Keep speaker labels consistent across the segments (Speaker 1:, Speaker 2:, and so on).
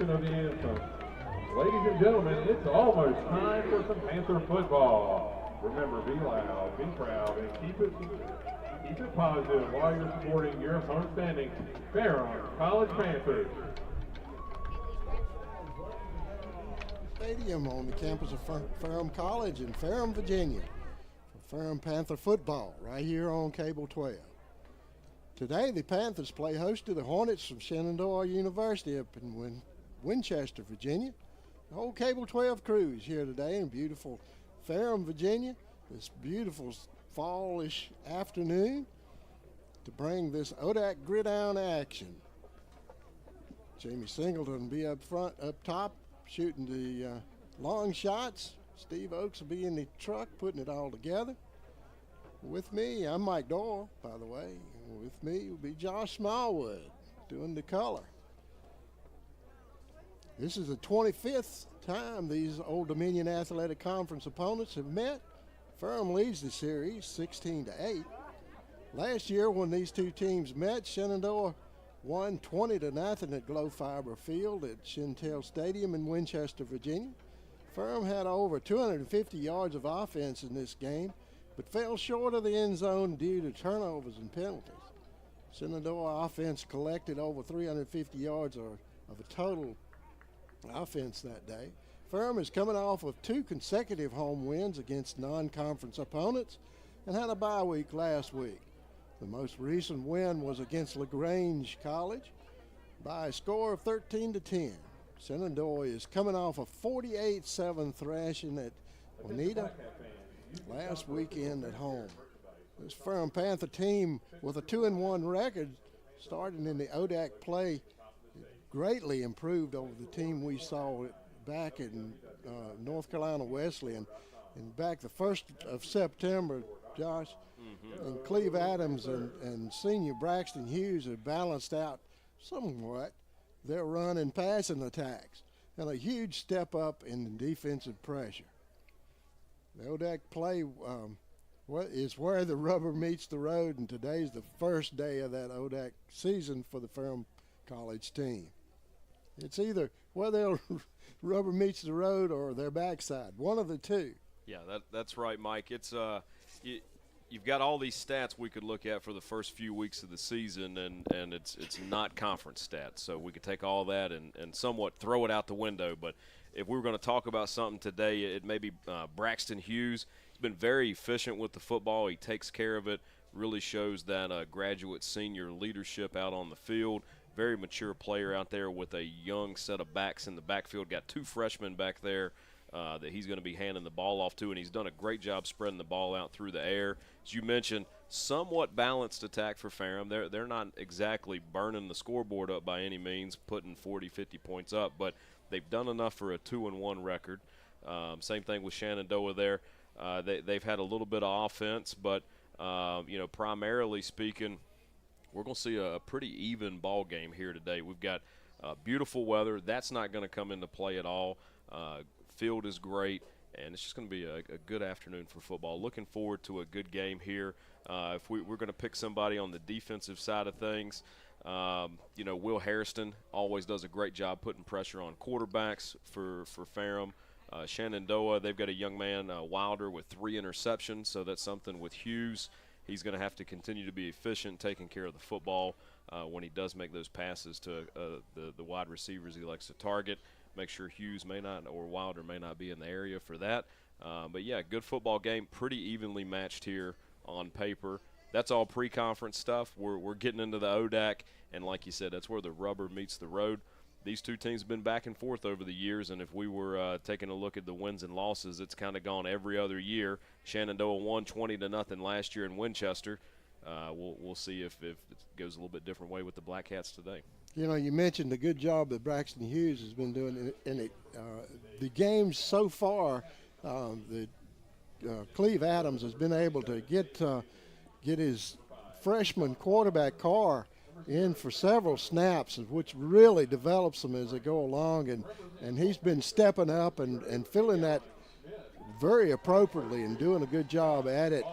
Speaker 1: portion of the anthem. Ladies and gentlemen, it's almost time for some Panther football. Remember, be loud, be proud, and keep it positive while you're supporting your homestanding Ferrum College Panthers.
Speaker 2: Stadium on the campus of Ferrum College in Ferrum, Virginia, for Ferrum Panther football right here on Cable 12. Today, the Panthers play host to the Hornets from Shenandoah University up in Winchester, Virginia. The whole Cable 12 crew is here today in beautiful Ferrum, Virginia, this beautiful fallish afternoon to bring this ODAC gridiron action. Jamie Singleton will be up top, shooting the long shots. Steve Oakes will be in the truck putting it all together. With me, I'm Mike Doyle, by the way. With me will be Josh Smallwood doing the color. This is the 25th time these Old Dominion Athletic Conference opponents have met. Ferrum leads the series 16-8. Last year when these two teams met, Shenandoah won 20-0 at Glow Fiber Field at Shentel Stadium in Winchester, Virginia. Ferrum had over 250 yards of offense in this game, but fell short of the end zone due to turnovers and penalties. Shenandoah offense collected over 350 yards of a total offense that day. Ferrum is coming off of 2 consecutive home wins against non-conference opponents and had a bye week last week. The most recent win was against LaGrange College by a score of 13-10. Shenandoah is coming off a 48-7 thrashing at Oneida last weekend at home. This Ferrum Panther team with a 2-1 record starting in the ODAC play greatly improved over the team we saw back in North Carolina Wesleyan. And back the 1st of September, Josh, and Cleve Adams and senior Braxton Hughes have balanced out somewhat their run and passing attacks, and a huge step up in defensive pressure. The ODAC play is where the rubber meets the road, and today's the first day of that ODAC season for the Ferrum College team. It's either where the rubber meets the road or their backside, one of the two.
Speaker 3: Yeah, that's right, Mike. It's you've got all these stats we could look at for the first few weeks of the season, and it's not conference stats. So we could take all that and somewhat throw it out the window. But if we were going to talk about something today, it may be Braxton Hughes. He's been very efficient with the football. He takes care of it, really shows that graduate senior leadership out on the field. Very mature player out there with a young set of backs in the backfield. Got 2 freshmen back there that he's going to be handing the ball off to, and he's done a great job spreading the ball out through the air. As you mentioned, somewhat balanced attack for Ferrum. They're not exactly burning the scoreboard up by any means, putting 40, 50 points up, but they've done enough for a 2-1 record. Same thing with Shenandoah there. They've had a little bit of offense, but primarily speaking, we're going to see a pretty even ball game here today. We've got beautiful weather. That's not going to come into play at all. Field is great, and it's just going to be a good afternoon for football. Looking forward to a good game here. If we're going to pick somebody on the defensive side of things, Will Hairston always does a great job putting pressure on quarterbacks for Ferrum. Shenandoah, they've got a young man, Wilder, with 3 interceptions, so that's something with Hughes. He's going to have to continue to be efficient, taking care of the football when he does make those passes to the wide receivers he likes to target. Make sure Hughes may not or Wilder may not be in the area for that. But, yeah, good football game, pretty evenly matched here on paper. That's all pre-conference stuff. We're getting into the ODAC, and like you said, that's where the rubber meets the road. These two teams have been back and forth over the years, and if we were taking a look at the wins and losses, it's kind of gone every other year. Shenandoah won 20-0 last year in Winchester. We'll see if it goes a little bit different way with the Black Cats today.
Speaker 2: You mentioned the good job that Braxton Hughes has been doing in the games so far. Cleve Adams has been able to get his freshman quarterback Carr in for several snaps, which really develops them as they go along, and he's been stepping up and filling that very appropriately and doing a good job at it,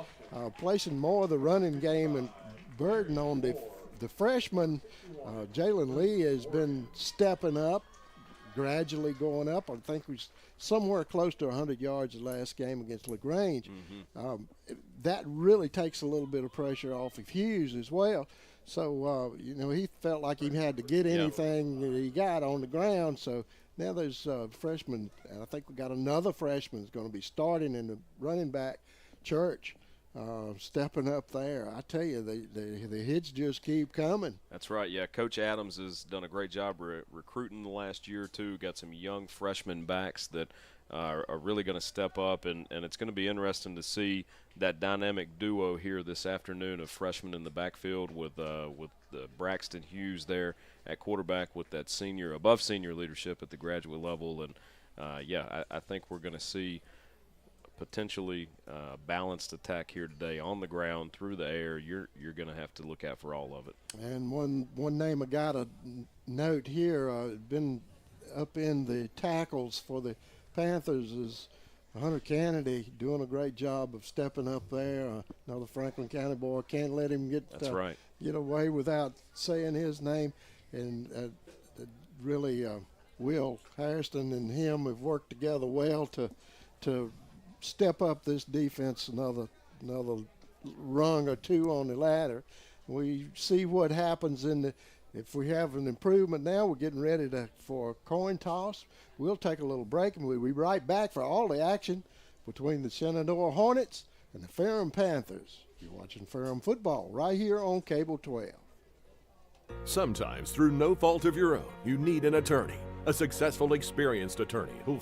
Speaker 2: placing more of the running game and burden on the freshman. Jalen Lee has been stepping up gradually going up. I think he's somewhere close to 100 yards the last game against LaGrange. That really takes a little bit of pressure off of Hughes as well. So, he felt like he had to get anything that he got on the ground. So now there's freshmen, and I think we got another freshman that's going to be starting in the running back, Church, stepping up there. I tell you, the hits just keep coming.
Speaker 3: That's right. Yeah, Coach Adams has done a great job recruiting the last year or two. Got some young freshman backs that are really going to step up, and it's going to be interesting to see that dynamic duo here this afternoon of freshmen in the backfield with Braxton Hughes there at quarterback with that above senior leadership at the graduate level. And, I think we're going to see potentially balanced attack here today on the ground, through the air. You're going to have to look out for all of it.
Speaker 2: And one name I got to note here, been up in the tackles for the Panthers is Hunter Kennedy, doing a great job of stepping up there. Another Franklin County boy, can't let him get away without saying his name. And really, Will Hairston and him have worked together well to step up this defense another rung or two on the ladder. We see what happens if we have an improvement now. We're getting ready for a coin toss. We'll take a little break, and we'll be right back for all the action between the Shenandoah Hornets and the Ferrum Panthers. You're watching Ferrum football right here on Cable 12.
Speaker 4: Sometimes, through no fault of your own, you need an attorney, a successful, experienced attorney who'll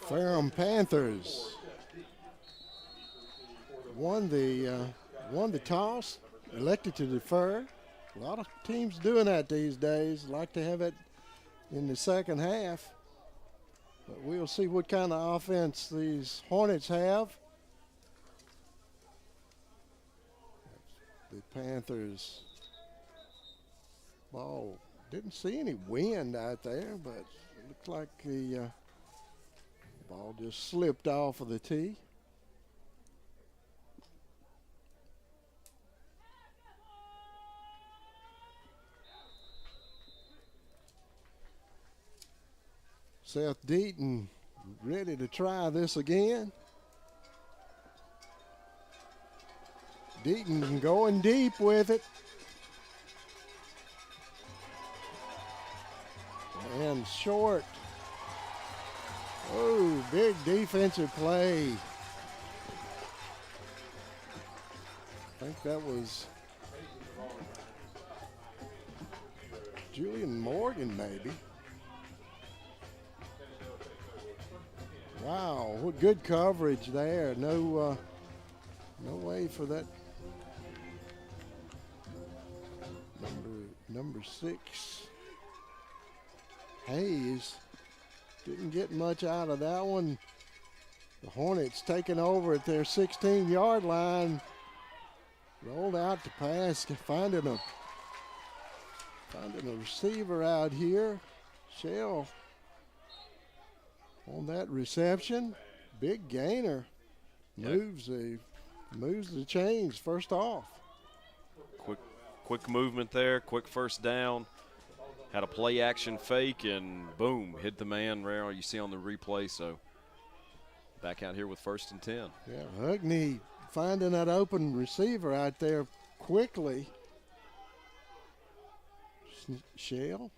Speaker 2: Ferrum Panthers won the toss, elected to defer. A lot of teams doing that these days. Like to have it in the second half. But we'll see what kind of offense these Hornets have. The Panthers ball, didn't see any wind out there, but it looked like the ball just slipped off of the tee. Seth Deaton ready to try this again. Deaton going deep with it. And short. Oh, big defensive play. I think that was Julian Morgan, maybe. Wow, what good coverage there. No way for that number 6. Hayes didn't get much out of that one. The Hornets taking over at their 16-yard line. Rolled out to pass, finding a receiver out here. Shell on that reception. Big gainer. Moves the chains first off.
Speaker 3: Quick movement there, quick first down. Had a play action fake and boom, hit the man there you see on the replay. So back out here with 1st and 10.
Speaker 2: Yeah, Hugney finding that open receiver out there quickly. Shell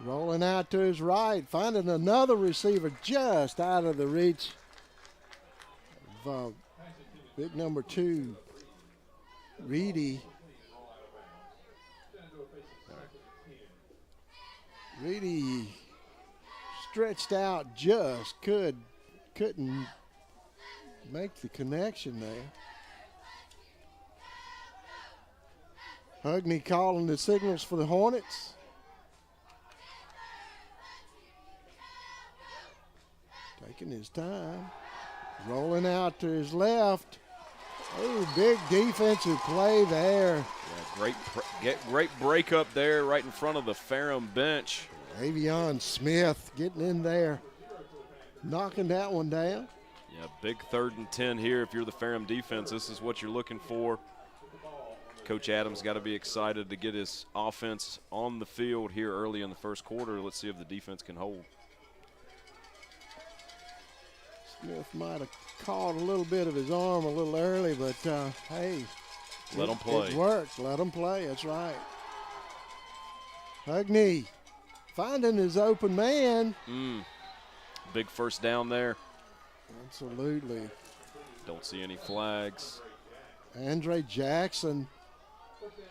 Speaker 2: rolling out to his right, finding another receiver just out of the reach of big number 2, Reedy. Reedy stretched out, just couldn't make the connection there. Hugney calling the signals for the Hornets. Taking his time. Rolling out to his left. Oh, big defensive play there.
Speaker 3: Yeah, great break up there right in front of the Ferrum bench.
Speaker 2: Avion Smith getting in there, knocking that one down.
Speaker 3: Yeah, big 3rd and 10 here. If you're the Ferrum defense, this is what you're looking for. Coach Adams got to be excited to get his offense on the field here early in the first quarter. Let's see if the defense can hold.
Speaker 2: Smith might have caught a little bit of his arm a little early, but hey.
Speaker 3: Let him play.
Speaker 2: It worked. Let him play. That's right. Hugney finding his open man.
Speaker 3: Big first down there.
Speaker 2: Absolutely.
Speaker 3: Don't see any flags.
Speaker 2: Andre Jackson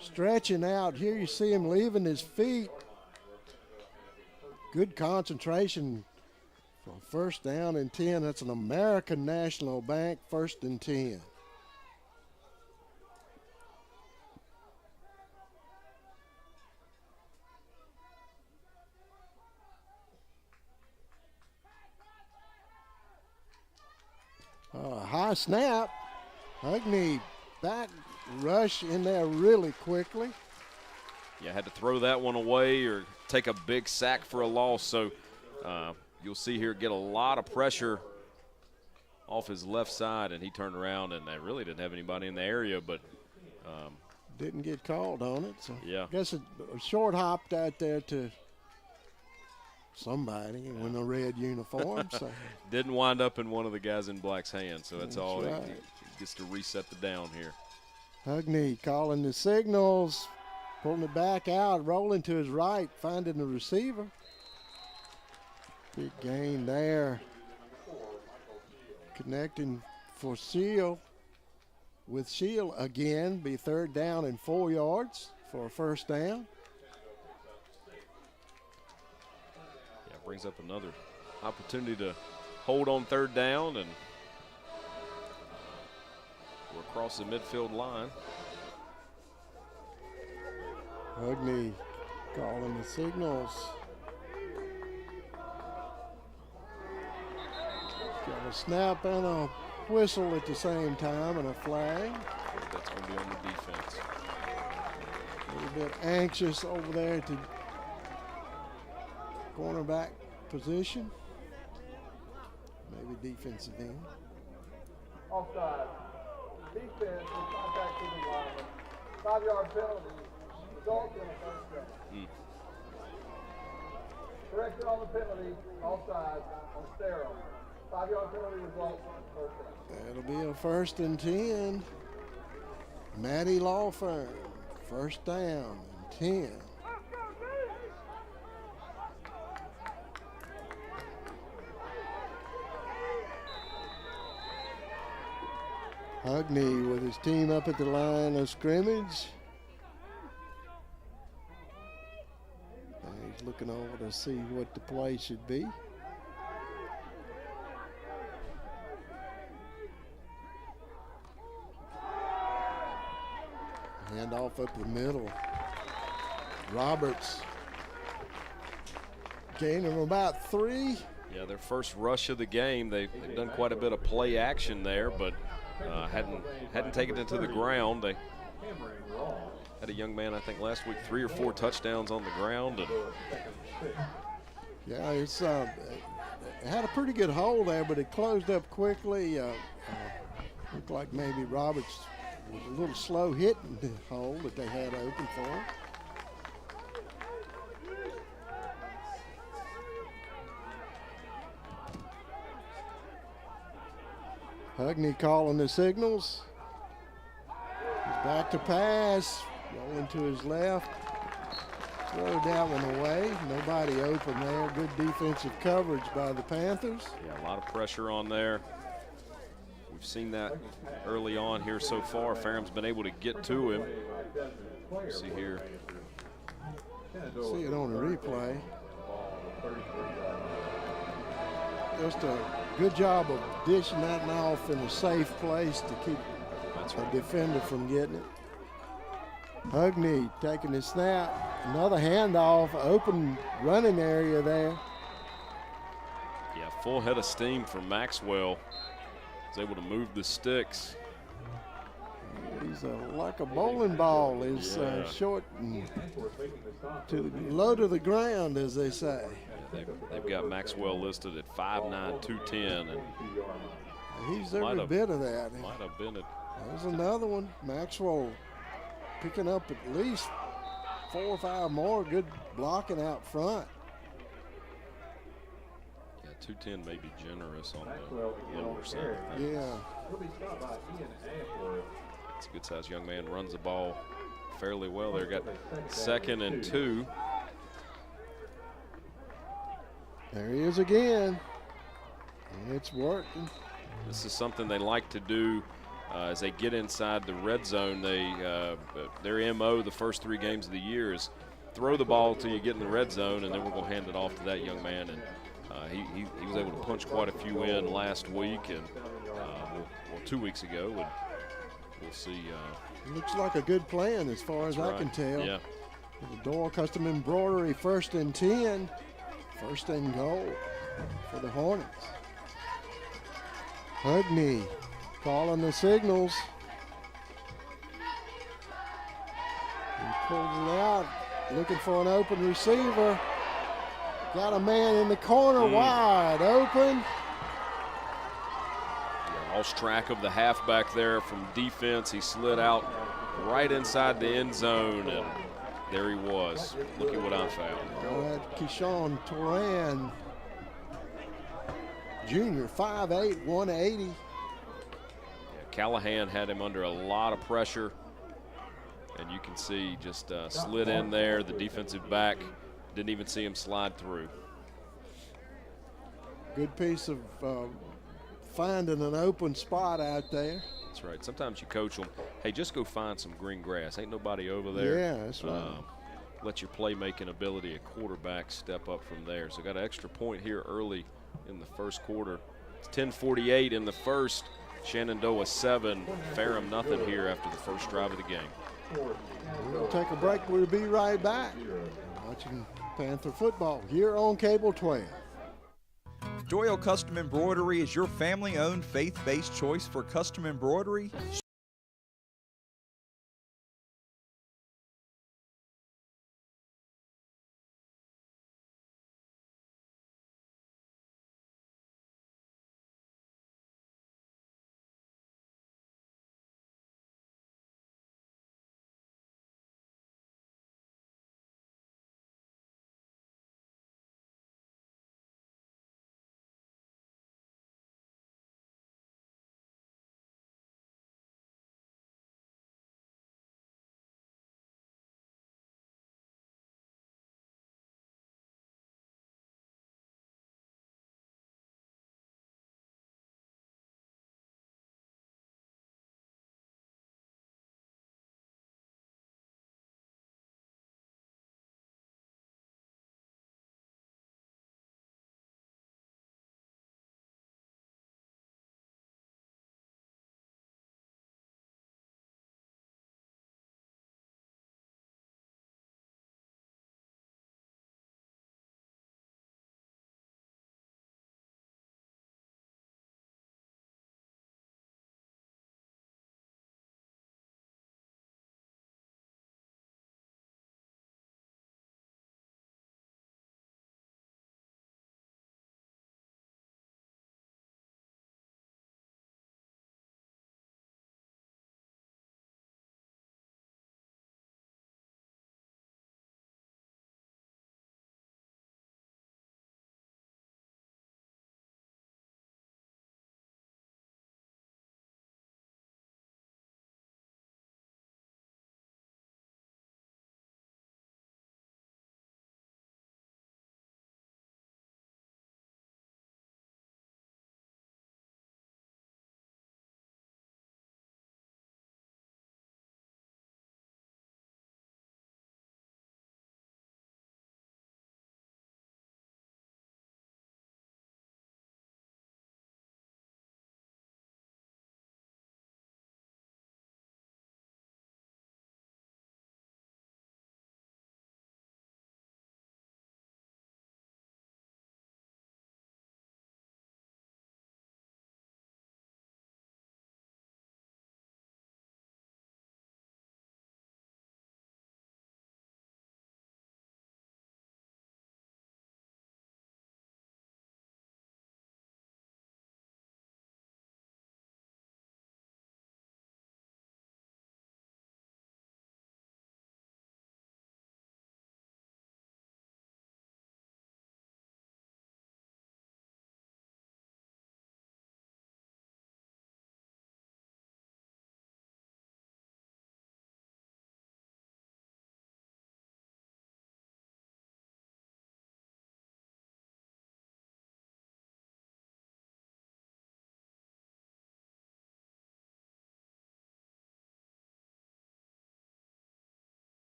Speaker 2: stretching out. Here you see him leaving his feet. Good concentration for 1st down and 10. That's an American National Bank 1st and 10. High snap. Hugney back rush in there really quickly.
Speaker 3: Yeah, had to throw that one away or take a big sack for a loss. So you'll see here get a lot of pressure off his left side, and he turned around, and they really didn't have anybody in the area, but
Speaker 2: didn't get called on it. So
Speaker 3: yeah,
Speaker 2: I guess a short hopped out there to somebody in a red uniform. So
Speaker 3: didn't wind up in one of the guys in black's hand. So that's all.
Speaker 2: Right.
Speaker 3: He gets to reset the down here.
Speaker 2: Hugney calling the signals, pulling it back out, rolling to his right, finding the receiver. Big gain there. Connecting for Seal. With Seal again, be 3rd down and 4 yards for a 1st down.
Speaker 3: Yeah, brings up another opportunity to hold on third down, and we're across the midfield line.
Speaker 2: Hugney calling the signals. Got a snap and a whistle at the same time and a flag.
Speaker 3: That's going to be on the defense.
Speaker 2: A little bit anxious over there at the cornerback position. Maybe defensive end.
Speaker 5: Offside. Defense with contact to the lineman. 5-yard penalty. Results in a first down. Correction on the penalty. Offside on Ferrum. 5-yard penalty results in first down.
Speaker 2: That'll be a 1st and 10. Maddie Law Firm. 1st down and 10. Hugney with his team up at the line of scrimmage. And he's looking over to see what the play should be. Hand off up the middle. Roberts gaining about 3.
Speaker 3: Yeah, their first rush of the game. They've done quite a bit of play action there, but hadn't taken it to the ground. They had a young man, I think, last week, 3 or 4 touchdowns on the ground. And
Speaker 2: yeah, it's it had a pretty good hole there, but it closed up quickly. Looked like maybe Roberts was a little slow hitting the hole that they had open for him. Hugney calling the signals. He's back to pass, rolling to his left. Throw that one away. Nobody open there. Good defensive coverage by the Panthers.
Speaker 3: yeah, a lot of pressure on there. We've seen that early on here so far. Ferrum's been able to get to him. See here.
Speaker 2: See it on the replay. Just a good job of dishing that off in a safe place to keep a defender from getting it. Hugney taking the snap. Another handoff, open running area there.
Speaker 3: Yeah, full head of steam from Maxwell. He's able to move the sticks.
Speaker 2: He's like a bowling ball. He's short and low to the ground, as they say.
Speaker 3: They've got Maxwell listed at 5'9", 210. And
Speaker 2: he's every bit of that.
Speaker 3: Might have been it.
Speaker 2: There's another one. Maxwell picking up at least 4 or 5 more. Good blocking out front.
Speaker 3: Yeah, 210 may be generous on the lower side.
Speaker 2: Yeah.
Speaker 3: It's a good-sized young man. Runs the ball fairly well there. Got 2nd and 2.
Speaker 2: There he is again. And it's working.
Speaker 3: This is something they like to do as they get inside the red zone. Their MO the first 3 games of the year is throw the ball till you get in the red zone, and then we're going to hand it off to that young man. And he was able to punch quite a few in last week and 2 weeks ago. And we'll see.
Speaker 2: Looks like a good plan as far as I can tell.
Speaker 3: Yeah.
Speaker 2: The Doyle custom embroidery 1st and 10. 1st and goal for the Hornets. Hugney calling the signals. He pulls it out, looking for an open receiver. Got a man in the corner, wide open.
Speaker 3: Yeah, lost track of the halfback there from defense. He slid out right inside the end zone, and there he was. Look at what I found.
Speaker 2: That Keyshawn Toran Jr., 5'8", 180.
Speaker 3: Yeah, Callahan had him under a lot of pressure, and you can see just slid in there. The defensive back didn't even see him slide through.
Speaker 2: Good piece of finding an open spot out there.
Speaker 3: That's right. Sometimes you coach them, hey, just go find some green grass. Ain't nobody over there.
Speaker 2: Yeah, that's right.
Speaker 3: Let your playmaking ability at quarterback step up from there. So got an extra point here early in the first quarter. It's 10:48 in the first. Shenandoah 7, Ferrum nothing here after the first drive of the game.
Speaker 2: We'll take a break. We'll be right back. Watching Panther football here on Cable 12.
Speaker 6: Doyle Custom Embroidery is your family-owned, faith-based choice for custom embroidery.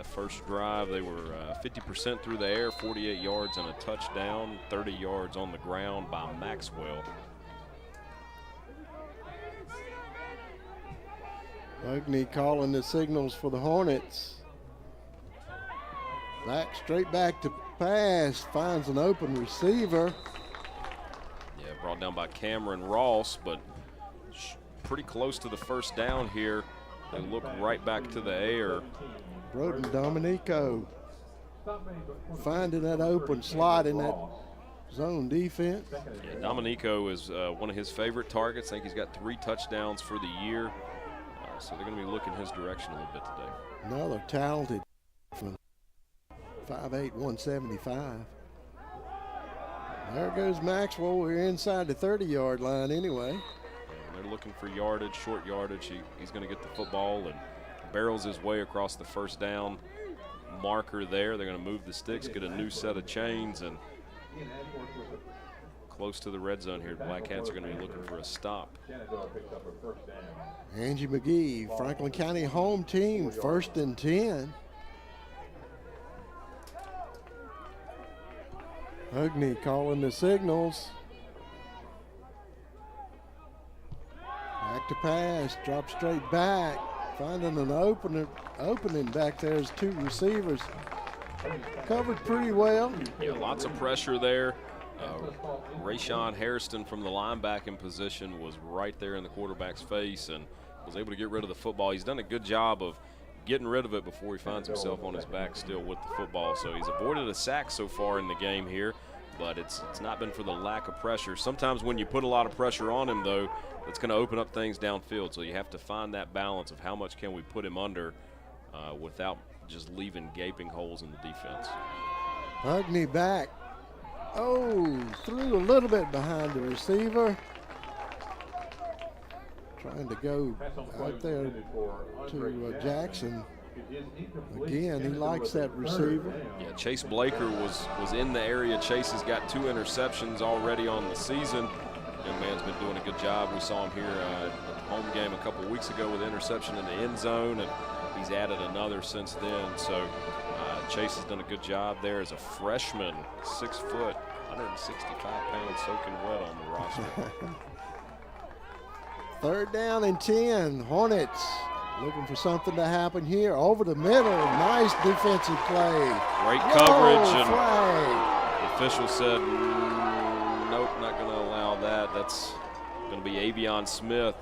Speaker 3: That first drive, they were 50% through the air, 48 yards and a touchdown, 30 yards on the ground by Maxwell.
Speaker 2: Ugney calling the signals for the Hornets. Straight back to pass, finds an open receiver.
Speaker 3: Yeah, brought down by Cameron Ross, but pretty close to the first down here. They look right back to the air.
Speaker 2: Broden Dominico finding that open slot in that zone defense.
Speaker 3: Yeah, Dominico is one of his favorite targets. I think he's got 3 touchdowns for the year. So they're going to be looking his direction a little bit today.
Speaker 2: Another talented from 5'8", 175. There goes Maxwell. We're inside the 30-yard line anyway.
Speaker 3: They're looking for yardage, short yardage. He's going to get the football and barrels his way across the first down marker there. They're going to move the sticks, get a new set of chains, and close to the red zone here. Black Hats are going to be looking for a stop.
Speaker 2: Angie McGee, Franklin County home team, 1st and 10. Ugney calling the signals. Back to pass, drop straight back, finding an opening back there as 2 receivers. Covered pretty well.
Speaker 3: Yeah, lots of pressure there. Rayshawn Hairston from the linebacking position was right there in the quarterback's face and was able to get rid of the football. He's done a good job of getting rid of it before he finds himself on his back still with the football. So he's avoided a sack so far in the game here, but it's not been for the lack of pressure. Sometimes when you put a lot of pressure on him, though, it's going to open up things downfield. So you have to find that balance of how much can we put him under without just leaving gaping holes in the defense.
Speaker 2: Ugney back. Oh, threw a little bit behind the receiver. Trying to go out there to Jackson. Again, he likes that receiver.
Speaker 3: Yeah, Chase Blaker was in the area. Chase has got 2 interceptions already on the season. Young man's been doing a good job. We saw him here at the home game a couple weeks ago with an interception in the end zone, and he's added another since then. So Chase has done a good job there as a freshman, 6 foot, 165 pounds, soaking wet on the roster.
Speaker 2: 3rd down and 10. Hornets looking for something to happen here. Over the middle, nice defensive play.
Speaker 3: Great coverage, and
Speaker 2: flag.
Speaker 3: the official said, nope, not going to allow that. That's going to be Avion Smith.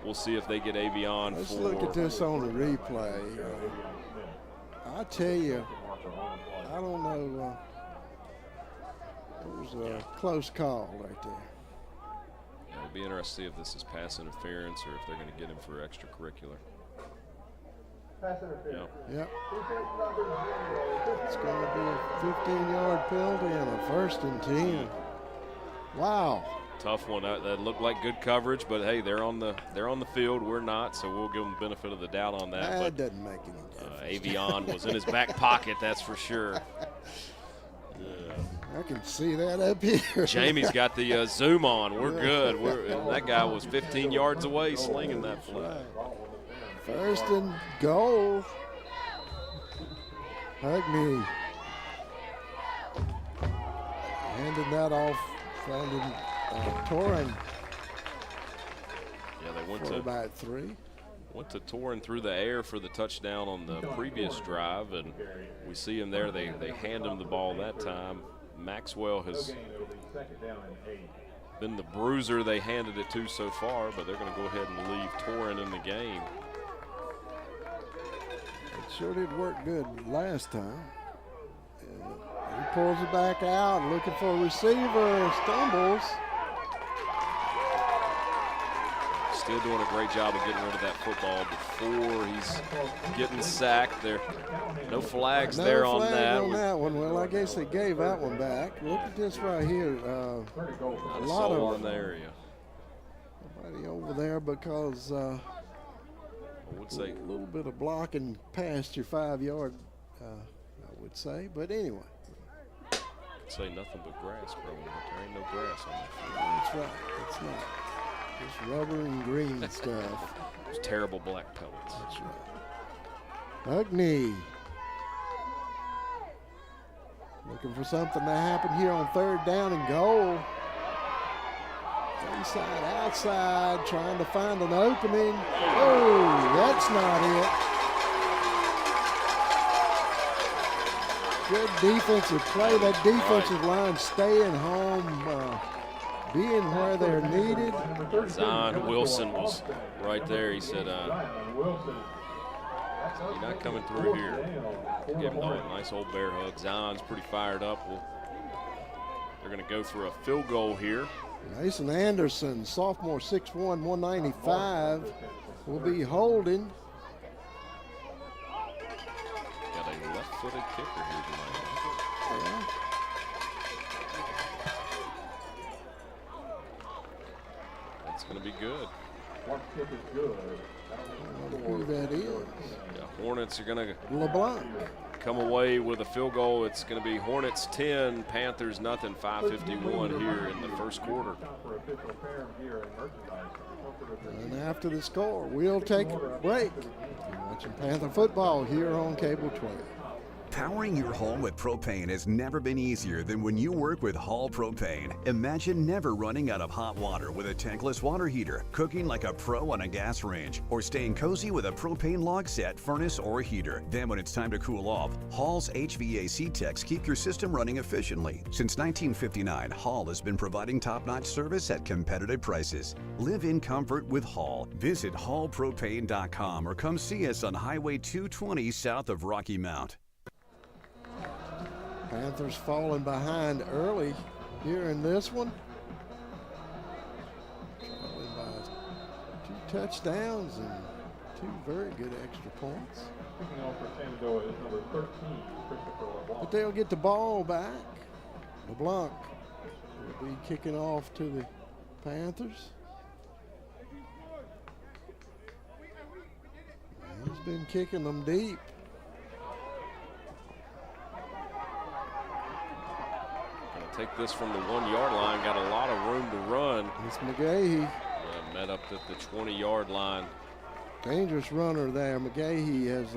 Speaker 3: We'll see if they get Avion.
Speaker 2: Let's look at this on the replay. I tell you, I don't know. It was a close call right there.
Speaker 3: Yeah, it'll be interesting to see if this is pass interference or if they're going to get him for extracurricular.
Speaker 5: Pass interference.
Speaker 2: Yep.
Speaker 5: Defense number 0.
Speaker 2: It's going to be a 15-yard penalty and a 1st and 10. Wow.
Speaker 3: Tough one. That looked like good coverage, but hey, they're on the field. We're not, so we'll give them the benefit of the doubt on that.
Speaker 2: That doesn't make any difference.
Speaker 3: Avion was in his back pocket, that's for sure.
Speaker 2: I can see that up here.
Speaker 3: Jamie's got the zoom on. We're good. That guy was 15 yards away slinging that flag.
Speaker 2: 1st and goal. Ugney handing that off, finding Torrin.
Speaker 3: Yeah, they went
Speaker 2: for
Speaker 3: to
Speaker 2: about 3.
Speaker 3: Went to Torrin through the air for the touchdown on the previous drive, and we see him there. They hand him the ball that time. Maxwell has been the bruiser they handed it to so far, but they're going to go ahead and leave Torrin in the game.
Speaker 2: It sure did work good last time. He pulls it back out, looking for a receiver, stumbles.
Speaker 3: Still doing a great job of getting rid of that football before he's getting sacked. There, no flags
Speaker 2: No
Speaker 3: there
Speaker 2: flag
Speaker 3: on that.
Speaker 2: on that one. Well, I guess they gave that one back. Look at this right here. A lot of
Speaker 3: in the area.
Speaker 2: nobody over there because
Speaker 3: I would say
Speaker 2: a little bit of blocking past your 5-yard, I would say. But anyway.
Speaker 3: say nothing but grass growing, but there ain't no grass on that field.
Speaker 2: That's right. It's not. It's rubber and green stuff.
Speaker 3: It's terrible black pellets.
Speaker 2: That's right. Ugney Looking for something to happen here on 3rd down and goal. Inside, outside, trying to find an opening. Oh, that's not it. Good defensive play. That defensive line staying home, being where they're needed.
Speaker 3: Zion Wilson was right there. He said, you're not coming through here. Give him a nice old bear hug. Zion's pretty fired up. They're going to go for a field goal here.
Speaker 2: Mason Anderson, sophomore, 6'1", 195, will be holding.
Speaker 3: Got a left-footed kicker here tonight.
Speaker 2: Yeah.
Speaker 3: That's going to be good.
Speaker 2: I don't know who that is.
Speaker 3: Yeah, Hornets are going to
Speaker 2: LeBlanc.
Speaker 3: come away with a field goal. It's going to be Hornets 10, Panthers nothing, 5:51 here in the first quarter.
Speaker 2: And after the score, we'll take a break. You're watching Panther football here on Cable 12.
Speaker 7: Powering your home with propane has never been easier than when you work with Hall Propane. Imagine never running out of hot water with a tankless water heater, cooking like a pro on a gas range, or staying cozy with a propane log set, furnace, or heater. Then when it's time to cool off, Hall's HVAC techs keep your system running efficiently. Since 1959, Hall has been providing top-notch service at competitive prices. Live in comfort with Hall. Visit hallpropane.com or come see us on Highway 220 south of Rocky Mount.
Speaker 2: Panthers falling behind early here in this one. Trailing by 2 touchdowns and 2 very good extra points.
Speaker 1: Kicking off for Shenandoah is number 13, Christopher LeBlanc.
Speaker 2: But they'll get the ball back. LeBlanc will be kicking off to the Panthers. He's been kicking them deep.
Speaker 3: Take this from the 1-yard line. Got a lot of room to run.
Speaker 2: It's McGahee.
Speaker 3: Yeah, met up at the 20-yard line.
Speaker 2: Dangerous runner there. McGahee has,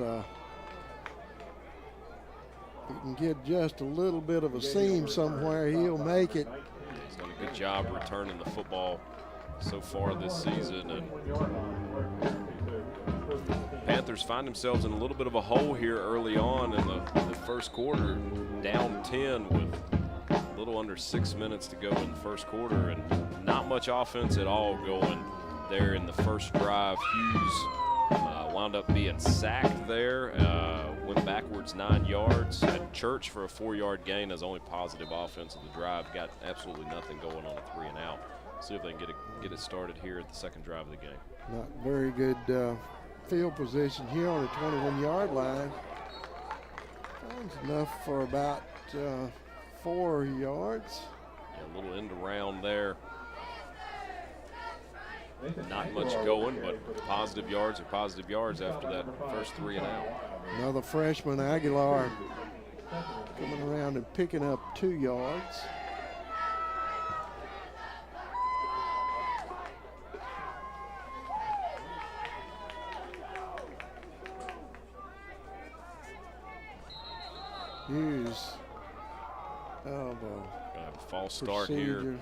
Speaker 2: he can get just a little bit of a seam somewhere. He'll make it.
Speaker 3: He's done a good job returning the football so far this season. And Panthers find themselves in a little bit of a hole here early on in the first quarter, down 10 with a little under 6 minutes to go in the first quarter, and not much offense at all going there in the first drive. Hughes wound up being sacked there, went backwards 9 yards, had Church for a 4-yard gain as only positive offense of the drive. Got absolutely nothing going on a 3-and-out. See if they can get it started here at the second drive of the game.
Speaker 2: Not very good field position here on the 21-yard line. Finds enough for about 4 yards.
Speaker 3: Yeah, a little end around there. Not much going, but positive yards are positive yards after that first 3-and-out.
Speaker 2: Another freshman, Aguilar, coming around and picking up 2 yards. Hughes. Elbow.
Speaker 3: Gonna have a false start here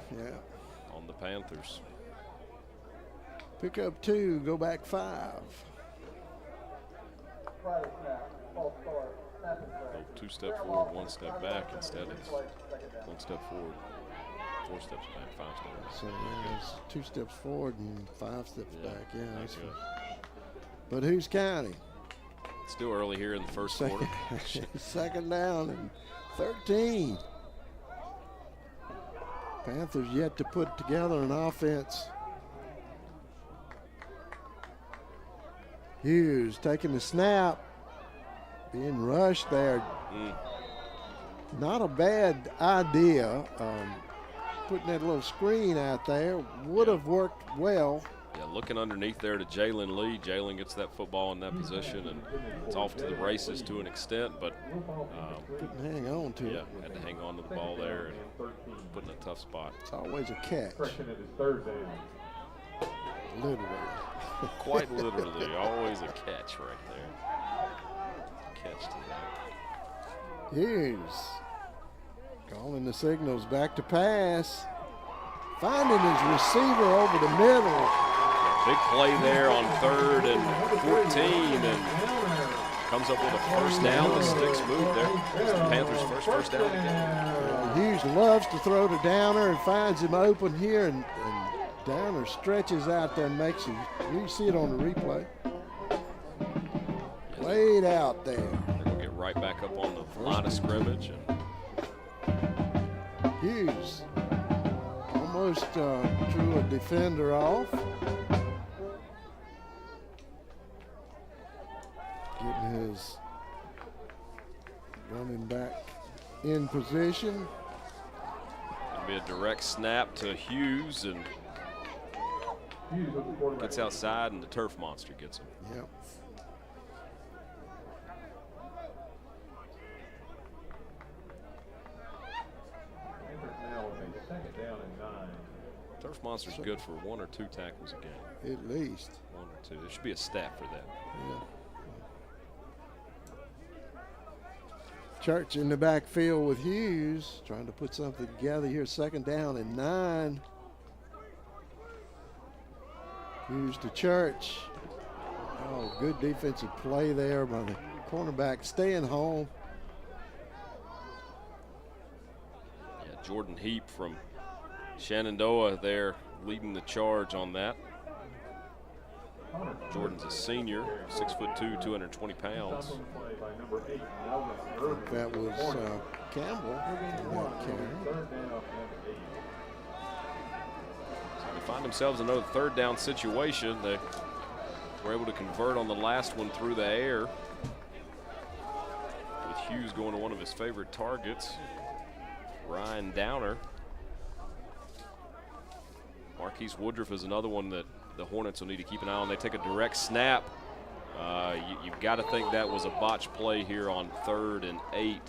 Speaker 3: on the Panthers.
Speaker 2: Pick up 2, go back 5.
Speaker 5: Prior snap, false start, snap and
Speaker 3: Go
Speaker 5: play.
Speaker 3: 2 step forward, 1 step back. Instead, it's 1 step forward, 4 steps back, 5 steps.
Speaker 2: So there's 2 steps forward and 5 steps back. Yeah,
Speaker 3: not
Speaker 2: that's
Speaker 3: good.
Speaker 2: But who's counting?
Speaker 3: Still early here in the first quarter.
Speaker 2: Second down and 13. Panthers yet to put together an offense. Hughes taking the snap, being rushed there. Not a bad idea. Putting that little screen out there would have worked well.
Speaker 3: Yeah, looking underneath there to Jalen Lee. Jalen gets that football in that position, and it's off to the races to an extent, but
Speaker 2: Couldn't hang on to it.
Speaker 3: had to hang on to the ball there and put in a tough spot.
Speaker 2: It's always a catch,
Speaker 1: Freshman at his 3rd down.
Speaker 2: literally.
Speaker 3: Quite literally, always a catch right there. Catch to that.
Speaker 2: Hughes Calling the signals, back to pass. Finding his receiver over the middle.
Speaker 3: Big play there on 3rd and 14, and comes up with a first down. The sticks move there. It's the Panthers' first down of the game.
Speaker 2: Hughes loves to throw to Downer and finds him open here, and Downer stretches out there and makes it. You see it on the replay. Laid out there.
Speaker 3: They're going to get right back up on the line of scrimmage. And
Speaker 2: Hughes almost drew a defender off. Getting his running back in position.
Speaker 3: It'll be a direct snap to Hughes, and gets outside, and the turf monster gets him.
Speaker 2: Yep.
Speaker 1: Now with a 2nd down and 9.
Speaker 3: Turf monster's good for 1 or 2 tackles a game.
Speaker 2: At least.
Speaker 3: 1 or 2. There should be a stat for that.
Speaker 2: Yeah. Church in the backfield with Hughes, trying to put something together here. 2nd down and 9. Hughes to Church. Oh, good defensive play there by the cornerback, staying home.
Speaker 3: Yeah, Jordan Heap from Shenandoah there leading the charge on that. Jordan's a senior, 6'2", 220 pounds.
Speaker 2: That was Campbell in that carry.
Speaker 3: So they find themselves in another 3rd down situation. They were able to convert on the last one through the air, with Hughes going to one of his favorite targets, Ryan Downer. Marquise Woodruff is another one that the Hornets will need to keep an eye on. They take a direct snap. You've got to think that was a botch play here on 3rd and 8.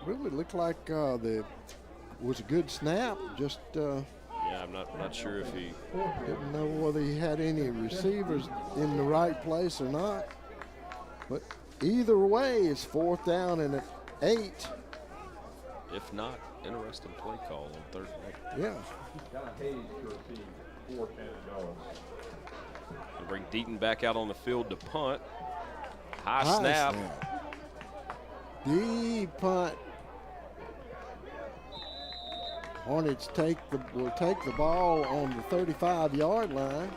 Speaker 2: Really looked like was a good snap. Just
Speaker 3: Yeah, I'm not sure if he
Speaker 2: didn't know whether he had any receivers in the right place or not. But either way, it's 4th down and 8.
Speaker 3: If not, interesting play call on 3rd and 8.
Speaker 2: Yeah.
Speaker 1: Got Hayes to receive for Shenandoah.
Speaker 3: They bring Deaton back out on the field to punt. High
Speaker 2: High
Speaker 3: snap.
Speaker 2: Deep punt. Hornets will take the ball on the 35-yard line.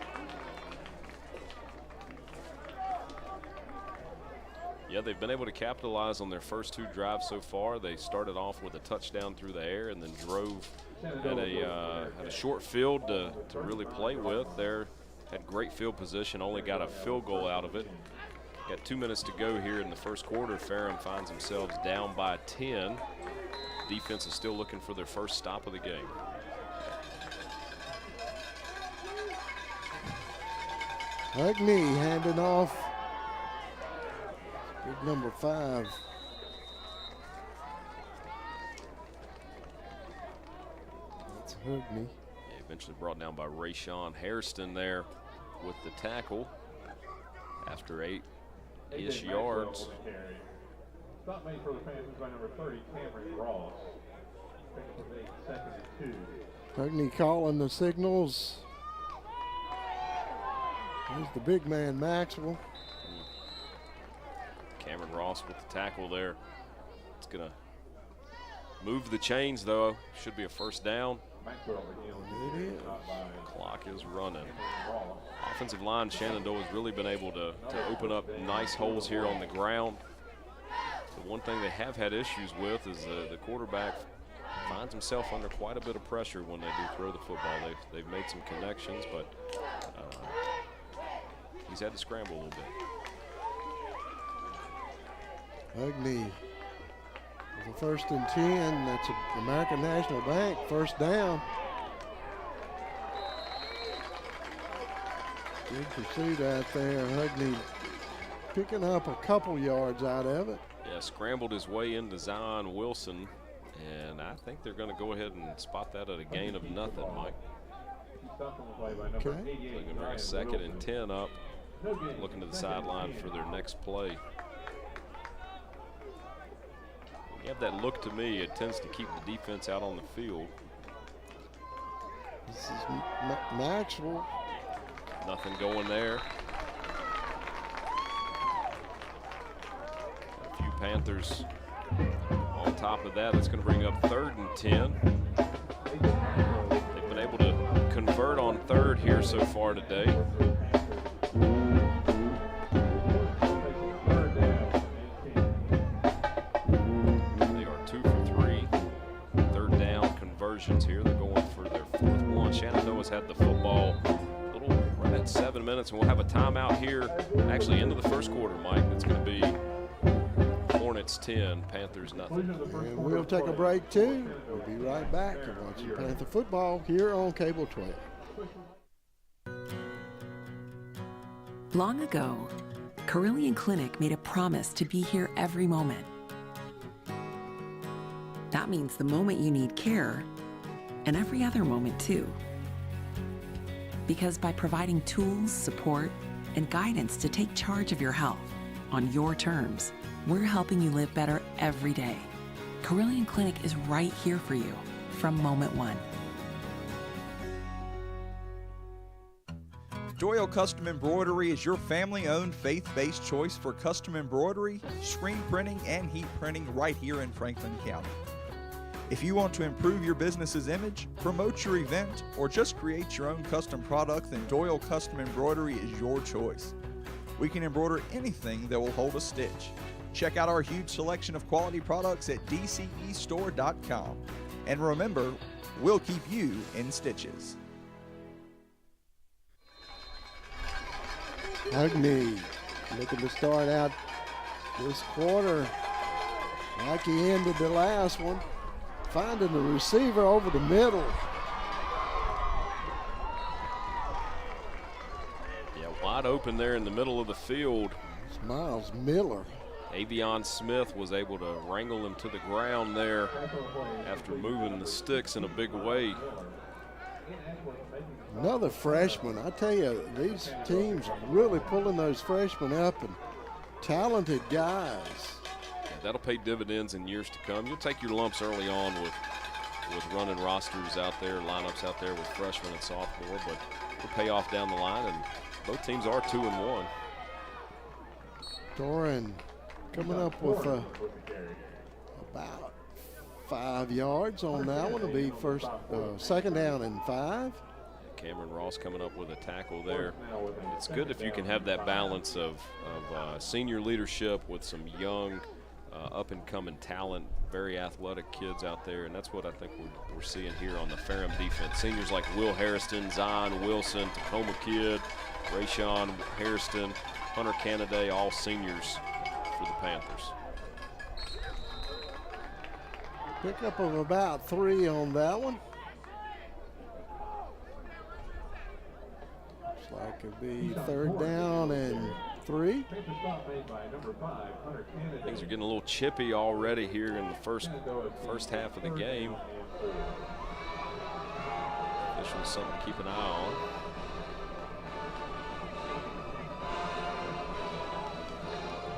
Speaker 3: Yeah, they've been able to capitalize on their first 2 drives so far. They started off with a touchdown through the air and then drove at a short field to really play with. There had great field position, only got a field goal out of it. Got 2 minutes to go here in the first quarter. Ferrum finds themselves down by 10. Defense is still looking for their first stop of the game.
Speaker 2: Hugney handing off. Big number 5. That's Hugney.
Speaker 3: Yeah, eventually brought down by Rayshawn Hairston there with the tackle after 8-ish yards.
Speaker 1: Stop made for the Panthers by number 30, Cameron Ross. Picking up 2nd and 2.
Speaker 2: Hugney calling the signals. There's the big man, Maxwell.
Speaker 3: Cameron Ross with the tackle there. It's going to move the chains, though. Should be a first down.
Speaker 2: It is.
Speaker 3: Clock is running. Offensive line, Shenandoah has really been able to open up nice holes here on the ground. The one thing they have had issues with is the quarterback finds himself under quite a bit of pressure when they do throw the football. They've made some connections, but he's had to scramble a little bit.
Speaker 2: Hugney with a 1st and 10. That's American National Bank. First down. Good pursuit out there. Hugney picking up a couple yards out of it.
Speaker 3: Yeah, scrambled his way into Zion Wilson, and I think they're going to go ahead and spot that at a gain of nothing, Mike.
Speaker 2: Okay.
Speaker 3: They're going to bring a 2nd and 10 up, looking to the sideline for their next play. have that look to me. It tends to keep the defense out on the field.
Speaker 2: This is Maxwell.
Speaker 3: Nothing going there. A few Panthers on top of that. That's going to bring up 3rd and 10. They've been able to convert on 3rd here so far today. They are 2 for 3. 3rd down conversions here. They're going for their 4th one. Shenandoah's had the football a little right at 7 minutes, and we'll have a timeout here actually into the first quarter, Mike. That's going to be Hornets 10, Panthers nothing.
Speaker 2: And we'll take a break too. We'll be right back to watching Panther football here on Cable 12.
Speaker 8: Long ago, Carillion Clinic made a promise to be here every moment. That means the moment you need care and every other moment too. Because by providing tools, support, and guidance to take charge of your health on your terms, we're helping you live better every day. Carillion Clinic is right here for you from moment one.
Speaker 6: Doyle Custom Embroidery is your family-owned, faith-based choice for custom embroidery, screen printing, and heat printing right here in Franklin County. If you want to improve your business's image, promote your event, or just create your own custom product, then Doyle Custom Embroidery is your choice. We can embroider anything that will hold a stitch. Check out our huge selection of quality products at dcestore.com. And remember, we'll keep you in stitches.
Speaker 2: Hugney looking to start out this quarter like he ended the last one, finding the receiver over the middle.
Speaker 3: Yeah, wide open there in the middle of the field.
Speaker 2: It's Miles Miller.
Speaker 3: Avion Smith was able to wrangle him to the ground there after moving the sticks in a big way.
Speaker 2: Another freshman. I tell you, these teams really pulling those freshmen up, and talented guys.
Speaker 3: That'll pay dividends in years to come. You'll take your lumps early on with running rosters out there, lineups out there with freshmen and sophomore, but it'll pay off down the line, and both teams are 2-1.
Speaker 2: Doran coming up with about 5 yards on that one. It'll be second down and 5.
Speaker 3: Cameron Ross coming up with a tackle there. It's good if you can have that balance of senior leadership with some young, up-and-coming talent, very athletic kids out there, and that's what I think we're seeing here on the Ferrum defense. Seniors like Will Harrison, Zion Wilson, Tacoma Kid, Rayshawn Harrison, Hunter Canaday, all seniors for the Panthers.
Speaker 2: Pickup of about 3 on that one. Looks like it'll be third down and 3.
Speaker 3: Things are getting a little chippy already here in the first half of the game. Officials something to keep an eye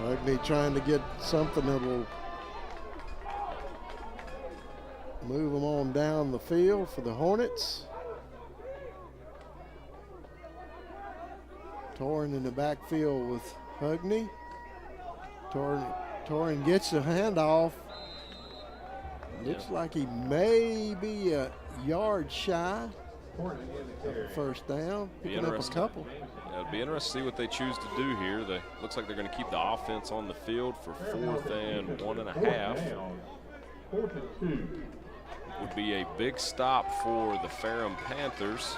Speaker 3: on.
Speaker 2: Ugly trying to get something that will move them on down the field for the Hornets. Torrin in the backfield with Hugney. Torrin gets the handoff. Looks like he may be a yard shy of first down, picking up a couple.
Speaker 3: Yeah, it'd be interesting to see what they choose to do here. Looks like they're going to keep the offense on the field for 4th and 1.5. Would be a big stop for the Ferrum Panthers.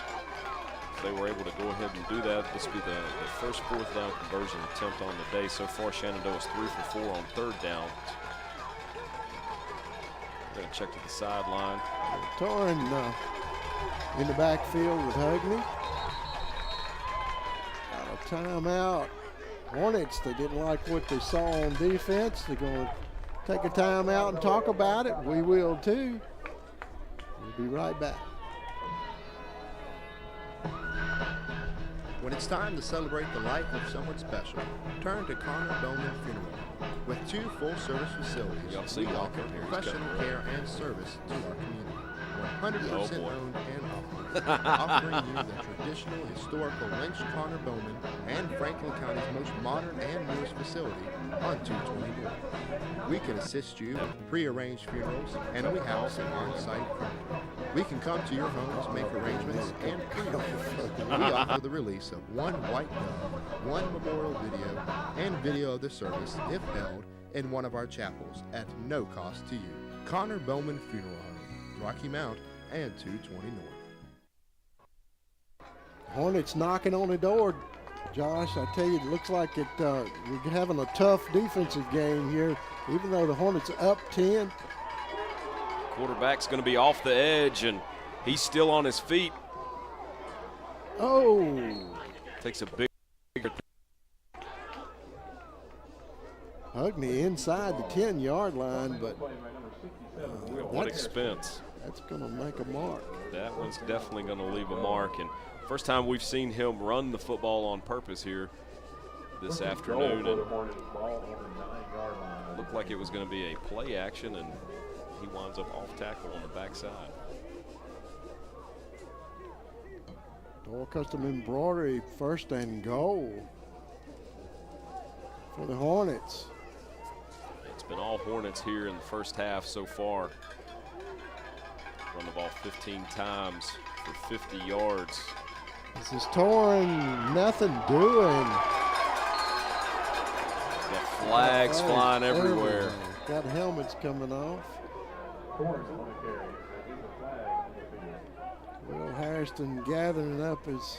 Speaker 3: If they were able to go ahead and do that, this would be the first 4th down conversion attempt on the day. So far, Shenandoah is 3 for 4 on 3rd down. We're going to check to the sideline.
Speaker 2: Torrin in the backfield with Hugney. Got a timeout. Hornets, they didn't like what they saw on defense. They're going to take a timeout and talk about it. We will too. We'll be right back.
Speaker 9: When it's time to celebrate the life of someone special, turn to Connor Bowman Funeral. With 2 full-service facilities, we offer professional care and service to our community. 100% owned and operated, offering you the traditional historical Lynch, Connor, Bowman, and Franklin County's most modern and newest facility on 220 North. We can assist you with pre-arranged funerals, and we house an on-site crew. We can come to your homes, make arrangements, and pre-arrangements. We offer the release of 1 white dove, 1 memorial video, and video of the service if held in one of our chapels at no cost to you. Connor Bowman Funeral Home, Rocky Mount, and 220 North.
Speaker 2: Hornets knocking on the door. Josh, I tell you, it looks like we're having a tough defensive game here, even though the Hornets are up 10.
Speaker 3: Quarterback's going to be off the edge, and he's still on his feet.
Speaker 2: Oh.
Speaker 3: Takes a big.
Speaker 2: Hugney inside the 10-yard line, but
Speaker 3: what expense.
Speaker 2: That's going to make a mark.
Speaker 3: That one's definitely going to leave a mark. And first time we've seen him run the football on purpose here this afternoon. And looked like it was going to be a play action, and he winds up off tackle on the backside.
Speaker 2: Door custom embroidery, 1st and goal for the Hornets.
Speaker 3: It's been all Hornets here in the first half so far. Run the ball 15 times for 50 yards.
Speaker 2: This is Torrin, nothing doing.
Speaker 3: Got flags flying everywhere.
Speaker 2: Got helmets coming off. Will Harrison gathering up his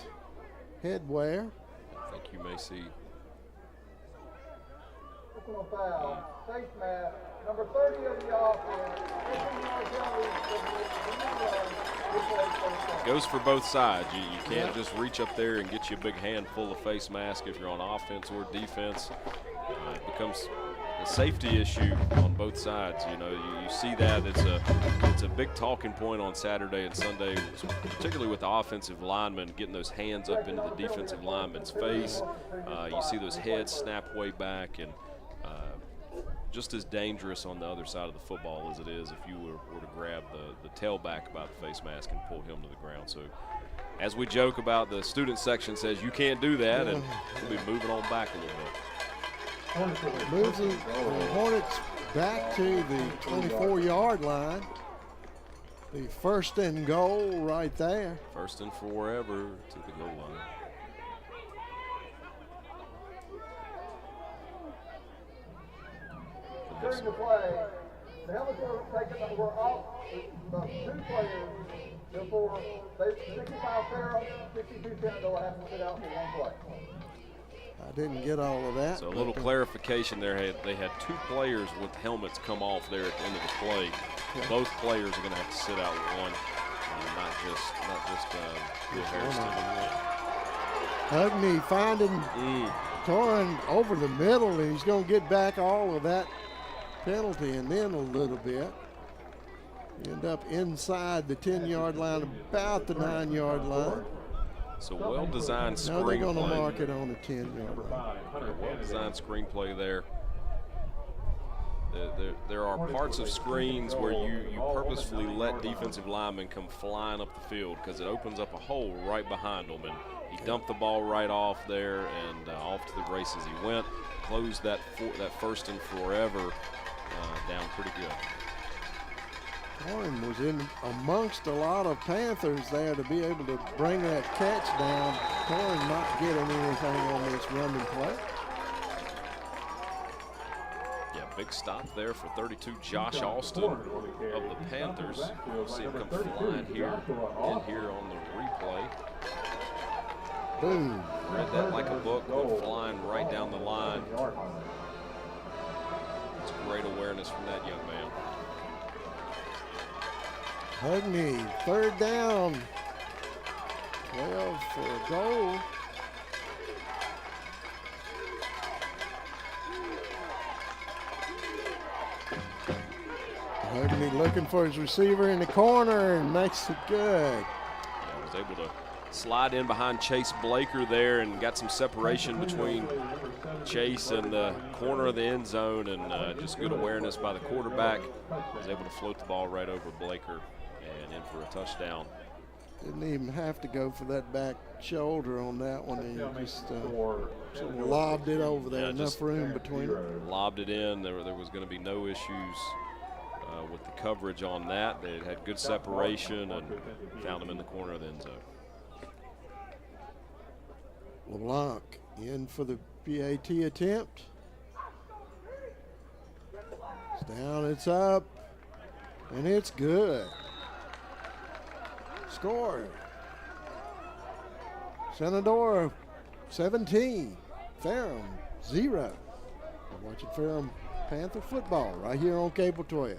Speaker 2: headwear.
Speaker 3: I think you may see.
Speaker 5: Foul, face mask, number 30 of the offense.
Speaker 3: Goes for both sides. You can't just reach up there and get you a big handful of face mask if you're on offense or defense. It becomes a safety issue on both sides. You know, you see that it's a big talking point on Saturday and Sunday, particularly with the offensive linemen getting those hands up into the defensive lineman's face. You see those heads snap way back, and just as dangerous on the other side of the football as it is if you were to grab the tailback about the face mask and pull him to the ground. So as we joke about, the student section says you can't do that, and we'll be moving on back a little bit.
Speaker 2: Moves the Hornets back to the 24-yard line. The 1st and goal right there.
Speaker 3: 1st and forever to the goal line.
Speaker 5: During the play, the helmets were off the 2 players before 65 Ferrum, 62 Shenandoah have to sit out for 1 play.
Speaker 2: I didn't get all of that.
Speaker 3: So a little clarification there. They had 2 players with helmets come off there at the end of the play. Yeah. Both players are going to have to sit out one, not just Will Harrison.
Speaker 2: Hugney finding Torrin over the middle, and he's going to get back all of that penalty and then a little bit. End up inside the 10-yard line, about the 9-yard line.
Speaker 3: So well-designed screenplay.
Speaker 2: Now they're going to mark it on the 10-yard line.
Speaker 3: Well-designed screenplay there. There are parts of screens where you purposefully let defensive linemen come flying up the field because it opens up a hole right behind them. And he dumped the ball right off there and off to the races he went. Closed that 1st and forever down pretty good.
Speaker 2: Torrin was in amongst a lot of Panthers there to be able to bring that catch down. Torrin not getting anything on this running play.
Speaker 3: Yeah, big stop there for 32, Josh Austin of the Panthers. We'll see him come flying here on the replay.
Speaker 2: Boom.
Speaker 3: Read that like a book, went flying right down the line. It's great awareness from that young man.
Speaker 2: Hugney, 3rd down. 12 for a goal. Hugney looking for his receiver in the corner and makes it good.
Speaker 3: Yeah, was able to slide in behind Chase Blaker there and got some separation between chase in the corner of the end zone, and just good awareness by the quarterback. Was able to float the ball right over Blaker and in for a touchdown.
Speaker 2: Didn't even have to go for that back shoulder on that one. He just sort of lobbed it over there, enough room between them.
Speaker 3: Lobbed it in. There was going to be no issues with the coverage on that. They had good separation and found him in the corner of the end zone.
Speaker 2: LeBlanc in for the PAT attempt. It's down, it's up, and it's good. Score. Shenandoah 17, Ferrum 0. We're watching Ferrum Panther football right here on Cable 12.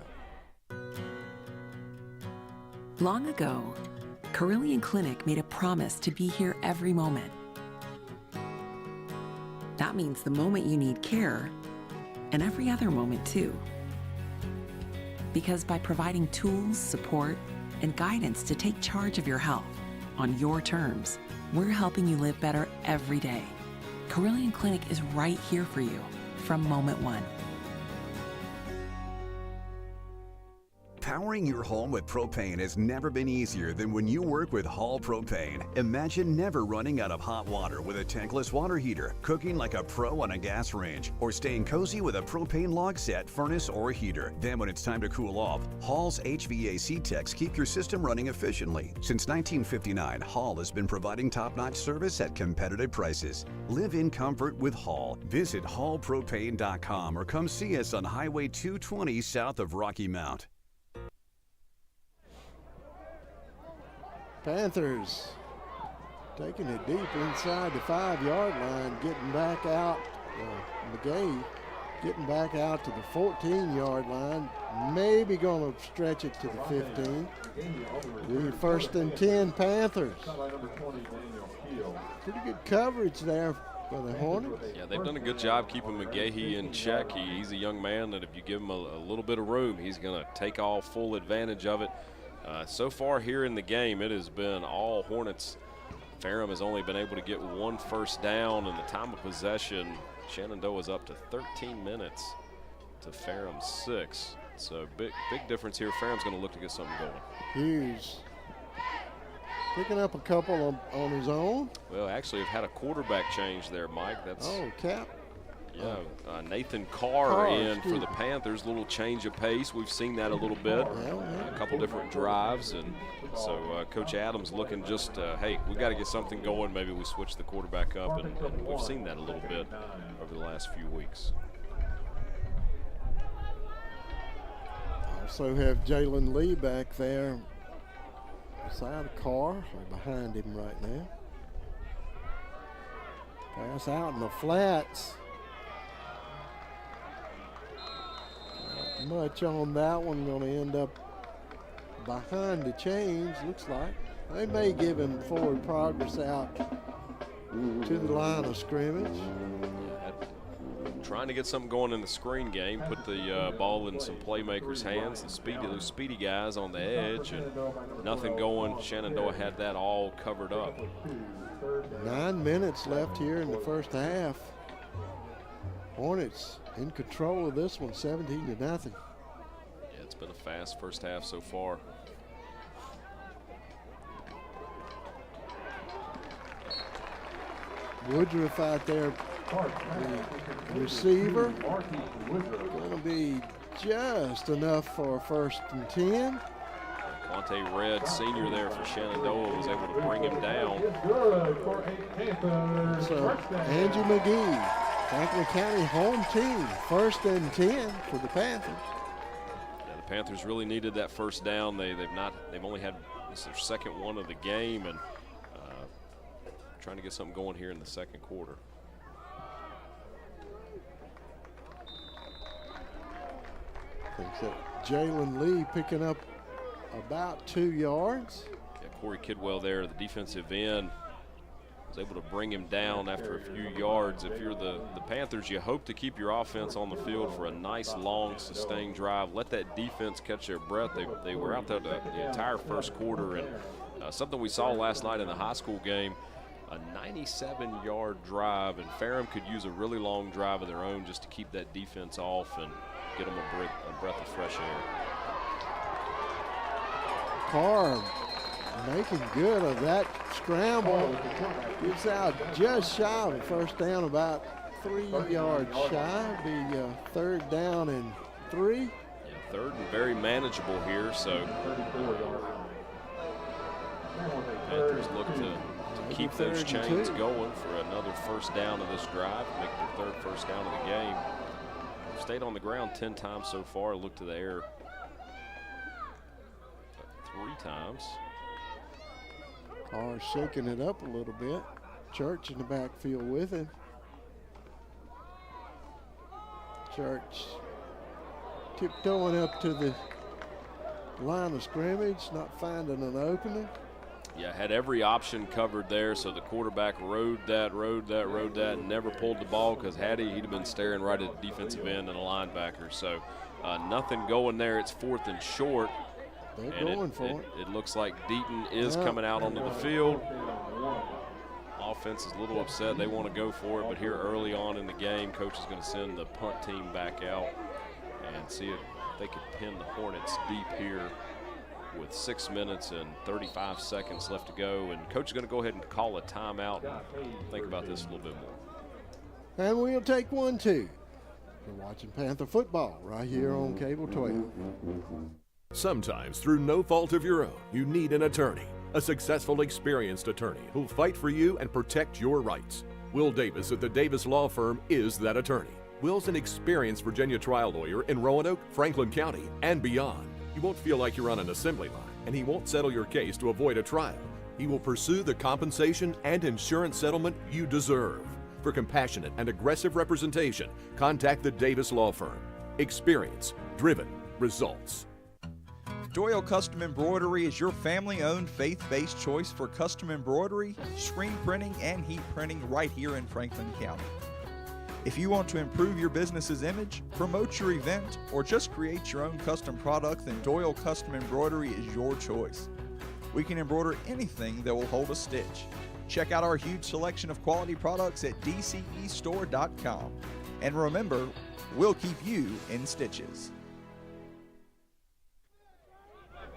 Speaker 8: Long ago, Carillion Clinic made a promise to be here every moment. That means the moment you need care, and every other moment too. Because by providing tools, support, and guidance to take charge of your health on your terms, we're helping you live better every day. Carillion Clinic is right here for you from moment one.
Speaker 7: Powering your home with propane has never been easier than when you work with Hall Propane. Imagine never running out of hot water with a tankless water heater, cooking like a pro on a gas range, or staying cozy with a propane log set, furnace, or heater. Then when it's time to cool off, Hall's HVAC techs keep your system running efficiently. Since 1959, Hall has been providing top-notch service at competitive prices. Live in comfort with Hall. Visit hallpropane.com or come see us on Highway 220 south of Rocky Mount.
Speaker 2: Panthers taking it deep inside the 5-yard line, getting back out. McGahee getting back out to the 14-yard line, maybe going to stretch it to the 15. The 1st and 10 Panthers. Pretty good coverage there for the Hornets.
Speaker 3: Yeah, they've done a good job keeping McGahee in check. He's a young man that if you give him a little bit of room, he's going to take all full advantage of it. So far here in the game, it has been all Hornets. Ferrum has only been able to get 1 first down, and the time of possession, Shenandoah is up to 13 minutes to Ferrum 6. So big difference here. Ferrum's going to look to get something going.
Speaker 2: Hughes picking up a couple on his own.
Speaker 3: Well, actually, I've had a quarterback change there, Mike. That's
Speaker 2: Cap.
Speaker 3: Yeah, Nathan Carr in for the Panthers. Little change of pace. We've seen that a little bit. A couple different drives, and so Coach Adams looking just, hey, we got to get something going. Maybe we switch the quarterback up, and we've seen that a little bit over the last few weeks.
Speaker 2: Also have Jalen Lee back there beside Carr, or behind him right now. Pass out in the flats. Much on that one, going to end up behind the chains, looks like. They may give him forward progress out to the line of scrimmage.
Speaker 3: Trying to get something going in the screen game, put the ball in some playmakers' hands, those speedy guys on the edge, and nothing going. Shenandoah had that all covered up.
Speaker 2: 9 minutes left here in the first half. Hornets in control of this one, 17-0.
Speaker 3: Yeah, it's been a fast first half so far.
Speaker 2: Woodruff out there, the receiver. Going to be just enough for a 1st and 10.
Speaker 3: Quante Red, senior there for Shenandoah, was able to bring him down.
Speaker 2: So Angie McGee, Franklin County home team, 1st and 10 for the Panthers.
Speaker 3: Yeah, the Panthers really needed that first down. They've only had this their second one of the game, and trying to get something going here in the second quarter.
Speaker 2: I think that Jalen Lee picking up about 2 yards.
Speaker 3: Yeah, Corey Kidwell there, the defensive end, was able to bring him down after a few yards. If you're the Panthers, you hope to keep your offense on the field for a nice, long, sustained drive. Let that defense catch their breath. They were out there the entire first quarter, and something we saw last night in the high school game, a 97-yard drive, and Ferrum could use a really long drive of their own just to keep that defense off and get them a breath of fresh air.
Speaker 2: Carr making good of that scramble. Gets out just shy of a first down, about 3 yards shy. Be 3rd down and 3.
Speaker 3: Yeah, 3rd and very manageable here. So Panthers look to keep those chains going for another first down of this drive, make their 3rd first down of the game. They've stayed on the ground 10 times so far. Look to the air 3 times.
Speaker 2: Carr shaking it up a little bit. Church in the backfield with him. Church tiptoeing up to the line of scrimmage, not finding an opening.
Speaker 3: Yeah, had every option covered there, so the quarterback rode that, and never pulled the ball, because had he'd have been staring right at the defensive end and a linebacker. So nothing going there. It's 4th and short.
Speaker 2: They're going for it.
Speaker 3: It looks like Deaton is coming out onto the field. Offense is a little upset. They want to go for it, but here early on in the game, coach is going to send the punt team back out and see if they could pin the Hornets deep here with 6 minutes and 35 seconds left to go. And coach is going to go ahead and call a timeout and think about this a little bit more.
Speaker 2: And we'll take 1, 2. You're watching Panther football right here on Cable 12.
Speaker 4: Sometimes, through no fault of your own, you need an attorney. A successful, experienced attorney who'll fight for you and protect your rights. Will Davis at the Davis Law Firm is that attorney. Will's an experienced Virginia trial lawyer in Roanoke, Franklin County, and beyond. You won't feel like you're on an assembly line, and he won't settle your case to avoid a trial. He will pursue the compensation and insurance settlement you deserve. For compassionate and aggressive representation, contact the Davis Law Firm. Experience, driven, results.
Speaker 6: Doyle Custom Embroidery is your family-owned, faith-based choice for custom embroidery, screen printing, and heat printing right here in Franklin County. If you want to improve your business's image, promote your event, or just create your own custom product, then Doyle Custom Embroidery is your choice. We can embroider anything that will hold a stitch. Check out our huge selection of quality products at dcestore.com. And remember, we'll keep you in stitches.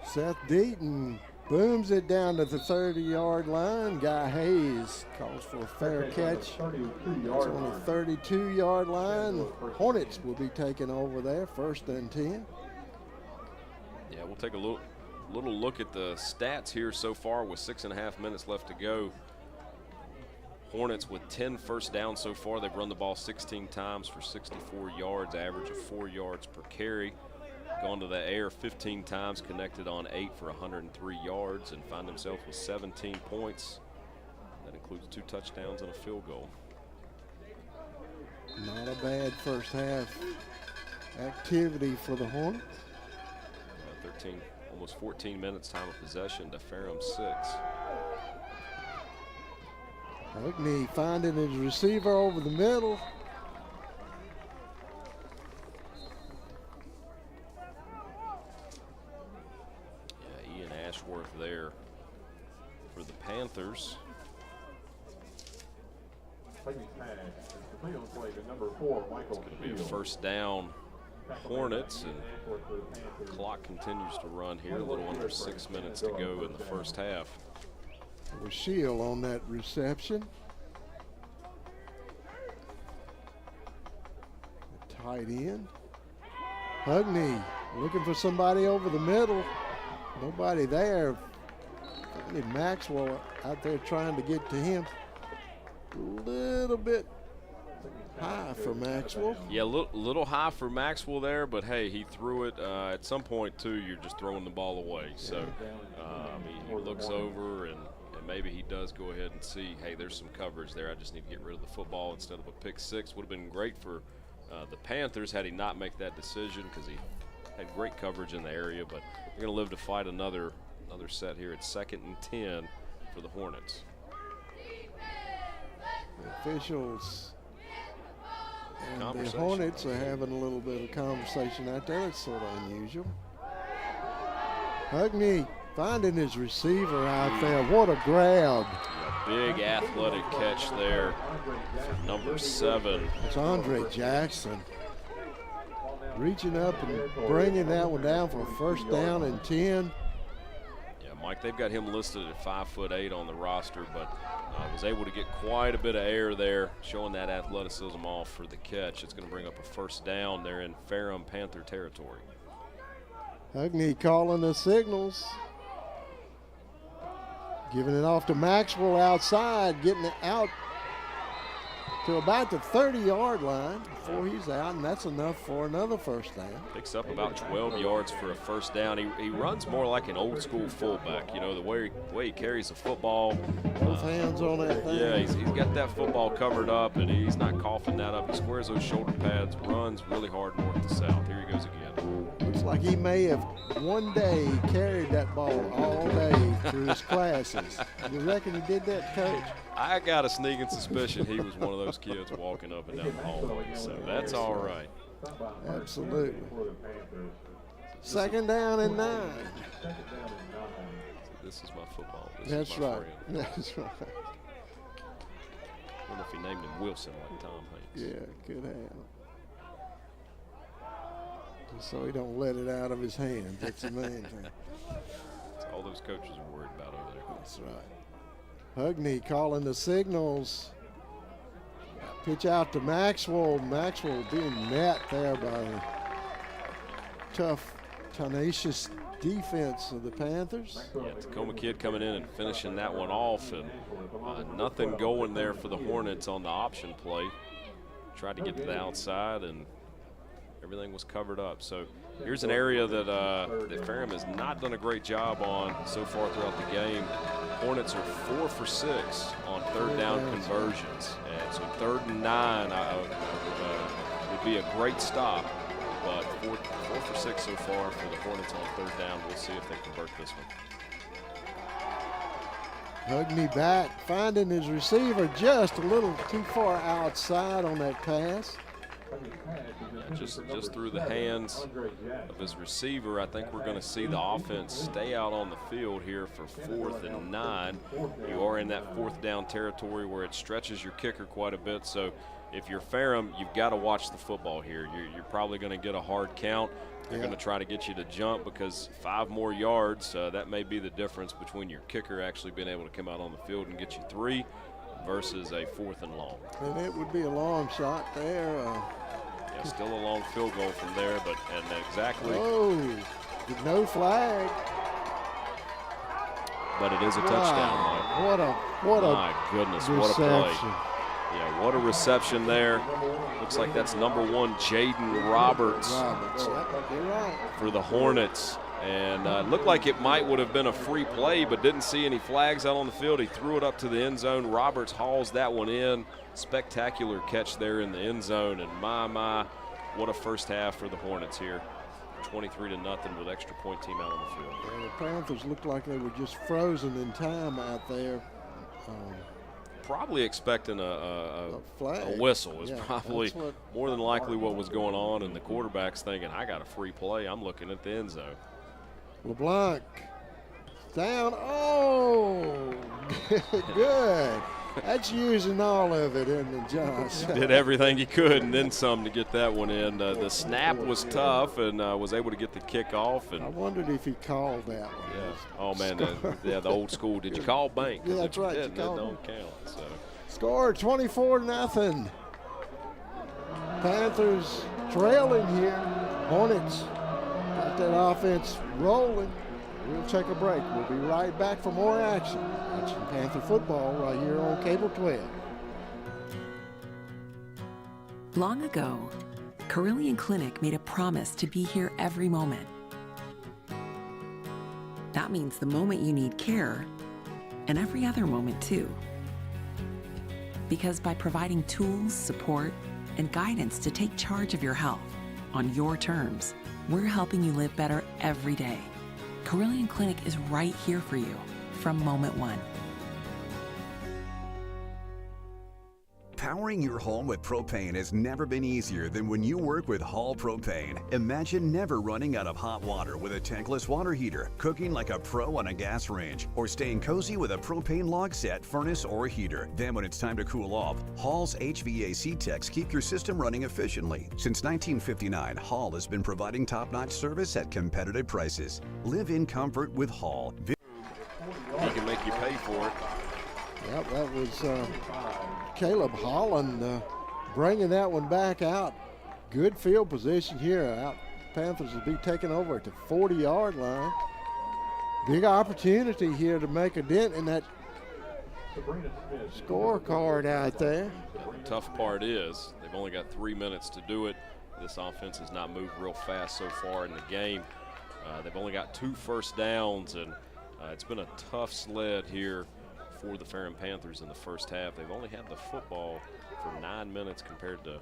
Speaker 2: Seth Deaton booms it down to the 30-yard line. Guy Hayes calls for a fair catch. It's on the 32-yard line. Hornets will be taking over there, 1st and 10.
Speaker 3: Yeah, we'll take a little look at the stats here so far with 6.5 minutes left to go. Hornets with 10 first downs so far. They've run the ball 16 times for 64 yards, average of 4 yards per carry. Gone to the air 15 times, connected on 8 for 103 yards, and find themselves with 17 points. That includes 2 touchdowns and a field goal.
Speaker 2: Not a bad first half activity for the Hornets.
Speaker 3: 13, almost 14 minutes time of possession to Ferrum 6.
Speaker 2: Hookney finding his receiver over the middle.
Speaker 3: Ashworth there for the Panthers. It's going to be a first down Hornets, and the clock continues to run here. A little under 6 minutes to go in the first half.
Speaker 2: With Shield on that reception. The tight end. Hookney looking for somebody over the middle. Nobody there. Only Maxwell out there trying to get to him. A little bit high for Maxwell.
Speaker 3: Yeah, little high for Maxwell there, but hey, he threw it. At some point, too, you're just throwing the ball away. So he looks over, and maybe he does go ahead and see, hey, there's some coverage there. I just need to get rid of the football instead of a pick six. Would have been great for the Panthers had he not make that decision, because he had great coverage in the area, but they're going to live to fight another set here. It's 2nd and 10 for the Hornets.
Speaker 2: The officials and the Hornets are having a little bit of conversation out there. That's sort of unusual. Hookney finding his receiver out there. What a grab.
Speaker 3: Yeah, big athletic catch there for number 7.
Speaker 2: It's Andre Jackson reaching up and bringing that one down for a first down and 10.
Speaker 3: Yeah, Mike, they've got him listed at 5'8" on the roster, but was able to get quite a bit of air there, showing that athleticism off for the catch. It's going to bring up a first down there in Ferrum Panther territory.
Speaker 2: Hugney calling the signals. Giving it off to Maxwell outside, getting it out to about the 30-yard line before he's out, and that's enough for another first down.
Speaker 3: Picks up about 12 yards for a first down. He runs more like an old-school fullback, you know, the way he carries the football.
Speaker 2: Both hands on that thing.
Speaker 3: Yeah, he's got that football covered up, and he's not coughing that up. He squares those shoulder pads, runs really hard north to south. Here he goes again.
Speaker 2: Looks like he may have one day carried that ball all day through his classes. You reckon he did that, Coach?
Speaker 3: I got a sneaking suspicion he was one of those kids walking up and down the hallway, so that's all right.
Speaker 2: Absolutely. Second down and 9.
Speaker 3: This is my football.
Speaker 2: That's right. That's right.
Speaker 3: I wonder if he named him Wilson like Tom Hanks.
Speaker 2: Yeah, could have. So he don't let it out of his hands. That's the main thing.
Speaker 3: That's all those coaches are worried about over there.
Speaker 2: That's right. Hugney calling the signals. Pitch out to Maxwell. Maxwell being met there by the tough, tenacious defense of the Panthers.
Speaker 3: Yeah, Tacoma kid coming in and finishing that one off, and nothing going there for the Hornets on the option play. Tried to get to the outside, and everything was covered up. So here's an area that Ferrum has not done a great job on so far throughout the game. Hornets are 4 for 6 on third down conversions. And so 3rd and 9 would be a great stop. But 4 for 6 so far for the Hornets on third down. We'll see if they convert this one.
Speaker 2: Hugney back, finding his receiver just a little too far outside on that pass.
Speaker 3: Yeah, just through the hands of his receiver. I think we're going to see the offense stay out on the field here for 4th and 9. You are in that 4th down territory where it stretches your kicker quite a bit. So if you're Ferrum, you've got to watch the football here. You're probably going to get a hard count. They're going to try to get you to jump because 5 more yards, that may be the difference between your kicker actually being able to come out on the field and get you 3 versus a 4th and long.
Speaker 2: And it would be a long shot there.
Speaker 3: Yeah, still a long field goal from there, and exactly.
Speaker 2: Oh, no flag.
Speaker 3: But it is a touchdown, Mike.
Speaker 2: What a
Speaker 3: my goodness,
Speaker 2: reception.
Speaker 3: what a play. Yeah, what a reception there. Looks like that's number 1, Jaden Roberts.
Speaker 2: You're right.
Speaker 3: For the Hornets. And it looked like it would have been a free play, but didn't see any flags out on the field. He threw it up to the end zone. Roberts hauls that one in. Spectacular catch there in the end zone. And my, what a first half for the Hornets here. 23-0 with extra point team out on the field.
Speaker 2: Yeah, the Panthers looked like they were just frozen in time out there.
Speaker 3: Probably expecting a
Speaker 2: flag.
Speaker 3: A whistle is
Speaker 2: Yeah,
Speaker 3: probably more than likely what was going on, and the quarterback's thinking, I got a free play. I'm looking at the end zone.
Speaker 2: LeBlanc down. Oh, good. That's using all of it, isn't it, Josh?
Speaker 3: Did everything he could and then some to get that one in. The snap was tough and was able to get the kick off. And
Speaker 2: I wondered if he called that one.
Speaker 3: Yeah. Oh, man, the old school. Did you call bank?
Speaker 2: Yeah, that's right.
Speaker 3: That don't count. So.
Speaker 2: Score 24-0. Panthers trailing here. Hornets got that offense rolling. We'll take a break. We'll be right back for more action. Watching Panther football right here on Cable 12.
Speaker 8: Long ago, Carillion Clinic made a promise to be here every moment. That means the moment you need care, and every other moment too. Because by providing tools, support, and guidance to take charge of your health on your terms, we're helping you live better every day. Carillion Clinic is right here for you from moment one.
Speaker 7: Powering your home with propane has never been easier than when you work with Hall Propane. Imagine never running out of hot water with a tankless water heater, cooking like a pro on a gas range, or staying cozy with a propane log set, furnace, or heater. Then when it's time to cool off, Hall's HVAC techs keep your system running efficiently. Since 1959, Hall has been providing top-notch service at competitive prices. Live in comfort with Hall.
Speaker 3: He can make you pay for it.
Speaker 2: Yep, that was Caleb Holland bringing that one back out. Good field position here. Out Panthers will be taking over at the 40-yard line. Big opportunity here to make a dent in that scorecard out there.
Speaker 3: The tough part is they've only got 3 minutes to do it. This offense has not moved real fast so far in the game. They've only got 2 first downs, and it's been a tough sled here for the Ferrum Panthers in the first half. They've only had the football for 9 minutes compared to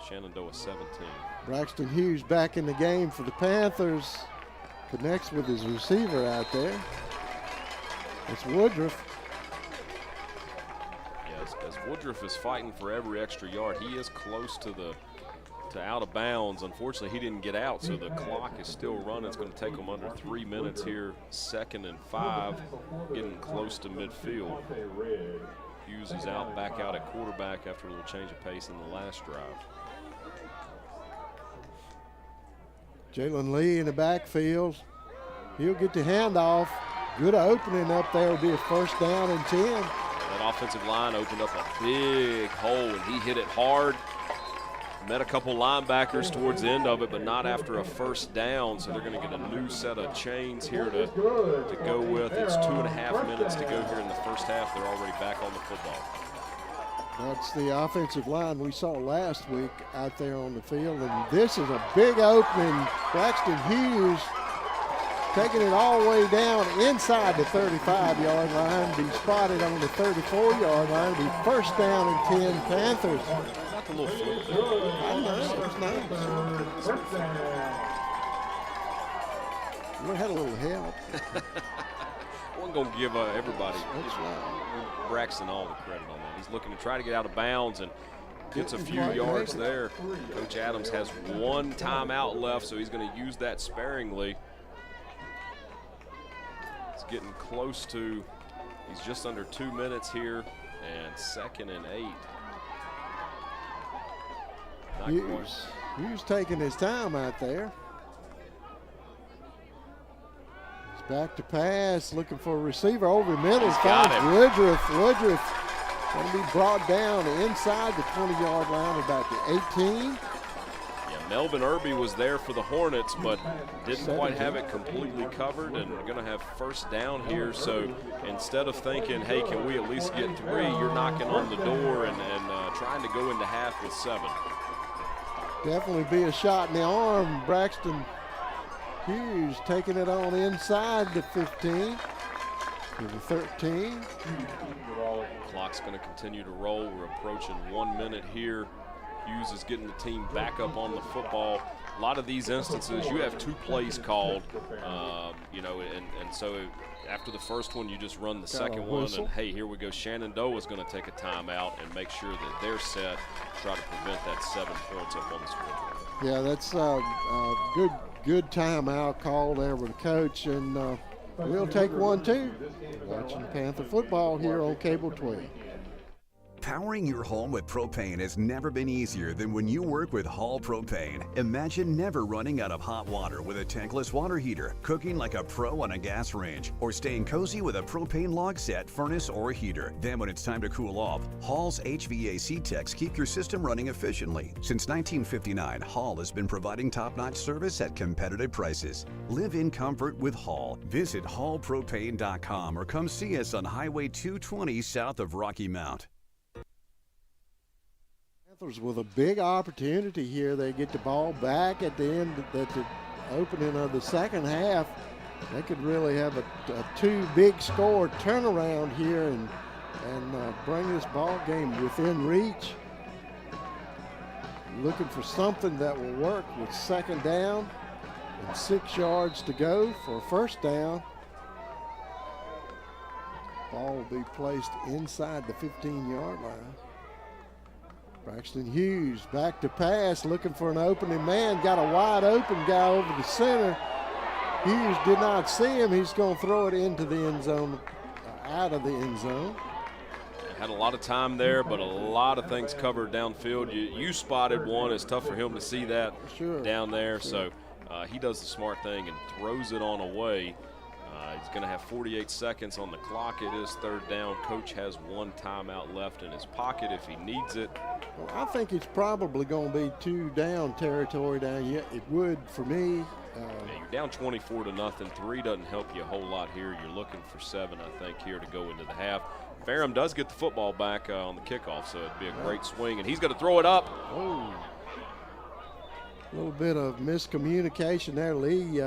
Speaker 3: Shenandoah 17.
Speaker 2: Braxton Hughes back in the game for the Panthers. Connects with his receiver out there. It's Woodruff.
Speaker 3: Yes, as Woodruff is fighting for every extra yard, he is close to out of bounds. Unfortunately, he didn't get out, so the clock is still running. It's going to take them under 3 minutes here. 2nd and 5, getting close to midfield. Hughes is back out at quarterback after a little change of pace in the last drive.
Speaker 2: Jalen Lee in the backfield. He'll get the handoff. Good opening up there. Will be a first down and 10.
Speaker 3: That offensive line opened up a big hole, and he hit it hard. Met a couple linebackers towards the end of it, but not after a first down, so they're going to get a new set of chains here to go with. It's 2.5 minutes to go here in the first half. They're already back on the football.
Speaker 2: That's the offensive line we saw last week out there on the field, and this is a big opening. Braxton Hughes taking it all the way down inside the 35-yard line, be spotted on the 34-yard line, be first down and 10 Panthers.
Speaker 3: A little fluke there.
Speaker 2: I know, it's nice. We had a little help.
Speaker 3: I wasn't going to give everybody, Braxton, all the credit on that. He's looking to try to get out of bounds and gets a few yards there. Coach Adams has 1 timeout left, so he's going to use that sparingly. It's getting close to, he's just under 2 minutes here, and 2nd and 8.
Speaker 2: Hughes taking his time out there. He's back to pass, looking for a receiver over the middle. Finds Woodruff. Woodruff going to be brought down inside the 20-yard line, about the 18.
Speaker 3: Yeah, Melvin Irby was there for the Hornets, but didn't quite have it completely covered, and we're going to have first down here. So instead of thinking, hey, can we at least get 3, you're knocking on the door and trying to go into half with 7.
Speaker 2: Definitely be a shot in the arm. Braxton Hughes taking it on inside the 15 to the 13.
Speaker 3: Clock's going to continue to roll. We're approaching 1 minute here. Hughes is getting the team back up on the football. A lot of these instances, you have 2 plays called, and so after the first one, you just run the second one, and hey, here we go. Shenandoah is going to take a timeout and make sure that they're set, try to prevent that 7 points up on the scoreboard.
Speaker 2: Yeah, that's a good timeout call there with the coach, and we'll take one too. Watching Panther football here on Cable 12.
Speaker 7: Powering your home with propane has never been easier than when you work with Hall Propane. Imagine never running out of hot water with a tankless water heater, cooking like a pro on a gas range, or staying cozy with a propane log set, furnace, or heater. Then when it's time to cool off, Hall's HVAC techs keep your system running efficiently. Since 1959, Hall has been providing top-notch service at competitive prices. Live in comfort with Hall. Visit hallpropane.com or come see us on Highway 220 south of Rocky Mount.
Speaker 2: Panthers with a big opportunity here. They get the ball back at the end, at the opening of the second half. They could really have a 2 big score turnaround here and bring this ball game within reach. Looking for something that will work with 2nd down and 6 yards to go for a first down. Ball will be placed inside the 15-yard line. Braxton Hughes back to pass, looking for an opening man. Got a wide open guy over the center. Hughes did not see him. He's going to throw it into the end zone, out of the end zone.
Speaker 3: Had a lot of time there, but a lot of things covered downfield. You spotted one. It's tough for him to see that down there. Sure. So he does the smart thing and throws it on away. He's going to have 48 seconds on the clock. It is third down. Coach has one timeout left in his pocket if he needs it.
Speaker 2: Well, I think it's probably going to be 2 down territory down here. It would for me.
Speaker 3: You're down 24-0. 3 doesn't help you a whole lot here. You're looking for 7, I think, here to go into the half. Ferrum does get the football back on the kickoff, so it'd be a great swing, and he's going to throw it up.
Speaker 2: Oh, a little bit of miscommunication there. Lee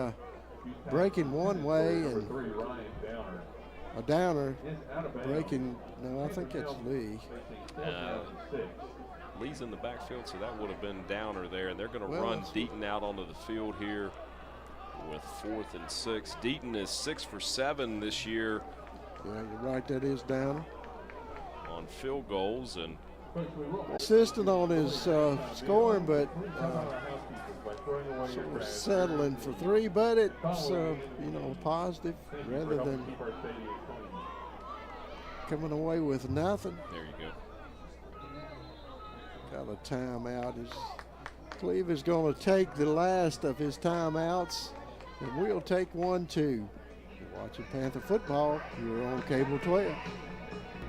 Speaker 2: breaking one way and a downer breaking. No, I think it's Lee.
Speaker 3: Lee's in the backfield, so that would have been downer there, and they're going to run Deaton out onto the field here with 4th and 6. Deaton is 6 for 7 this year.
Speaker 2: Yeah, you're right, that is downer.
Speaker 3: On field goals, and
Speaker 2: consistent on his scoring, but sort of settling for 3, but it's you know, positive rather than coming away with nothing.
Speaker 3: There you go.
Speaker 2: Got a timeout. Cleve is going to take the last of his timeouts, and we'll take one too. You're watching Panther football. You're on Cable 12.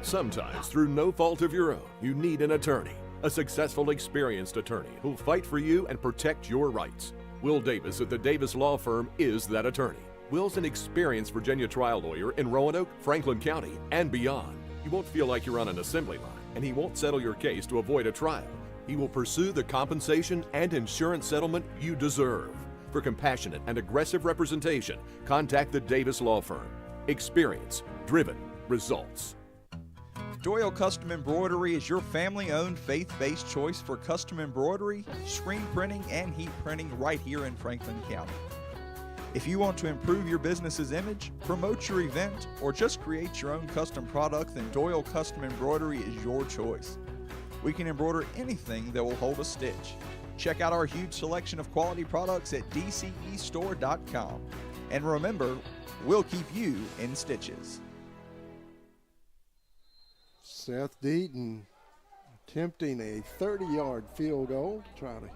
Speaker 4: Sometimes, through no fault of your own, you need an attorney. A successful, experienced attorney who'll fight for you and protect your rights. Will Davis at the Davis Law Firm is that attorney. Will's an experienced Virginia trial lawyer in Roanoke, Franklin County, and beyond. You won't feel like you're on an assembly line, and he won't settle your case to avoid a trial. He will pursue the compensation and insurance settlement you deserve. For compassionate and aggressive representation, contact the Davis Law Firm. Experience, driven, results.
Speaker 6: Doyle Custom Embroidery is your family-owned, faith-based choice for custom embroidery, screen printing, and heat printing right here in Franklin County. If you want to improve your business's image, promote your event, or just create your own custom product, then Doyle Custom Embroidery is your choice. We can embroider anything that will hold a stitch. Check out our huge selection of quality products at dcestore.com. And remember, we'll keep you in stitches.
Speaker 2: Seth Deaton attempting a 30-yard field goal to try to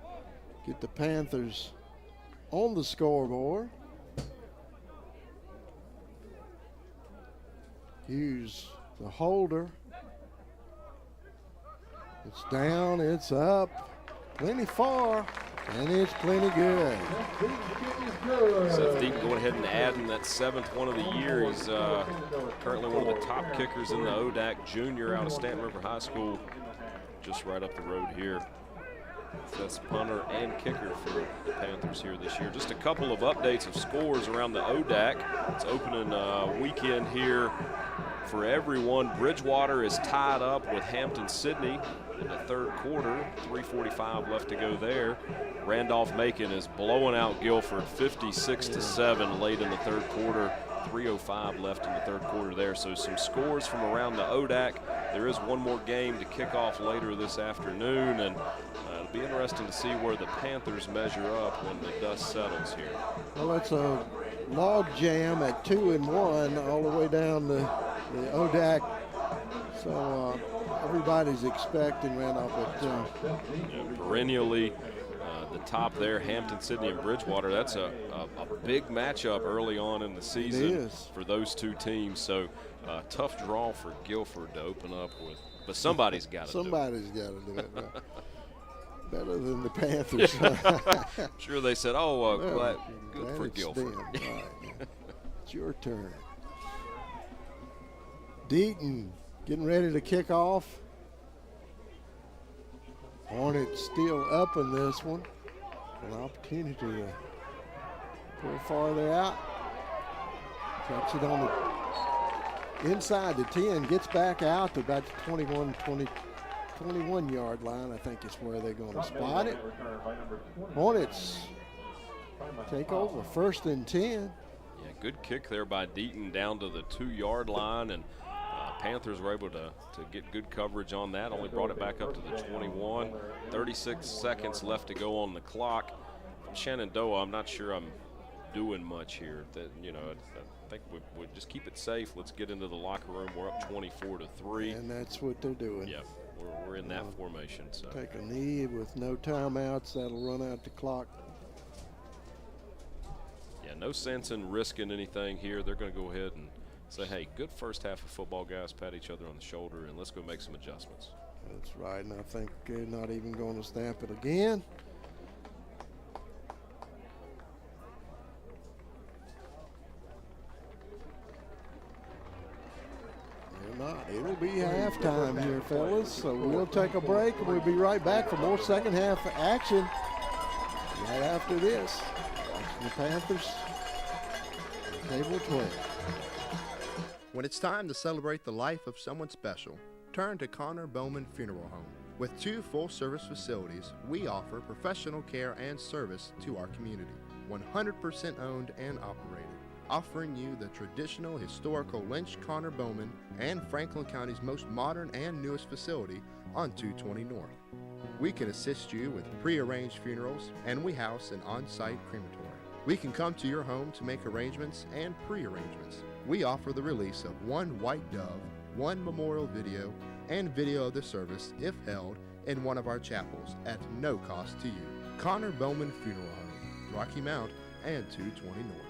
Speaker 2: get the Panthers on the scoreboard. Hughes, the holder. It's down, it's up, plenty far, and it's plenty good.
Speaker 3: Seth Deaton going ahead and adding that 7th one of the year. He's currently one of the top kickers in the ODAC, junior out of Stanton River High School, just right up the road here. That's punter and kicker for the Panthers here this year. Just a couple of updates of scores around the ODAC. It's opening weekend here for everyone. Bridgewater is tied up with Hampton-Sydney in the third quarter. 3:45 left to go there. Randolph-Macon is blowing out Guilford 56-7 late in the third quarter. 3:05 left in the third quarter there. So some scores from around the ODAC. There is one more game to kick off later this afternoon, and it'll be interesting to see where the Panthers measure up when the dust settles here.
Speaker 2: Well, it's a log jam at 2-1 all the way down the ODAC. So everybody's expecting Randolph, but
Speaker 3: perennially the top there, Hampton-Sydney and Bridgewater. That's a big matchup early on in the season for those two teams. So tough draw for Guilford to open up with, but somebody's got to do it.
Speaker 2: Somebody's got to do it. Right? Better than the Panthers.
Speaker 3: I'm sure they said, oh,
Speaker 2: well,
Speaker 3: good for Guilford.
Speaker 2: Right. It's your turn. Deaton getting ready to kick off. Hornets still up in this one. An opportunity to pull farther out. Cuts it on the inside the 10. Gets back out to about the 21-yard line. I think is where they're going to spot it. Hornets take over 1st and 10.
Speaker 3: Yeah, good kick there by Deaton down to the 2-yard line, and Panthers were able to get good coverage on that, only brought it back up to the 21. 36 seconds left to go on the clock. Shenandoah, I'm not sure I'm doing much here. That, you know, I think we just keep it safe. Let's get into the locker room. We're up 24-3.
Speaker 2: And that's what they're doing.
Speaker 3: Yeah, we're in that formation. So
Speaker 2: take a knee with no timeouts. That'll run out the clock.
Speaker 3: yeah, no sense in risking anything here. They're going to go ahead and say, hey, good first half of football, guys. Pat each other on the shoulder, and let's go make some adjustments.
Speaker 2: That's right, and I think they're not even going to stamp it again. They're not. It'll be halftime here, fellas, so we'll take a break, and we'll be right back for more second half action right after this. The Panthers, Cable 12.
Speaker 9: When it's time to celebrate the life of someone special, turn to Connor Bowman Funeral Home. With 2 full-service facilities, we offer professional care and service to our community. 100% owned and operated, offering you the traditional historical Lynch, Connor Bowman, and Franklin County's most modern and newest facility on 220 North. We can assist you with pre-arranged funerals, and we house an on-site crematory. We can come to your home to make arrangements and pre-arrangements. We offer the release of 1 white dove, 1 memorial video, and video of the service if held in one of our chapels at no cost to you. Connor Bowman Funeral Home, Rocky Mount and 220 North.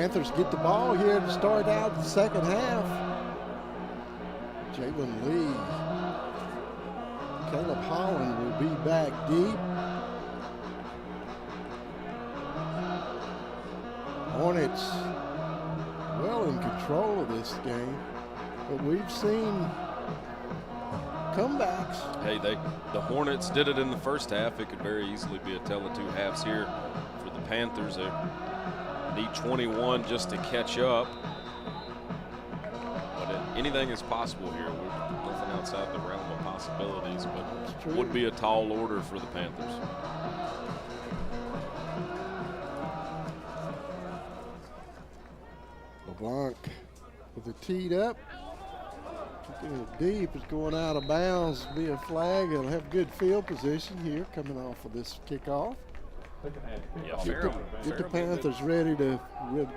Speaker 2: Panthers get the ball here to start out the second half. Jalen Lee. Caleb Holland will be back deep. Hornets well in control of this game, but we've seen comebacks.
Speaker 3: Hey, the Hornets did it in the first half. It could very easily be a tale of two halves here for the Panthers. They need 21 just to catch up. But anything is possible here. We're nothing outside the realm of possibilities, but would be a tall order for the Panthers.
Speaker 2: LeBlanc with it teed up. Kicking it deep. It's going out of bounds. Be a flag. It'll have good field position here coming off of this kickoff.
Speaker 3: Yeah,
Speaker 2: Get the Panthers ready to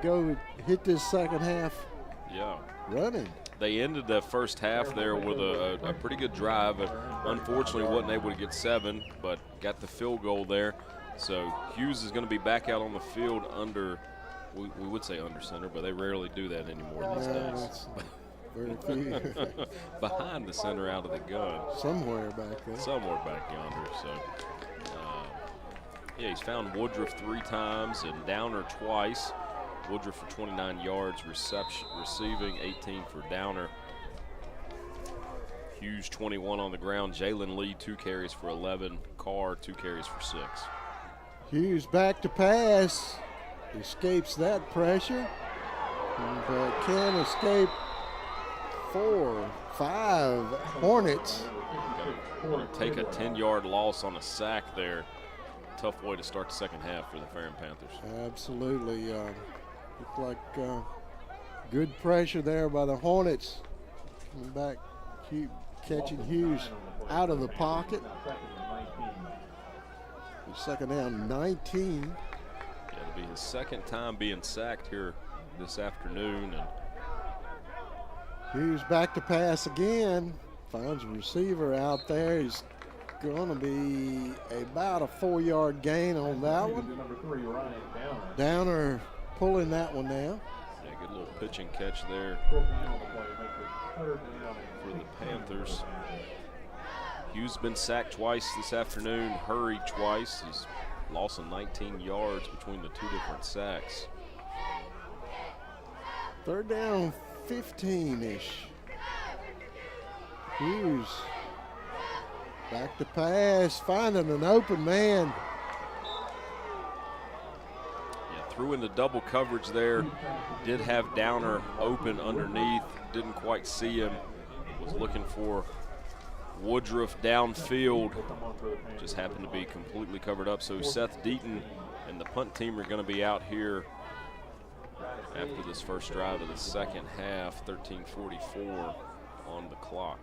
Speaker 2: go hit this second half.
Speaker 3: Yeah.
Speaker 2: Running.
Speaker 3: They ended the first half there with a pretty good drive. Unfortunately, wasn't able to get 7, but got the field goal there. So Hughes is going to be back out on the field under, we would say under center, but they rarely do that anymore these days.
Speaker 2: Very few.
Speaker 3: Behind the center out of the gun.
Speaker 2: Somewhere back there.
Speaker 3: Somewhere back yonder. So, yeah, he's found Woodruff 3 times and Downer twice. Woodruff for 29 yards receiving, 18 for Downer. Hughes 21 on the ground. Jalen Lee 2 carries for 11. Carr 2 carries for 6.
Speaker 2: Hughes back to pass. Escapes that pressure. But can escape 4, 5 Hornets.
Speaker 3: Take a 10-yard loss on a sack there. Tough way to start the second half for the Ferrum Panthers.
Speaker 2: Absolutely. Looked like good pressure there by the Hornets. Coming back, catching Hughes out of the pocket. Second down, 19.
Speaker 3: Yeah, it'll be his second time being sacked here this afternoon. And
Speaker 2: Hughes back to pass again. Finds a receiver out there. He's going to be about a 4-yard gain on that one. Downer pulling that one down.
Speaker 3: Yeah, good little pitch and catch there for the Panthers. Hughes been sacked twice this afternoon, hurried twice. He's lost 19 yards between the 2 different sacks.
Speaker 2: Third down, 15-ish. Hughes back to pass, finding an open man.
Speaker 3: Yeah, threw into double coverage there. Did have Downer open underneath. Didn't quite see him. Was looking for Woodruff downfield. Just happened to be completely covered up. So Seth Deaton and the punt team are going to be out here after this first drive of the second half. 13:44 on the clock.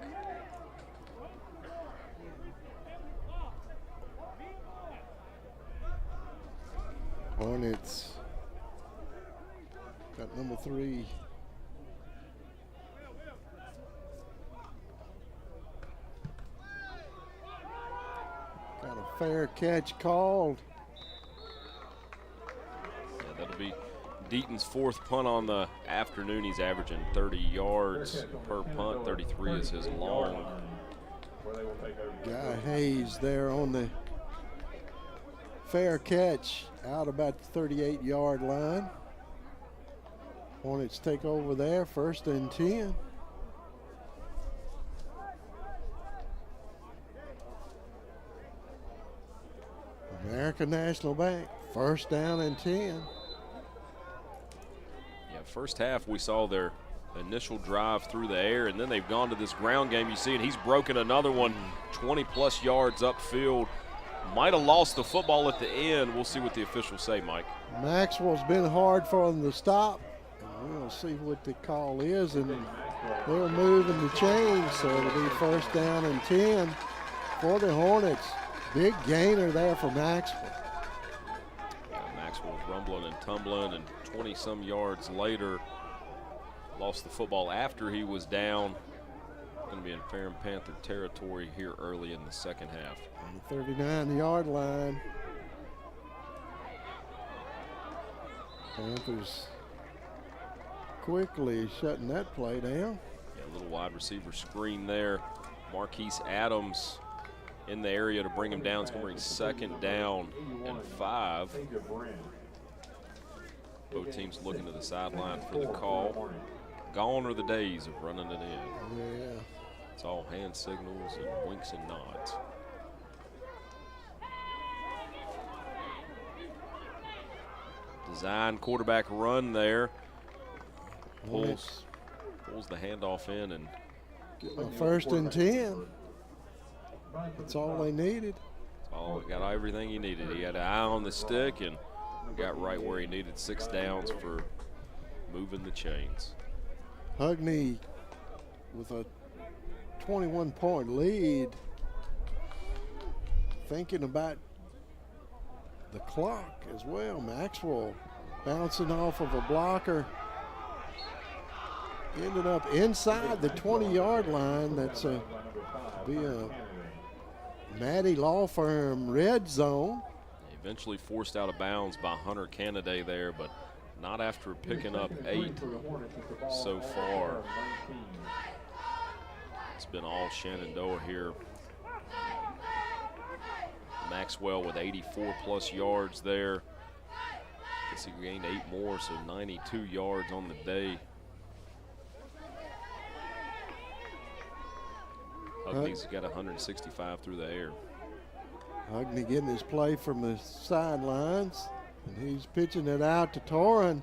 Speaker 2: Hornets got number 3. Got a fair catch called.
Speaker 3: Yeah, that'll be Deaton's 4th punt on the afternoon. He's averaging 30 yards per punt. 33 is his long.
Speaker 2: Guy Hayes there on the fair catch out about the 38-yard line. Hornets take over there, 1st and 10. American National Bank, 1st down and 10.
Speaker 3: Yeah, first half we saw their initial drive through the air, and then they've gone to this ground game. You see, and he's broken another one, 20-plus yards upfield. Might have lost the football at the end. We'll see what the officials say, Mike.
Speaker 2: Maxwell's been hard for them to stop. And we'll see what the call is, and they're moving the chain, so it'll be 1st down and 10 for the Hornets. Big gainer there for Maxwell.
Speaker 3: Yeah, Maxwell's rumbling and tumbling, and 20-some yards later, lost the football after he was down. Going to be in Ferrum Panther territory here early in the second half.
Speaker 2: On the 39-yard line. Panthers quickly shutting that play down.
Speaker 3: Yeah, a little wide receiver screen there. Marquise Adams in the area to bring him down. It's going to bring 2nd down and 5. Both teams looking to the sideline for the call. Gone are the days of running it in.
Speaker 2: Yeah.
Speaker 3: It's all hand signals and winks and nods. Design quarterback run there. Pulls the handoff in and
Speaker 2: a 1st and 10. That's all they needed.
Speaker 3: Got everything he needed. He had an eye on the stick and got right where he needed. 6 downs for moving the chains.
Speaker 2: Hugney with a 21-point lead. Thinking about the clock as well. Maxwell bouncing off of a blocker. Ended up inside the 20-yard line. That's be a Maddie Law Firm red zone.
Speaker 3: Eventually forced out of bounds by Hunter Canada there, but not after picking up 8 so far. It's been all Shenandoah here. Maxwell with 84+ yards there. Guess he gained 8 more, so 92 yards on the day. Hugney's got 165 through the air.
Speaker 2: Hugney getting his play from the sidelines, and he's pitching it out to Torin.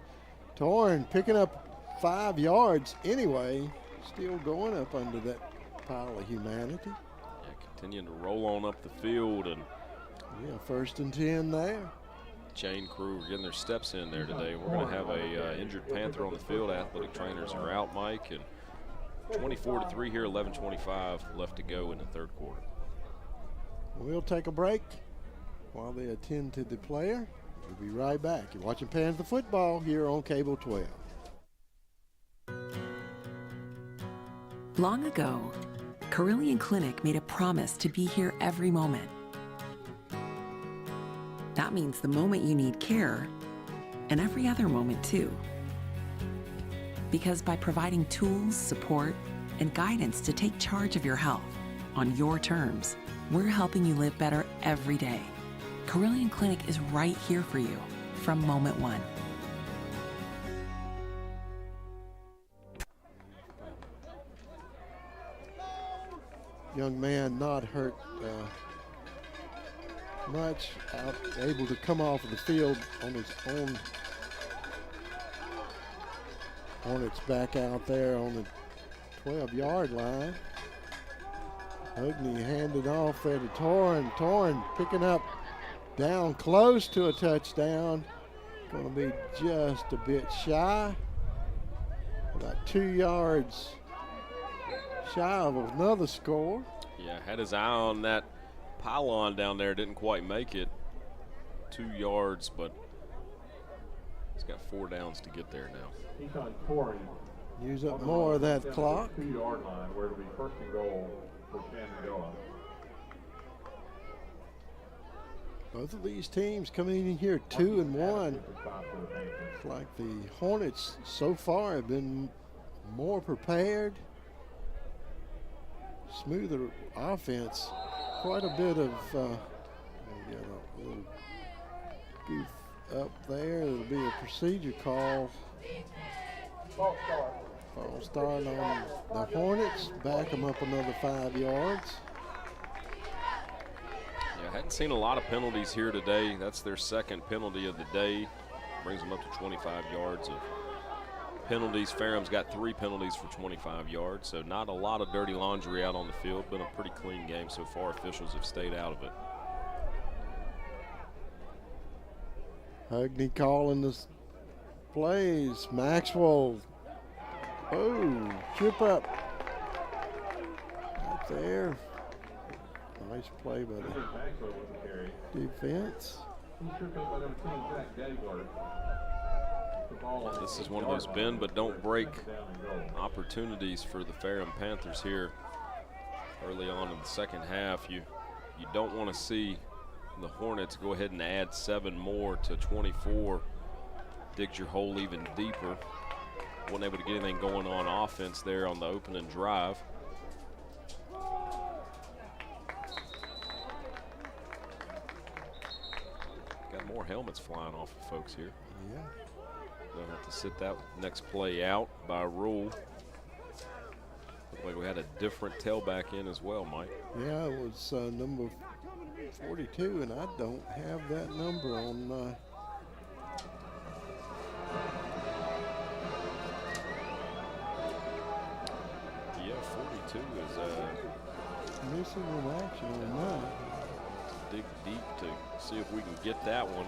Speaker 2: Torin picking up 5 yards anyway, still going up under that pile of humanity.
Speaker 3: Yeah, continuing to roll on up the field, and
Speaker 2: 1st and 10 there.
Speaker 3: Chain crew are getting their steps in there today. We're going to have a injured Panther on the field. Athletic trainers are out, Mike, and 24-3 here, 11:25 left to go in the 3rd quarter.
Speaker 2: We'll take a break while they attend to the player. We'll be right back. You're watching Panther Football here on Cable 12.
Speaker 8: Long ago, Carillion Clinic made a promise to be here every moment. That means the moment you need care, and every other moment too. Because by providing tools, support, and guidance to take charge of your health on your terms, we're helping you live better every day. Carillion Clinic is right here for you from moment one.
Speaker 2: Young man not hurt much, able to come off of the field on his own. Hornets back out there on the 12-yard line. Hugney handed off there to Torin. Torin picking up down close to a touchdown. Going to be just a bit shy. About 2 yards shy of another score.
Speaker 3: Yeah, had his eye on that pylon down there, didn't quite make it. 2 yards, but he's got 4 downs to get there now.
Speaker 1: He's on Torin.
Speaker 2: Use up more of that clock.
Speaker 1: 2-yard line, where it'll be 1st and goal for Shenandoah.
Speaker 2: Both of these teams coming in here 2-1. It's like the Hornets so far have been more prepared, smoother offense. Quite a bit of get a little goof up there. It'll be a procedure call. False start on the Hornets. Back them up another 5 yards.
Speaker 3: Yeah, hadn't seen a lot of penalties here today. That's their 2nd penalty of the day. Brings them up to 25 yards of penalties. Ferrum's got 3 penalties for 25 yards, so not a lot of dirty laundry out on the field. Been a pretty clean game so far. Officials have stayed out of it.
Speaker 2: Hugney calling the plays. Maxwell. Oh, trip up. Right there. Nice play by the defense.
Speaker 3: This is one of those bend but don't break opportunities for the Ferrum Panthers here early on in the 2nd half. You don't want to see the Hornets go ahead and add 7 more to 24. Digs your hole even deeper. wasn't able to get anything going on offense there on the opening drive. Got more helmets flying off of folks here.
Speaker 2: Yeah.
Speaker 3: They'll have to sit that next play out by rule. Looked like we had a different tailback in as well, Mike.
Speaker 2: Yeah, it was number 42, and I don't have that number on.
Speaker 3: Yeah, 42 is
Speaker 2: missing in action on that.
Speaker 3: dig deep to see if we can get that one.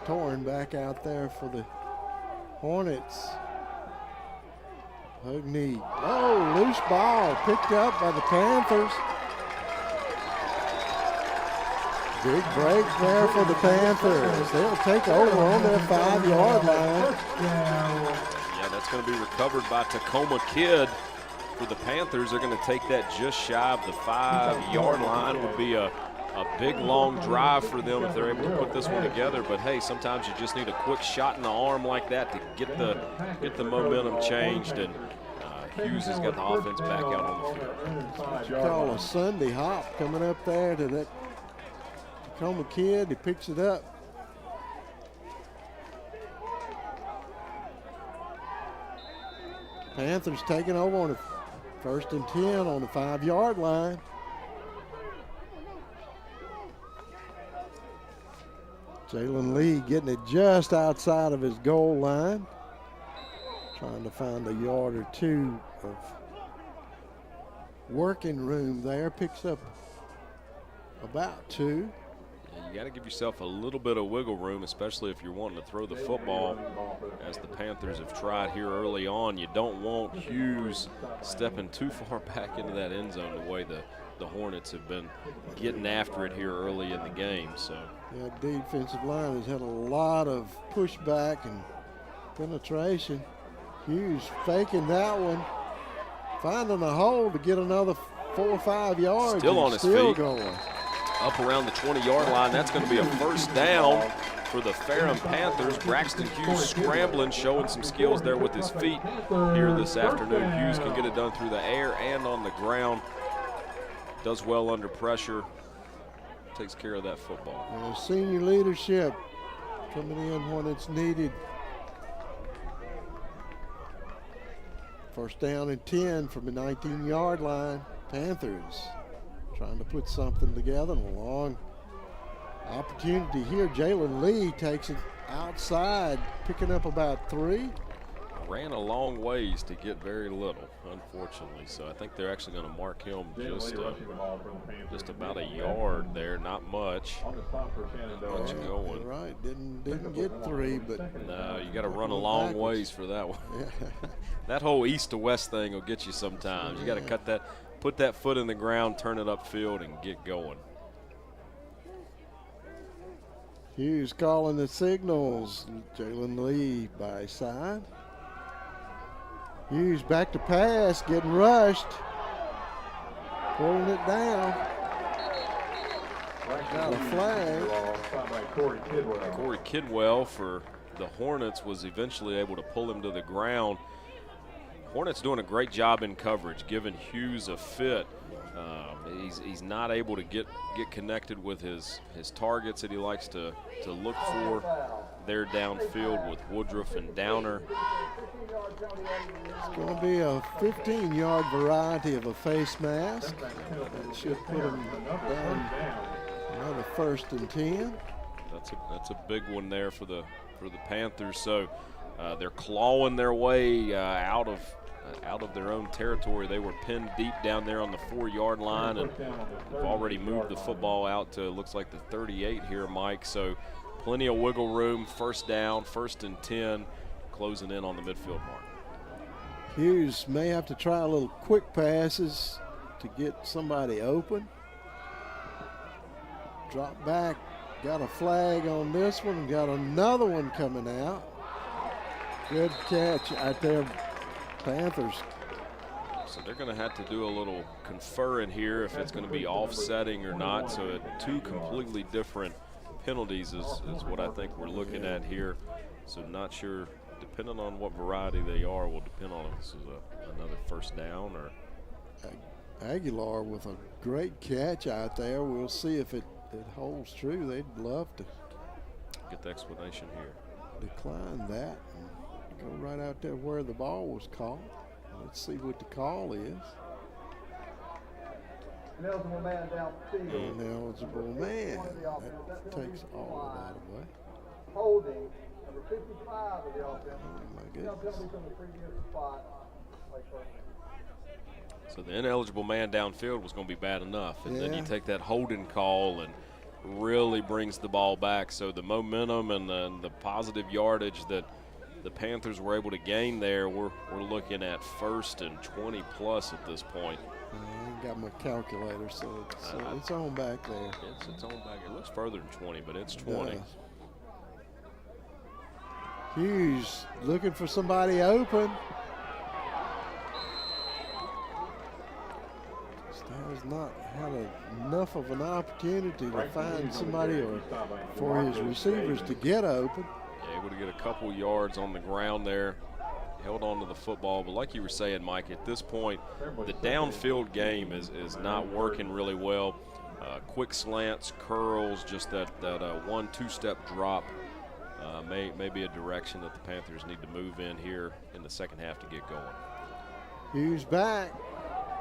Speaker 2: Torn back out there for the Hornets. Hogney. Oh, loose ball picked up by the Panthers. Big break there for the Panthers. They'll take over on their 5-yard line.
Speaker 3: Yeah, that's going to be recovered by Tacoma Kid. For the Panthers, they're going to take that just shy of the 5-yard line. Would be a big, long drive for them if they're able to put this one together. But, hey, sometimes you just need a quick shot in the arm like that to get the momentum changed. And Hughes has got the offense back out on the field.
Speaker 2: You call a Sunday hop coming up there to that Tacoma Kid. He picks it up. Panthers taking over on the 1st and 10 on the 5-yard line. Jalen Lee getting it just outside of his goal line. Trying to find a yard or two of working room there. Picks up about 2.
Speaker 3: You got to give yourself a little bit of wiggle room, especially if you're wanting to throw the football, as the Panthers have tried here early on. You don't want Hughes stepping too far back into that end zone the way the Hornets have been getting after it here early in the game. So
Speaker 2: yeah, defensive line has had a lot of pushback and penetration. Hughes faking that one, finding a hole to get another 4 or 5 yards.
Speaker 3: Still on his
Speaker 2: feet.
Speaker 3: Going. Up around the 20-yard line. That's going to be a first down for the Ferrum Panthers. Braxton Hughes scrambling, showing some skills there with his feet here this afternoon. Hughes can get it done through the air and on the ground. Does well under pressure. Takes care of that football.
Speaker 2: Senior leadership coming in when it's needed. First down and 10 from the 19-yard line. Panthers trying to put something together. A long opportunity here. Jalen Lee takes it outside, picking up about 3.
Speaker 3: Ran a long ways to get very little, unfortunately. So I think they're actually going to mark him just about a yard there. Not much. Not much going.
Speaker 2: Right, didn't get 3, but
Speaker 3: no, you got to run a long ways for that one.
Speaker 2: Yeah.
Speaker 3: That whole east to west thing will get you sometimes. You got to put that foot in the ground, turn it upfield, and get going.
Speaker 2: Hughes calling the signals. Jalen Lee by side. Hughes back to pass, getting rushed. Pulling it down. Got a flag.
Speaker 3: Corey Kidwell for the Hornets was eventually able to pull him to the ground. Hornets doing a great job in coverage, giving Hughes a fit. He's not able to get connected with his targets that he likes to look for there downfield with Woodruff and Downer.
Speaker 2: It's going to be a 15-yard variety of a face mask. That should put him down another 1st and 10.
Speaker 3: That's a big one there for the Panthers. So they're clawing their way out of their own territory. They were pinned deep down there on the 4-yard line, and have already moved the football out to, looks like, the 38 here, Mike. So plenty of wiggle room. First down, 1st and 10, closing in on the midfield mark.
Speaker 2: Hughes may have to try a little quick passes to get somebody open. Drop back, got a flag on this one, got another one coming out. Good catch out there, Panthers.
Speaker 3: So they're going to have to do a little conferring here if it's going to be offsetting or not. So 2 completely different penalties is what I think we're looking at here. So not sure, depending on what variety they are, will depend on if this is another first down or.
Speaker 2: Aguilar with a great catch out there. We'll see if it holds true. They'd love to
Speaker 3: get the explanation here.
Speaker 2: Decline that and go right out there where the ball was caught. Let's see what the call is.
Speaker 5: An eligible man downfield.
Speaker 2: An eligible man. That takes all of that away.
Speaker 5: Holding number 55 of the offense.
Speaker 2: Oh my goodness.
Speaker 5: From the previous spot.
Speaker 3: So the ineligible man downfield was going to be bad enough. And then you take that holding call and really brings the ball back. So the momentum and the positive yardage that the Panthers were able to gain there, we're looking at 1st and 20 plus at this point.
Speaker 2: I ain't got my calculator, so it's on back there.
Speaker 3: It's on back. It looks further than 20, but it's 20.
Speaker 2: Hughes looking for somebody open. Has not had enough of an opportunity to find somebody or for his receivers to get open.
Speaker 3: Yeah, able to get a couple yards on the ground there. Held on to the football, but like you were saying, Mike, at this point, the downfield game is not working really well. Quick slants, curls, just that 1-2 step drop may be a direction that the Panthers need to move in here in the second half to get going.
Speaker 2: Hughes back.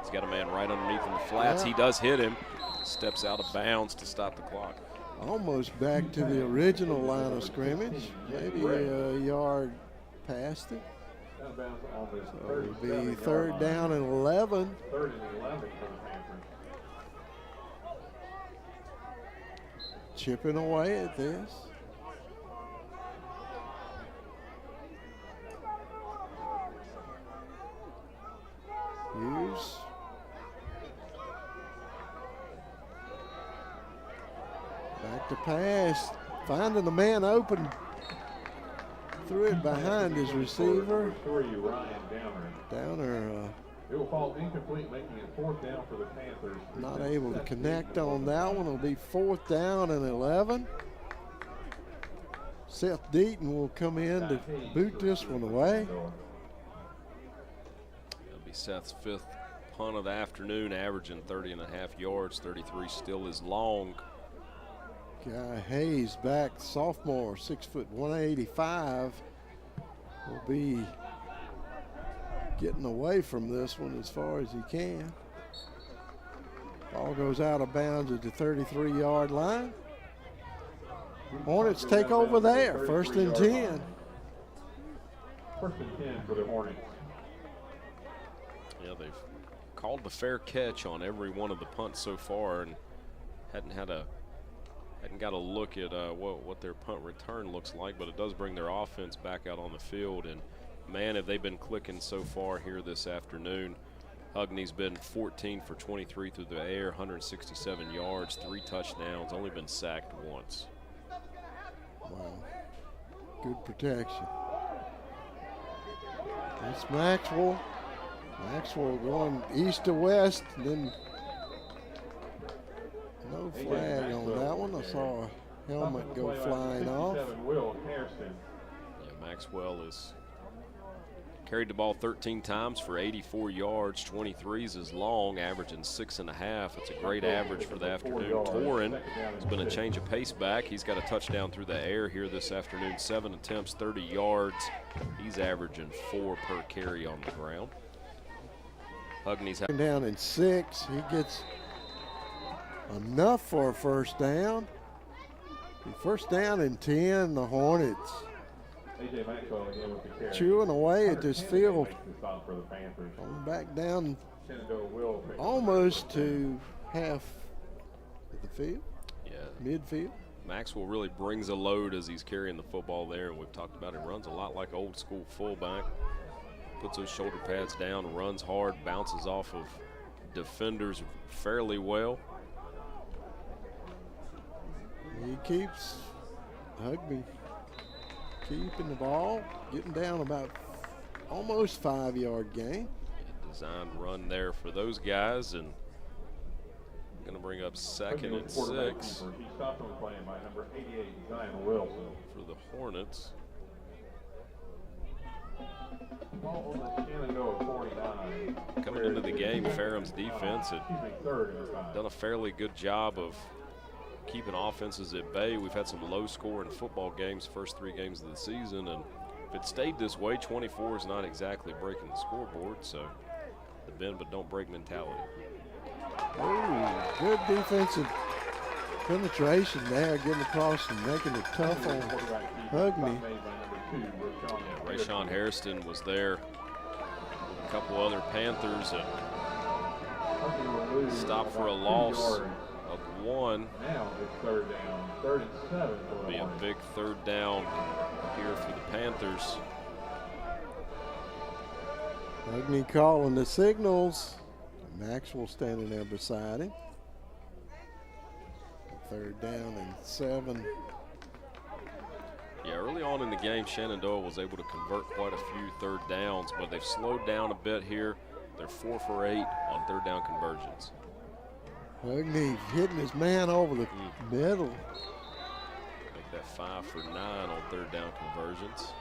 Speaker 3: He's got a man right underneath in the flats. He does hit him. Steps out of bounds to stop the clock.
Speaker 2: Almost back to the original line of scrimmage. Maybe a yard past it. So it would be 3rd down and 11.
Speaker 1: 3rd and 11 for the Panthers.
Speaker 2: Chipping away at this. Hughes. Back to pass. Finding the man open. Threw it behind his receiver. Downer.
Speaker 1: It will fall incomplete, making it 4th down for the Panthers.
Speaker 2: Not able to connect on that one. It'll be 4th down and 11. Seth Deaton will come in to boot this one away.
Speaker 3: That'll be Seth's 5th punt of the afternoon, averaging 30.5 yards. 33 still is long.
Speaker 2: Guy Hayes back, sophomore, 6 foot 185, will be getting away from this one as far as he can. Ball goes out of bounds at the 33-yard line. Hornets take over there, 1st and 10.
Speaker 1: 1st and 10 for the Hornets.
Speaker 3: Yeah, they've called the fair catch on every one of the punts so far and hadn't got a look at what their punt return looks like, but it does bring their offense back out on the field. And man, have they been clicking so far here this afternoon. Hugney's been 14 for 23 through the air, 167 yards, 3 touchdowns, only been sacked once.
Speaker 2: Wow, good protection. It's Maxwell. Maxwell going east to west, and then no flag on that one. I saw a helmet go flying off.
Speaker 3: Yeah, Maxwell has carried the ball 13 times for 84 yards. 23s is long, averaging 6.5. It's a great average for the afternoon. Torin has been a change of pace back. He's got a touchdown through the air here this afternoon. 7 attempts, 30 yards. He's averaging 4 per carry on the ground. Hugney's
Speaker 2: down in 6. He gets enough for a 1st down. 1st down and 10, the Hornets chewing away at this field. Going back down almost to half of the field, midfield.
Speaker 3: Maxwell really brings a load as he's carrying the football there, and we've talked about it. Runs a lot like old school fullback. Puts those shoulder pads down, runs hard, bounces off of defenders fairly well.
Speaker 2: He keeps Hugby keeping the ball, getting down about almost 5-yard gain.
Speaker 3: Designed run there for those guys, and going to bring up 2nd and 6
Speaker 1: He stopped on playing by number 88, Zion Wilson.
Speaker 3: For the Hornets.
Speaker 1: Ball on the Shenandoah 49.
Speaker 3: Coming into the game, Ferrum's defense had done a fairly good job of keeping offenses at bay. We've had some low-scoring football games first 3 games of the season, and if it stayed this way, 24 is not exactly breaking the scoreboard, so the bend but don't break mentality.
Speaker 2: Ooh, good defensive penetration there, getting across and making it tough on Hugney.
Speaker 3: Rayshawn Hairston was there with a couple other Panthers and stopped for a loss of 1.
Speaker 1: Now it's 3rd down, 3rd and 7.
Speaker 3: It'll be a big 3rd down here for the Panthers.
Speaker 2: Hugney calling the signals. Maxwell standing there beside him. 3rd down and 7.
Speaker 3: Yeah, early on in the game, Shenandoah was able to convert quite a few 3rd downs, but they've slowed down a bit here. They're 4 for 8 on 3rd down conversions.
Speaker 2: Hugney hitting his man over the middle.
Speaker 3: Make that 5 for 9 on 3rd down conversions.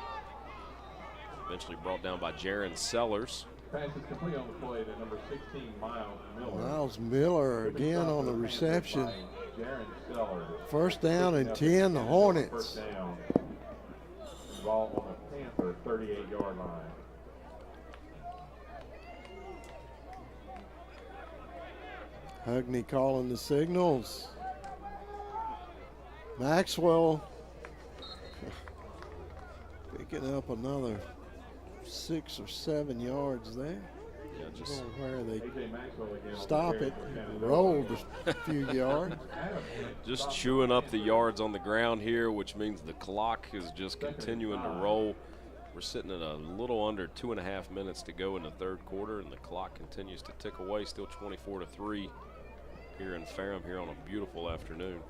Speaker 3: Eventually brought down by Jaron Sellers.
Speaker 1: Pass is complete on the play to number 16, Miles Miller.
Speaker 2: Miles Miller again on the reception.
Speaker 1: Jaron Sellers.
Speaker 2: 1st down and 10, the Hornets.
Speaker 1: 1st down. Ball on the Panther 38-yard line.
Speaker 2: Hugney calling the signals. Maxwell picking up another 6 or 7 yards there.
Speaker 3: Yeah, just
Speaker 2: where they stop it, rolled a few yards.
Speaker 3: Just chewing up the yards on the ground here, which means the clock is just continuing to roll. We're sitting at a little under 2.5 minutes to go in the 3rd quarter, and the clock continues to tick away. Still 24-3 here in Ferrum here on a beautiful afternoon.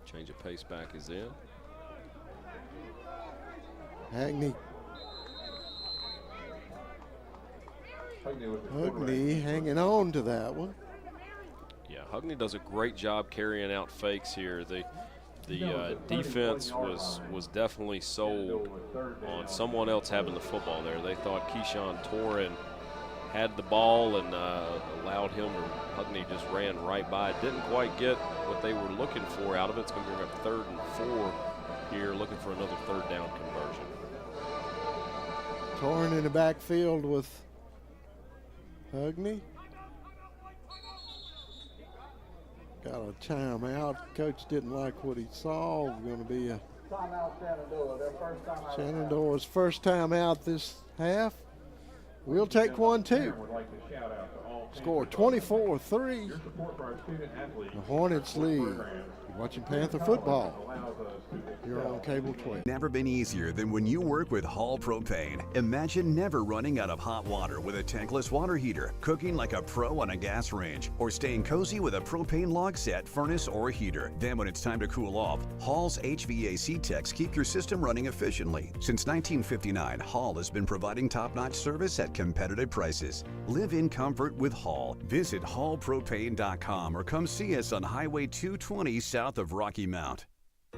Speaker 3: Change of pace back is in.
Speaker 2: Hugney hanging on to that one.
Speaker 3: Yeah, Hugney does a great job carrying out fakes here. The defense was definitely sold on someone else having the football there. They thought Keyshawn Torin had the ball and allowed him to. Hugney just ran right by it. Didn't quite get what they were looking for out of it. It's going to bring up 3rd and 4 here, looking for another 3rd down conversion.
Speaker 2: Torin in the backfield with Hugney. Got a timeout. Coach didn't like what he saw. Going to be a
Speaker 5: Timeout Shenandoah, their first time out.
Speaker 2: Shenandoah's first time out this half. We'll take one too. Score 24-3. The Hornets lead. You're watching Panther football here on Cable 12.
Speaker 7: Never been easier than when you work with Hall Propane. Imagine never running out of hot water with a tankless water heater, cooking like a pro on a gas range, or staying cozy with a propane log set, furnace, or heater. Then when it's time to cool off, Hall's HVAC techs keep your system running efficiently. Since 1959, Hall has been providing top-notch service at competitive prices. Live in comfort with Hall. Visit hallpropane.com or come see us on Highway 220 south of Rocky Mount.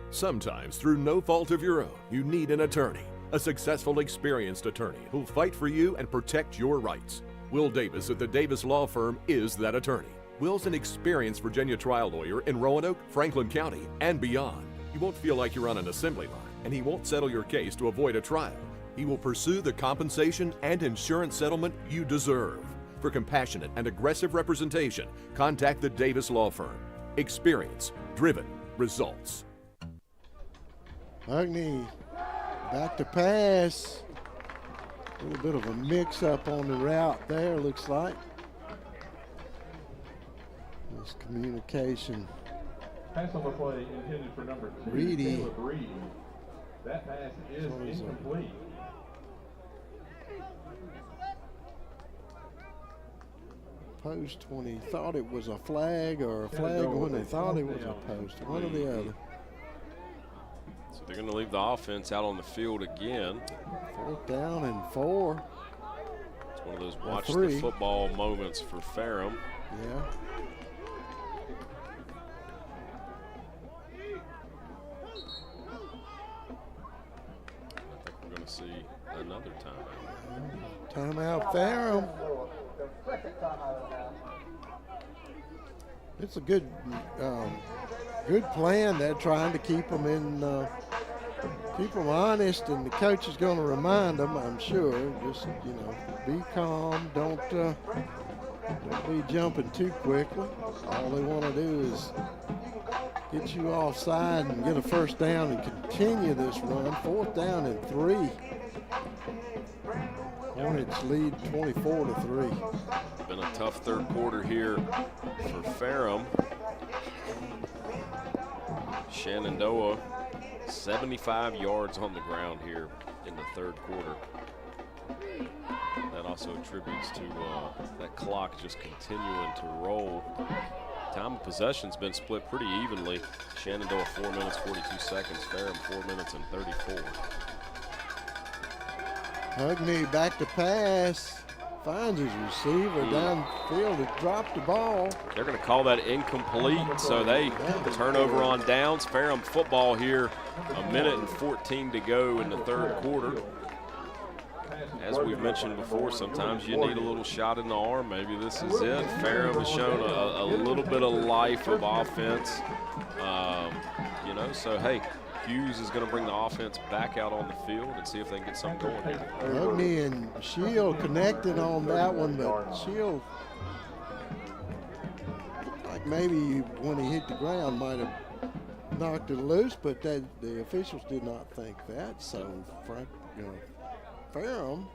Speaker 4: Sometimes, through no fault of your own, you need an attorney. A successful, experienced attorney who'll fight for you and protect your rights. Will Davis at the Davis Law Firm is that attorney. Will's an experienced Virginia trial lawyer in Roanoke, Franklin County, and beyond. You won't feel like you're on an assembly line, and he won't settle your case to avoid a trial. He will pursue the compensation and insurance settlement you deserve. For compassionate and aggressive representation, contact the Davis Law Firm. Experience, driven, results.
Speaker 2: Hugney back to pass. A little bit of a mix-up on the route there, looks like. Miscommunication.
Speaker 1: Pass on the play intended for number 2,
Speaker 2: Reedy.
Speaker 1: Caleb Reedy. That pass is incomplete.
Speaker 2: Post when he thought it was a flag, or a flag when they thought it was a post. One or the other.
Speaker 3: So they're going to leave the offense out on the field again.
Speaker 2: 4th down and 4.
Speaker 3: It's one of those watch the football moments for Ferrum.
Speaker 2: Yeah.
Speaker 3: another timeout.
Speaker 2: Timeout, Ferrum. It's a good plan. They're trying to keep them honest, and the coach is going to remind them, I'm sure. Just, be calm. Don't be jumping too quickly. All they want to do is get you offside and get a first down and continue this run. 4th down and 3. Hornets lead 24-3.
Speaker 3: Been a tough third quarter here for Ferrum. Shenandoah, 75 yards on the ground here in the third quarter. That also attributes to that clock just continuing to roll. Time of possession's been split pretty evenly. Shenandoah 4 minutes, 42 seconds. Ferrum 4 minutes and 34.
Speaker 2: Hugney back to pass. Finds his receiver downfield. He dropped the ball.
Speaker 3: They're going to call that incomplete, so they turnover on downs. Ferrum football here, 1 minute and 14 to go in the third quarter. As we've mentioned before, sometimes you need a little shot in the arm. Maybe this is it. Ferrum has shown a little bit of life of offense. So, hey, Hughes is going to bring the offense back out on the field and see if they can get something going here.
Speaker 2: Hugney and Shield connected on that one, but Shield, like maybe when he hit the ground, might have knocked it loose, but the officials did not think that. So, Ferrum,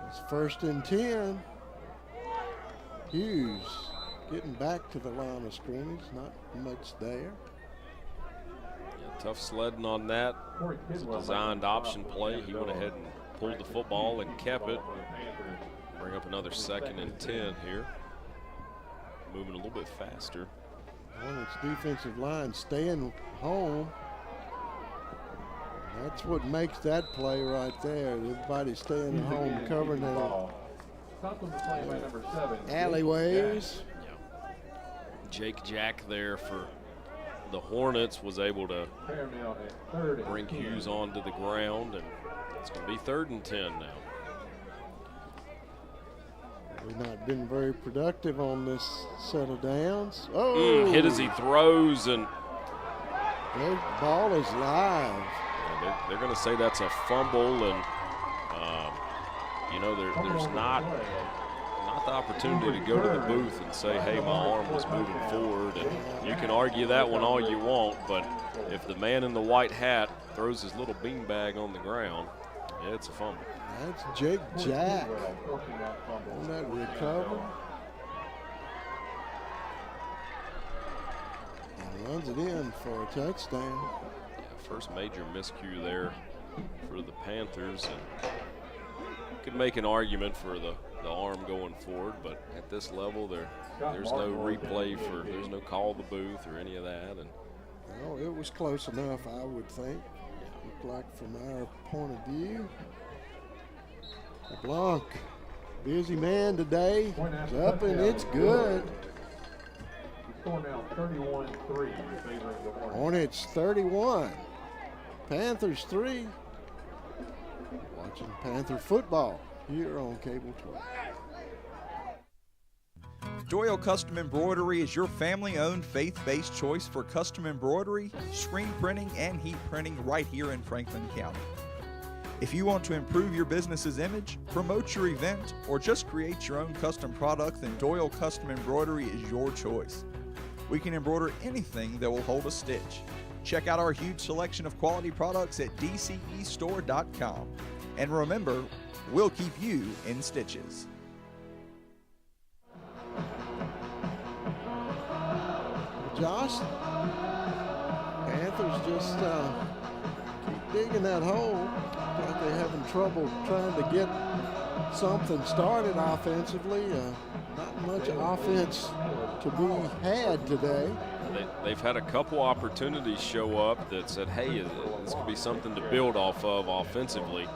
Speaker 2: it's 1st and 10. Hughes getting back to the line of scrimmage, not much there.
Speaker 3: Tough sledding on that. It's a designed option play. He went ahead and pulled the football and kept it. Bring up another 2nd and 10 here. Moving a little bit faster.
Speaker 2: Hornets defensive line staying home. That's what makes that play right there. Everybody staying at home, covering the alleyways.
Speaker 3: Yeah. Jake Jack there for the Hornets was able to bring Hughes onto the ground, and it's going to be 3rd and 10 now.
Speaker 2: We've not been very productive on this set of downs.
Speaker 3: Hit as he throws, and
Speaker 2: the ball is live.
Speaker 3: They're going to say that's a fumble, and there's not the opportunity to go to the booth and say, hey, my arm was moving forward. And you can argue that one all you want, but if the man in the white hat throws his little beanbag on the ground, yeah, it's a fumble.
Speaker 2: That's Jake Jack on that recovery. And runs it in for a touchdown.
Speaker 3: Yeah, first major miscue there for the Panthers. And you could make an argument for the arm going forward, but at this level, there's no replay there's no call the booth or any of that. And
Speaker 2: well, it was close enough, I would think. Looked like from our point of view. LeBlanc, busy man today. It's up and it's good. Hornets 31, Panthers 3. Watching Panther football here on Cable 12.
Speaker 6: Doyle Custom Embroidery is your family-owned, faith-based choice for custom embroidery, screen printing, and heat printing right here in Franklin County. If you want to improve your business's image, promote your event, or just create your own custom product, then Doyle Custom Embroidery is your choice. We can embroider anything that will hold a stitch. Check out our huge selection of quality products at dcestore.com. And remember, we'll keep you in stitches.
Speaker 2: Josh, Panthers just keep digging that hole. Like they're having trouble trying to get something started offensively. Not much offense to be had today.
Speaker 3: They've had a couple opportunities show up that said, hey, this could be something to build off of offensively.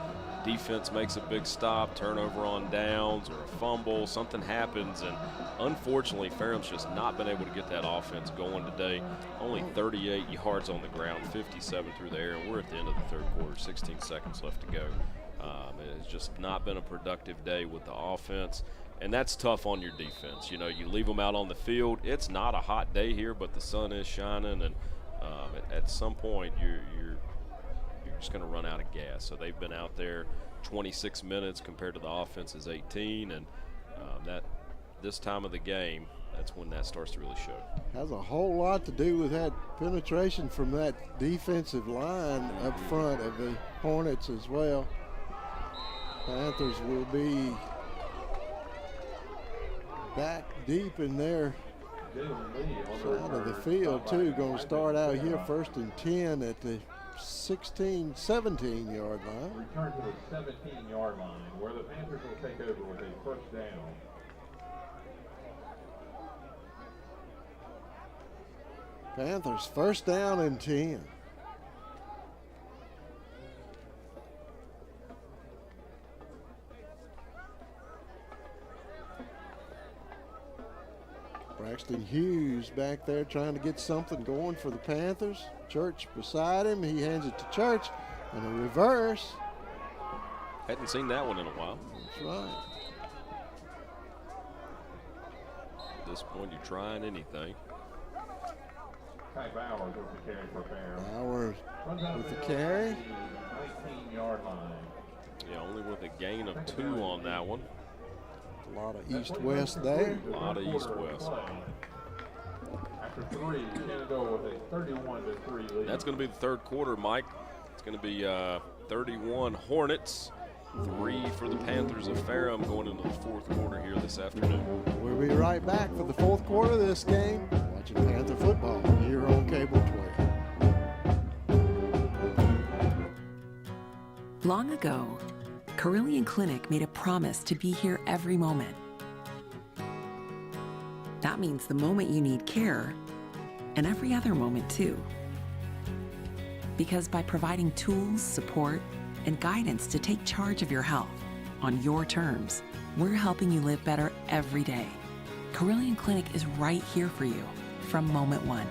Speaker 3: defense makes a big stop, turnover on downs or a fumble, something happens, and unfortunately Ferrum's just not been able to get that offense going today. Only 38 yards on the ground, 57 through the air, and we're at the end of the third quarter, 16 seconds left to go. It has just not been a productive day with the offense, and that's tough on your defense. You know, you leave them out on the field. It's not a hot day here, but the sun is shining, and at some point you're just going to run out of gas. So they've been out there 26 minutes compared to the offense's 18, and that this time of the game, that's when that starts to really show.
Speaker 2: Has a whole lot to do with that penetration from that defensive line up front of the Hornets as well. Panthers will be back deep in their side of the field too. Going to start out here 1st and 10 at the 17-yard line.
Speaker 1: Return to the 17-yard line, where the Panthers will take over with a first down.
Speaker 2: Panthers 1st down and 10. Braxton Hughes back there trying to get something going for the Panthers. Church beside him. He hands it to Church and a reverse.
Speaker 3: Hadn't seen that one in a while.
Speaker 2: That's right.
Speaker 3: At this point, you're trying anything.
Speaker 1: Ty Bowers with the carry for Ferrum.
Speaker 2: Bowers with the carry.
Speaker 1: 19-yard line.
Speaker 3: Yeah, only with a gain of 2 on that one.
Speaker 2: A lot of east-west there.
Speaker 3: A lot of east-west.
Speaker 1: After 3, Shenandoah with a 31-3 lead.
Speaker 3: That's going to be the third quarter, Mike. It's going to be 31 Hornets, 3 for the Panthers of Ferrum going into the fourth quarter here this afternoon.
Speaker 2: We'll be right back for the fourth quarter of this game. Watching Panther football here on Cable 12.
Speaker 8: Long ago, Carillion Clinic made a promise to be here every moment. That means the moment you need care, and every other moment too. Because by providing tools, support, and guidance to take charge of your health on your terms, we're helping you live better every day. Carillion Clinic is right here for you from moment one.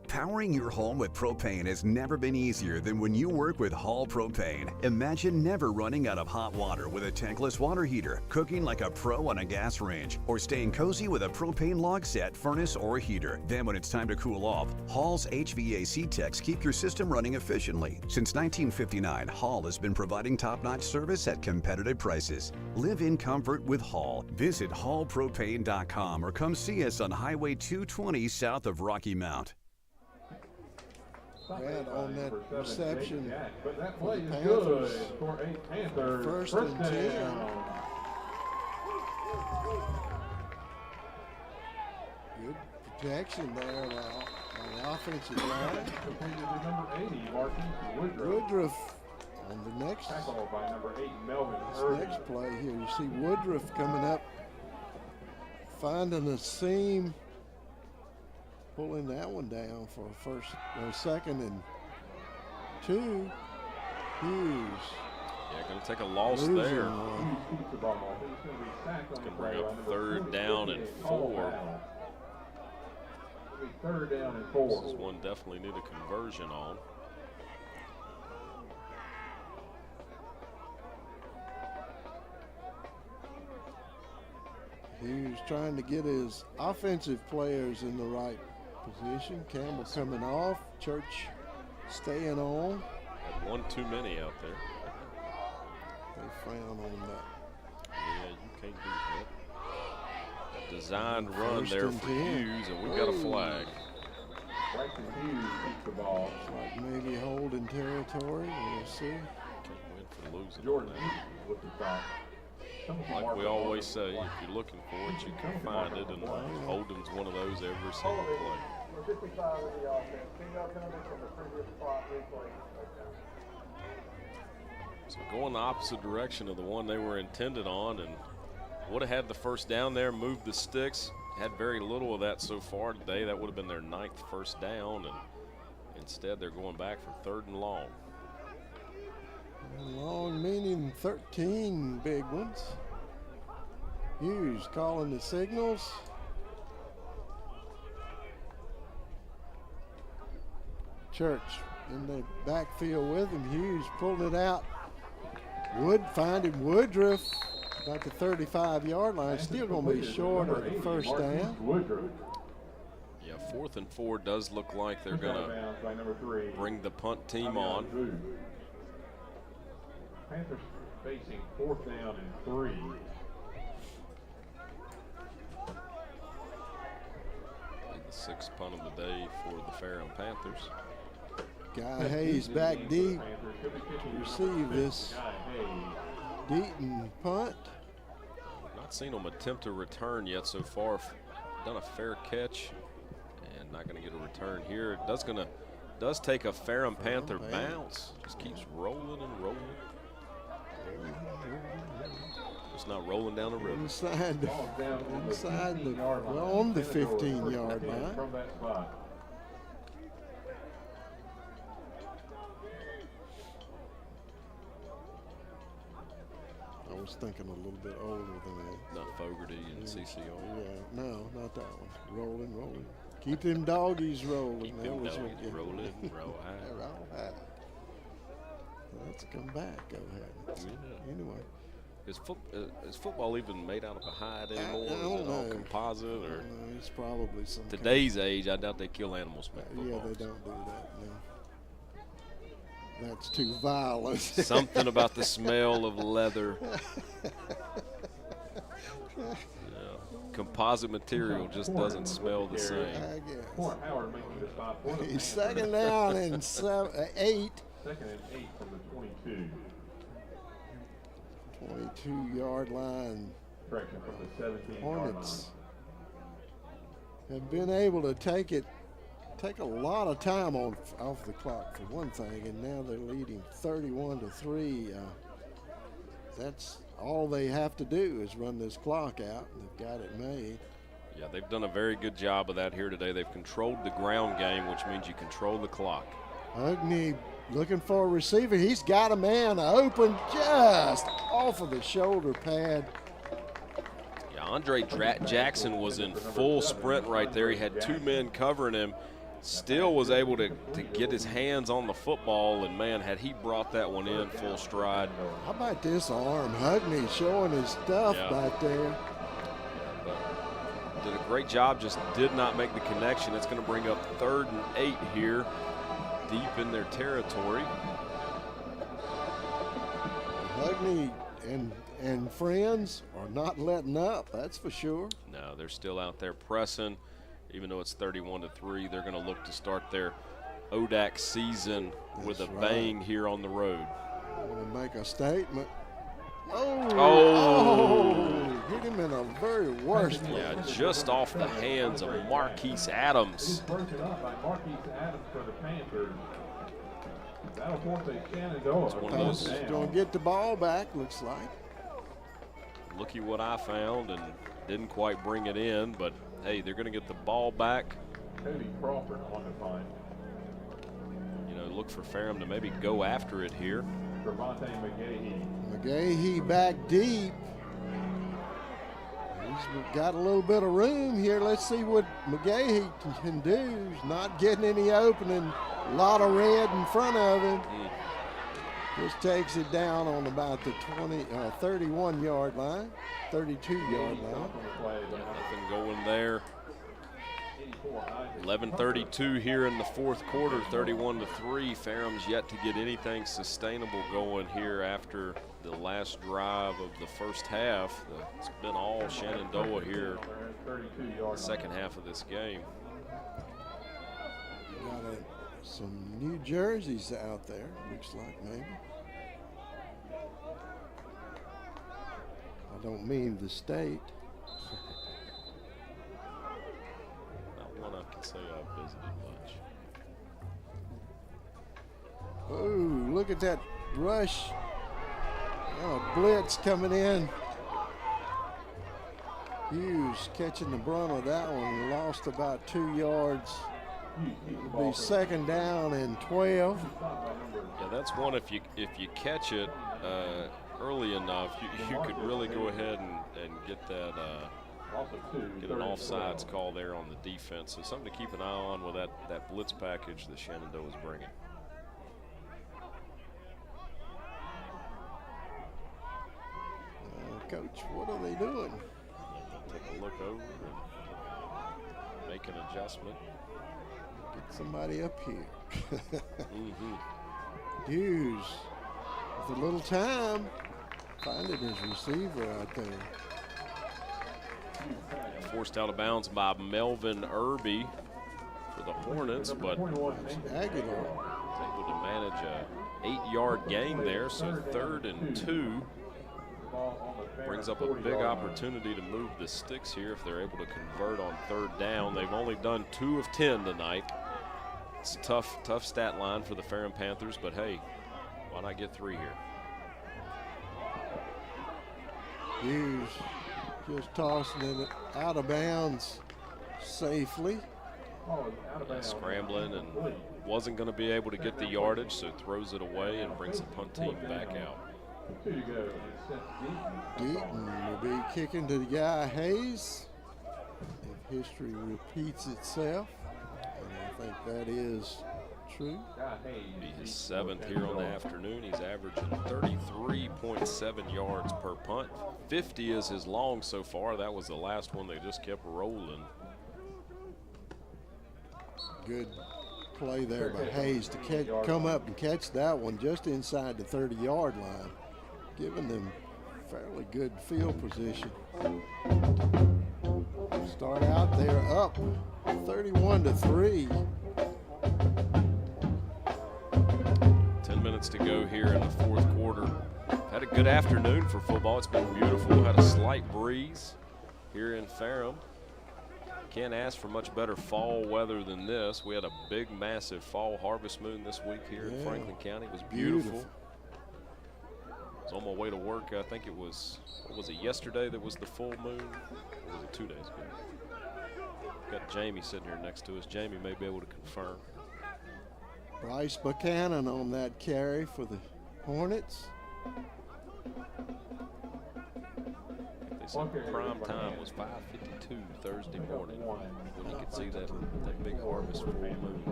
Speaker 7: Powering your home with propane has never been easier than when you work with Hall Propane. Imagine never running out of hot water with a tankless water heater, cooking like a pro on a gas range, or staying cozy with a propane log set, furnace, or heater. Then when it's time to cool off, Hall's HVAC techs keep your system running efficiently. Since 1959, Hall has been providing top-notch service at competitive prices. Live in comfort with Hall. Visit hallpropane.com or come see us on Highway 220 south of Rocky Mount.
Speaker 2: And on that reception
Speaker 1: but that
Speaker 2: for
Speaker 1: play
Speaker 2: the
Speaker 1: is
Speaker 2: Panthers,
Speaker 1: good for a Panthers.
Speaker 2: first and 10. Good protection there on the offensive line.
Speaker 1: Completed to number 80, Martin
Speaker 2: Woodruff on the next.
Speaker 1: Tackled by number 8, Melvin
Speaker 2: This
Speaker 1: Irving.
Speaker 2: next play here, you see Woodruff coming up, finding a seam, pulling that one down for a second and 2. Hughes.
Speaker 3: Yeah, going to take a loss
Speaker 2: losing
Speaker 3: there.
Speaker 2: one.
Speaker 1: Keeps the ball. He's going to be sacked on the
Speaker 3: Gonna
Speaker 1: play
Speaker 3: bring
Speaker 1: by
Speaker 3: up
Speaker 1: number
Speaker 3: third down and 4.
Speaker 1: It'll be third down and 4.
Speaker 3: This is one definitely need a conversion on.
Speaker 2: Hughes trying to get his offensive players in the right position. Campbell coming off. Church staying on.
Speaker 3: Had one too many out there.
Speaker 2: They frown on that.
Speaker 3: Yeah, you can't do that. Designed run
Speaker 2: First
Speaker 3: there
Speaker 2: and
Speaker 3: for
Speaker 2: 10.
Speaker 3: Hughes, and we've got a flag.
Speaker 1: Braxton Hughes keeps the ball.
Speaker 2: Like maybe holding territory. We'll see.
Speaker 3: Can't win for losing.
Speaker 1: Jordan
Speaker 3: on that.
Speaker 1: Hughes with the stop.
Speaker 3: Like we always say, if you're looking for it, you can find it, and Holden's one of those every single play.
Speaker 5: Number 55 with the offense. Female penalty from the previous spot, replay.
Speaker 3: So going the opposite direction of the one they were intended on, and would have had the first down there, moved the sticks. Had very little of that so far today. That would have been their 9th first down, and instead they're going back for 3rd and long.
Speaker 2: And long meaning 13 big ones. Hughes calling the signals. Church in the backfield with him. Hughes pulling it out. Wood finding Woodruff about the 35-yard line. Still going to be short of the first down.
Speaker 3: Yeah, 4th and 4 does look like they're going to bring the punt team on.
Speaker 1: Panthers facing 4th down and 3.
Speaker 3: The 6th punt of the day for the Ferrum Panthers.
Speaker 2: Guy Hayes back deep to receive this Deaton punt.
Speaker 3: Not seen him attempt a return yet so far. Done a fair catch and not going to get a return here. It does take a Ferrum Panther bounce. Just keeps rolling and rolling. Just not rolling down the river.
Speaker 2: Inside the well, on the 15-yard line.
Speaker 1: From that spot.
Speaker 2: I was thinking a little bit older than that.
Speaker 3: Not Fogarty and CCR.
Speaker 2: Yeah, no, not that one. Rolling. Keep them doggies rolling.
Speaker 3: Keep them doggies rolling, roll high.
Speaker 2: Roll high. Let's come back. Go ahead.
Speaker 3: Yeah.
Speaker 2: Anyway.
Speaker 3: Is football even made out of a hide anymore?
Speaker 2: I don't
Speaker 3: Is it all
Speaker 2: know.
Speaker 3: composite? Or
Speaker 2: It's probably some
Speaker 3: today's age, I doubt they kill animals.
Speaker 2: Yeah, they don't do that. No. That's too violent.
Speaker 3: Something about the smell of leather. Composite material just doesn't smell the same.
Speaker 2: I guess.
Speaker 1: Howard making the stop for the
Speaker 2: He's second down and 8.
Speaker 1: 2nd and 8 from the 22.
Speaker 2: 22-yard line.
Speaker 1: Correction, from the 17-yard
Speaker 2: Hornets
Speaker 1: line.
Speaker 2: have been able to take a lot of time off the clock for one thing, and now they're leading 31-3. That's all they have to do is run this clock out, and they've got it made.
Speaker 3: Yeah, they've done a very good job of that here today. They've controlled the ground game, which means you control the clock.
Speaker 2: Hugney looking for a receiver. He's got a man open just off of the shoulder pad.
Speaker 3: Yeah, Andre Jackson was in full sprint right there. He had 2 men covering him. Still was able to get his hands on the football, and man, had he brought that one in full stride.
Speaker 2: How about this arm? Hugney showing his stuff back there.
Speaker 3: Did a great job, just did not make the connection. It's going to bring up 3rd and 8 here, deep in their territory.
Speaker 2: Hugney and friends are not letting up, that's for sure.
Speaker 3: No, they're still out there pressing. Even though it's 31-3, they're going to look to start their ODAC season with a bang here on the road.
Speaker 2: Want to make a statement. Oh! Hit him in a very worse way.
Speaker 3: Yeah, just off the hands of Marquise Adams.
Speaker 1: Broken up by Marquise Adams for the Panthers. That'll force a Shenandoah.
Speaker 2: Panthers going to get the ball back, looks like.
Speaker 3: Looky what I found, and didn't quite bring it in, but hey, they're going to get the ball back.
Speaker 1: Cody Crawford on the punt.
Speaker 3: You know, look for Ferrum to maybe go after it here.
Speaker 1: Trevante McGahee.
Speaker 2: McGahee back deep. He's got a little bit of room here. Let's see what McGahee can do. He's not getting any opening. A lot of red in front of him. Just takes it down on about the 31-yard line, 32-yard line.
Speaker 3: Nothing going there. 11:32 here in the 4th quarter, 31-3. Ferrum's yet to get anything sustainable going here after the last drive of the first half. It's been all Shenandoah here the second half of this game.
Speaker 2: Got some new jerseys out there, looks like maybe. I don't mean the state.
Speaker 3: Not one I can say I've visited much.
Speaker 2: Oh, look at that rush. Oh, blitz coming in. Hughes catching the brunt of that one. Lost about 2 yards It'll be second down and 12.
Speaker 3: Yeah, that's one. If you catch it early enough, you could really go ahead and get that get an offsides call there on the defense. So something to keep an eye on with that blitz package that Shenandoah is bringing.
Speaker 2: Coach, what are they doing?
Speaker 3: Take a look over and make an adjustment.
Speaker 2: Get somebody up here. Hughes with a little time. Finding his receiver out there.
Speaker 3: Forced out of bounds by Melvin Irby for the Hornets, but
Speaker 2: Aguilar
Speaker 3: was able to manage a 8-yard gain there. So 3rd and 2 brings up a big opportunity to move the sticks here if they're able to convert on 3rd down. They've only done 2 of 10 tonight. It's a tough stat line for the Ferrum Panthers, but hey, why not get 3 here?
Speaker 2: Hughes just tossing it out of bounds safely.
Speaker 3: Scrambling and wasn't going to be able to get the yardage, so throws it away and brings the punt team back out.
Speaker 2: Deaton will be kicking to the guy Hayes if history repeats itself, and I think that is true.
Speaker 3: Be his 7th here on the afternoon. He's averaging 33.7 yards per punt. 50 is his long so far. That was the last one. They just kept rolling.
Speaker 2: Good play there by Hayes to come up and catch that one just inside the 30-yard line, giving them fairly good field position. Start out, they're up 31-3.
Speaker 3: 10 minutes to go here in the 4th quarter. Had a good afternoon for football. It's been beautiful. Had a slight breeze here in Ferrum. Can't ask for much better fall weather than this. We had a big, massive fall harvest moon this week here in Franklin County. It was beautiful. I was on my way to work. I think it was, what was it, yesterday that was the full moon? Or was it 2 days ago? Got Jamie sitting here next to us. Jamie may be able to confirm.
Speaker 2: Bryce Buchanan on that carry for the Hornets.
Speaker 3: They said prime time was 5:52 Thursday morning when you could see that big harvest full moon.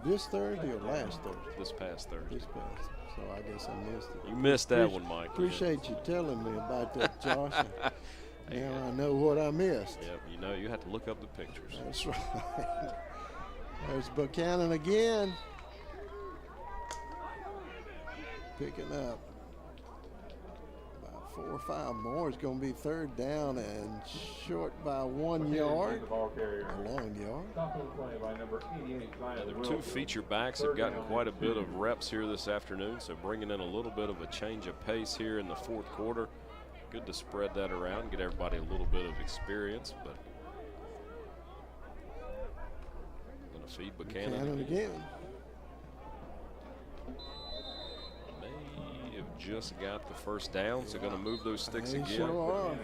Speaker 2: This Thursday or last Thursday?
Speaker 3: This past Thursday.
Speaker 2: This past. So I guess I missed it.
Speaker 3: You missed that one, Mike.
Speaker 2: Appreciate you telling me about that, Josh. Now I know what I missed.
Speaker 3: Yep, you know, you have to look up the pictures.
Speaker 2: That's right. There's Buchanan again. Picking up about 4 or 5 more. It's going to be 3rd down and short by 1 yard. A long yard.
Speaker 3: Their 2 feature backs have gotten quite a bit of reps here this afternoon, so bringing in a little bit of a change of pace here in the 4th quarter. Good to spread that around, get everybody a little bit of experience, but going to feed Buchanan
Speaker 2: again.
Speaker 3: May have just got the 1st down, so going to move those sticks again.
Speaker 2: Sure are.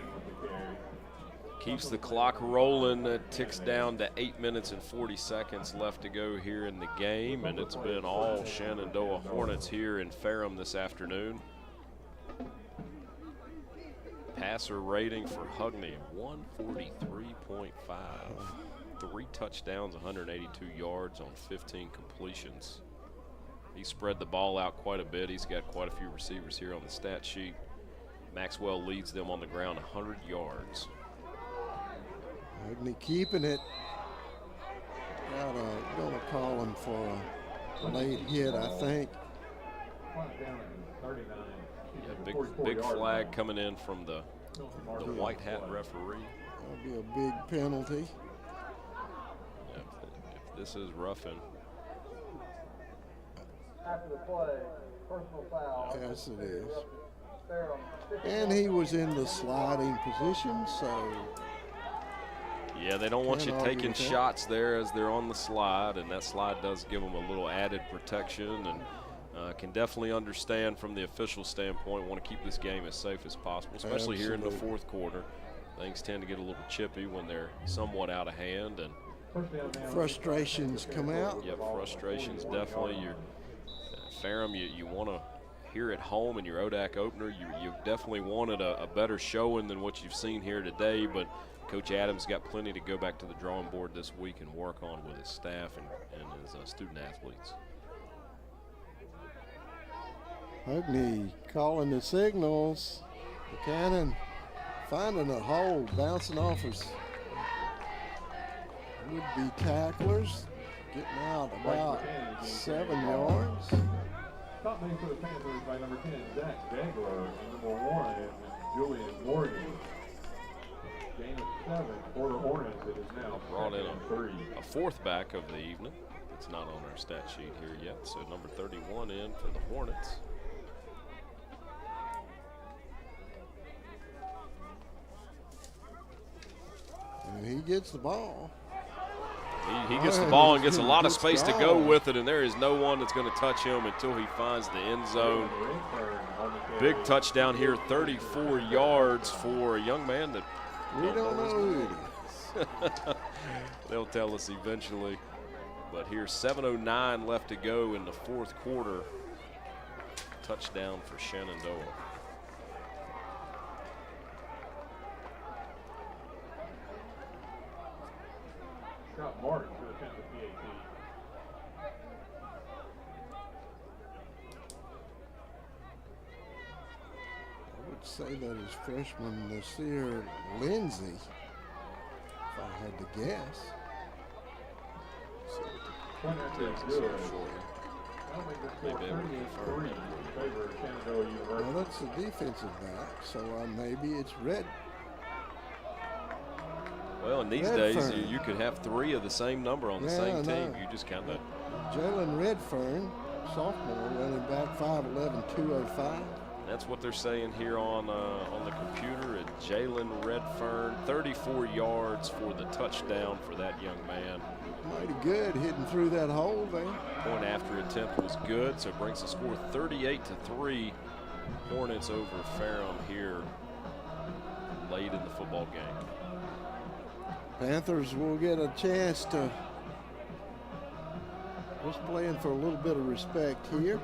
Speaker 3: Keeps the clock rolling. It ticks down to 8 minutes and 40 seconds left to go here in the game, and it's been all Shenandoah Hornets here in Ferrum this afternoon. Passer rating for Hugney, 143.5. 3 touchdowns, 182 yards on 15 completions. He spread the ball out quite a bit. He's got quite a few receivers here on the stat sheet. Maxwell leads them on the ground 100 yards.
Speaker 2: Hugney keeping it. Gonna call him for a late hit, I think.
Speaker 3: Yeah, big flag coming in from the white hat referee.
Speaker 2: That'll be a big penalty.
Speaker 3: If this is roughing.
Speaker 5: After the play, personal foul.
Speaker 2: Yes, it is. And he was in the sliding position, so.
Speaker 3: Yeah, they don't want you taking shots there as they're on the slide, and that slide does give them a little added protection, and can definitely understand from the official standpoint, want to keep this game as safe as possible, especially here in the 4th quarter. Things tend to get a little chippy when they're somewhat out of hand, and
Speaker 2: frustrations come out.
Speaker 3: Yep, frustrations definitely. Ferrum, you want to here at home in your ODAC opener, you definitely wanted a better showing than what you've seen here today, but Coach Adams got plenty to go back to the drawing board this week and work on with his staff and his student athletes.
Speaker 2: Hogney calling the signals. Buchanan finding a hole, bouncing off his would-be tacklers, getting out about 7 yards.
Speaker 1: Top name for the Panthers by number 10, Zach Degler, and number 1, Julian Morgan. Gain of 7 for the Hornets. It is now
Speaker 3: brought in
Speaker 1: three.
Speaker 3: A fourth back of the evening. It's not on our stat sheet here yet. So number 31 in for the Hornets.
Speaker 2: And he gets the ball.
Speaker 3: He gets the ball and gets a lot of space to go with it, and there is no one that's going to touch him until he finds the end zone. Big touchdown here, 34 yards for a young man that
Speaker 2: we don't know who it is.
Speaker 3: They'll tell us eventually. But here's 7:09 left to go in the fourth quarter. Touchdown for Shenandoah.
Speaker 1: Scott Martin to attempt the PAT.
Speaker 2: I would say that is freshman Nasir Lindsay, if I had to guess. Well, that's the defensive back, so maybe it's Red.
Speaker 3: Well, in these days, you could have 3 of the same number on the same team. You just kind of.
Speaker 2: Jalen Redfern, sophomore, running back, 5'11", 205.
Speaker 3: That's what they're saying here on the computer. At Jalen Redfern, 34 yards for the touchdown for that young man.
Speaker 2: Mighty good hitting through that hole there.
Speaker 3: Point after attempt was good, so it brings the score 38-3. Hornets over Ferrum here late in the football game.
Speaker 2: Panthers will get a chance to just playing for a little bit of respect here.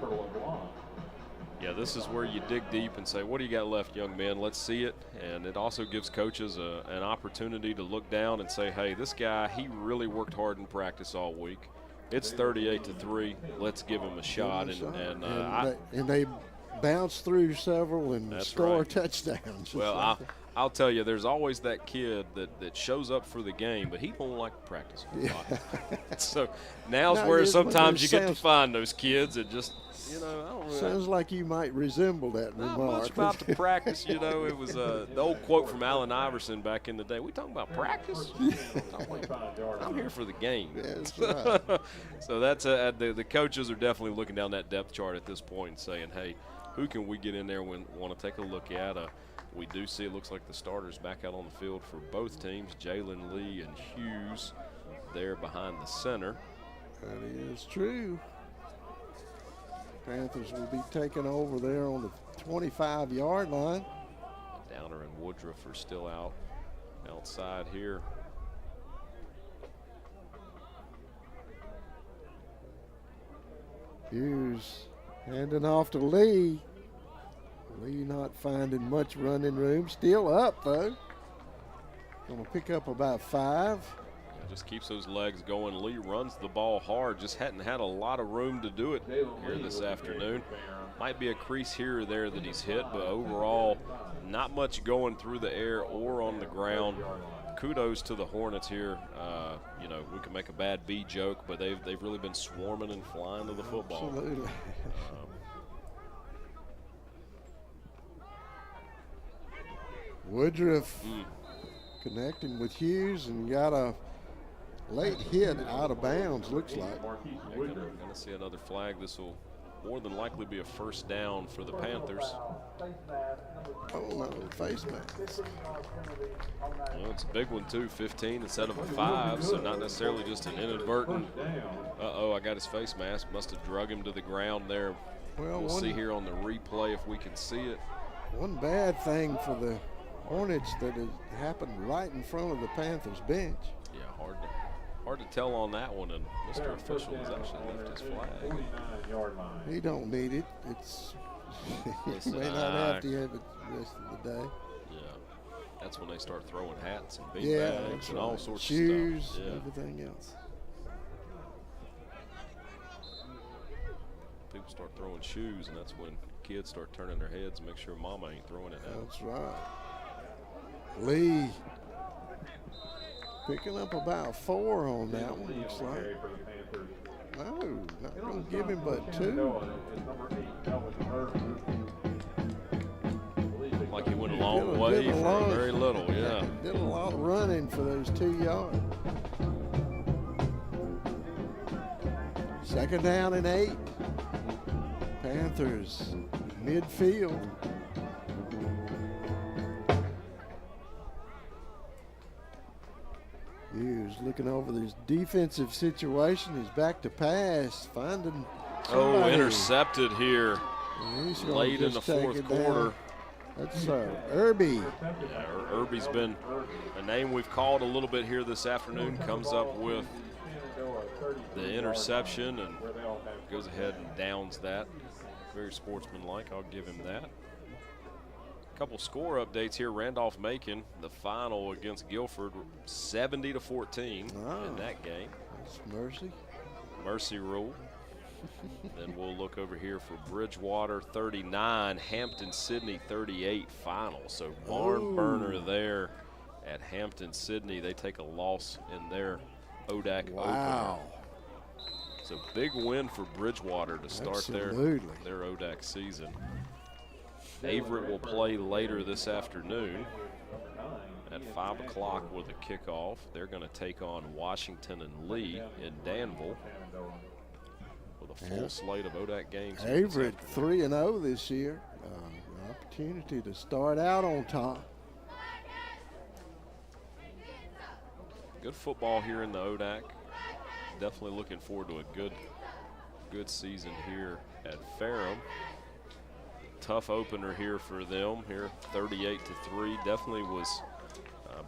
Speaker 3: Yeah, this is where you dig deep and say, what do you got left, young man? Let's see it. And it also gives coaches an opportunity to look down and say, hey, this guy, he really worked hard in practice all week. It's 38-3. Let's give him a shot.
Speaker 2: And they bounce through several and score touchdowns.
Speaker 3: Well, I'll tell you, there's always that kid that shows up for the game, but he won't like to practice a lot. So now's where sometimes you get to find those kids that just, I don't really.
Speaker 2: Sounds like you might resemble that
Speaker 3: not
Speaker 2: remark.
Speaker 3: Much about the practice, it was the old quote from Allen Iverson back in the day. We talking about practice? I'm here for the game.
Speaker 2: Yeah, that's right.
Speaker 3: So that's the coaches are definitely looking down that depth chart at this point and saying, hey, who can we get in there and want to take a look at? We do see it looks like the starters back out on the field for both teams. Jalen Lee and Hughes there behind the center.
Speaker 2: That is true. Panthers will be taking over there on the 25-yard line.
Speaker 3: Downer and Woodruff are still outside here.
Speaker 2: Hughes handing off to Lee. Lee not finding much running room. Still up, though. Going to pick up about 5.
Speaker 3: Just keeps those legs going. Lee runs the ball hard. Just hadn't had a lot of room to do it here this afternoon. Might be a crease here or there that he's hit, but overall, not much going through the air or on the ground. Kudos to the Hornets here. We can make a bad B joke, but they've really been swarming and flying to the football.
Speaker 2: Absolutely. Woodruff connecting with Hughes and got a late hit out of bounds, looks like.
Speaker 3: Going to see another flag. This will more than likely be a first down for the Panthers.
Speaker 2: Oh, no, face mask.
Speaker 3: Well, it's a big one, too, 15 instead of a 5, so not necessarily just an inadvertent, I got his face mask. Must have drug him to the ground there.
Speaker 2: Well,
Speaker 3: we'll see here on the replay if we can see it.
Speaker 2: One bad thing for the Hornets that it happened right in front of the Panthers bench.
Speaker 3: Yeah, hard Hard to tell on that one, and Mr. Official has actually left his flag.
Speaker 1: 49-yard line.
Speaker 2: He don't need it. It's he may not have to have it the rest of the day.
Speaker 3: Yeah, that's when they start throwing hats and
Speaker 2: Yeah,
Speaker 3: beanbags
Speaker 2: that's
Speaker 3: and
Speaker 2: right.
Speaker 3: all sorts
Speaker 2: Shoes,
Speaker 3: of stuff. Yeah.
Speaker 2: everything else.
Speaker 3: People start throwing shoes, and that's when kids start turning their heads and make sure mama ain't throwing it out.
Speaker 2: That's right. Lee picking up about 4 on that one, looks like.
Speaker 1: Carry for the Panthers.
Speaker 2: No, not going to give him but 2.
Speaker 1: Shenandoah is number 8, Melvin Ferrum.
Speaker 3: Like he went a long
Speaker 2: Did
Speaker 3: way
Speaker 2: a
Speaker 3: for
Speaker 2: long-
Speaker 3: very little, yeah.
Speaker 2: Did a lot of running for those 2 yards. 2nd down and 8. Panthers midfield. Hughes looking over this defensive situation. He's back to pass, finding
Speaker 3: Oh,
Speaker 2: somebody.
Speaker 3: intercepted here
Speaker 2: And he's gonna
Speaker 3: late in the
Speaker 2: just take
Speaker 3: fourth
Speaker 2: it down.
Speaker 3: quarter.
Speaker 2: That's Irby.
Speaker 3: Yeah, Irby's been a name we've called a little bit here this afternoon. Comes up with the interception and goes ahead and downs that. Very sportsmanlike, I'll give him that. Couple score updates here. Randolph-Macon, the final against Guilford, 70-14 in that game.
Speaker 2: That's Mercy.
Speaker 3: Mercy rule. Then we'll look over here for Bridgewater 39, Hampton-Sydney 38 final. So barn burner there at Hampton-Sydney. They take a loss in their ODAC
Speaker 2: Wow.
Speaker 3: opener. So big win for Bridgewater to start their ODAC season. Averett will play later this afternoon at 5 o'clock with a kickoff. They're going to take on Washington and Lee in Danville with a full slate of ODAC games.
Speaker 2: Averett 3-0 this year. An opportunity to start out on top.
Speaker 3: Good football here in the ODAC. Definitely looking forward to a good season here at Ferrum. Tough opener here for them here, 38-3. Definitely was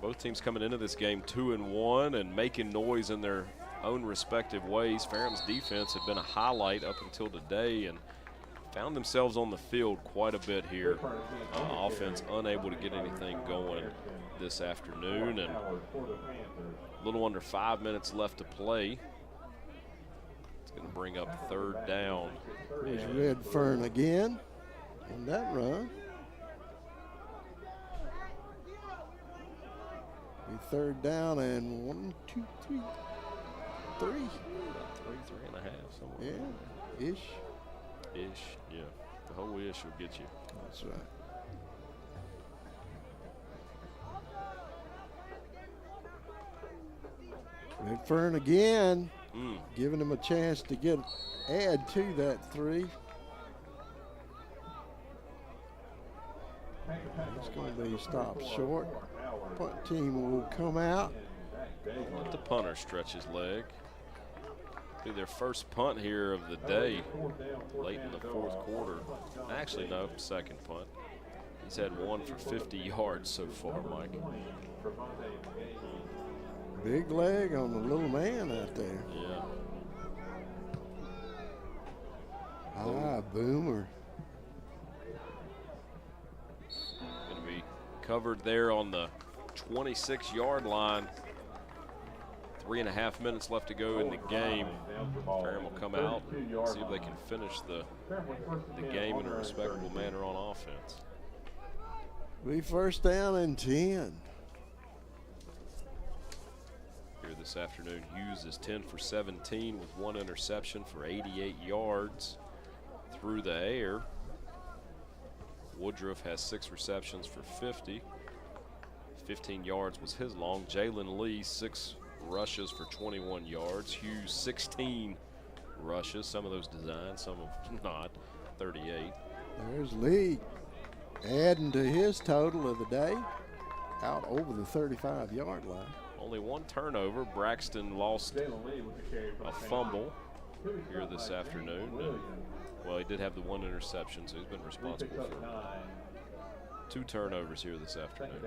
Speaker 3: both teams coming into this game 2-1 and making noise in their own respective ways. Ferrum's defense had been a highlight up until today and found themselves on the field quite a bit here. Offense unable to get anything going this afternoon, and a little under 5 minutes left to play. It's going to bring up 3rd down.
Speaker 2: There's Redfern again on that run. Be 3rd down and 1, 2, 3, 3.
Speaker 3: 3.5 somewhere.
Speaker 2: Yeah, ish.
Speaker 3: Ish, yeah. The whole ish will get you.
Speaker 2: That's right. Redfern again, giving him a chance to add to that 3. It's going to be stopped short. Punt team will come out.
Speaker 3: Let the punter stretch his leg. Be their first punt here of the day, late in the 4th quarter. Actually, no, 2nd punt. He's had one for 50 yards so far, Mike.
Speaker 2: Big leg on the little man out there.
Speaker 3: Yeah.
Speaker 2: Boomer.
Speaker 3: Going to be covered there on the 26-yard line. 3.5 minutes left to go in the game. Ferrum will come out and see if they can finish the game in a respectable manner on offense.
Speaker 2: Be 1st down and 10.
Speaker 3: Here this afternoon, Hughes is 10 for 17 with 1 interception for 88 yards through the air. Woodruff has 6 receptions for 50. 15 yards was his long. Jalen Lee, 6 rushes for 21 yards. Hughes, 16 rushes, some of those designed, some of not, 38.
Speaker 2: There's Lee adding to his total of the day, out over the 35-yard line.
Speaker 3: Only 1 turnover. Braxton lost a fumble here this afternoon. And, well, he did have the 1 interception, so he's been responsible for 2 turnovers here this afternoon.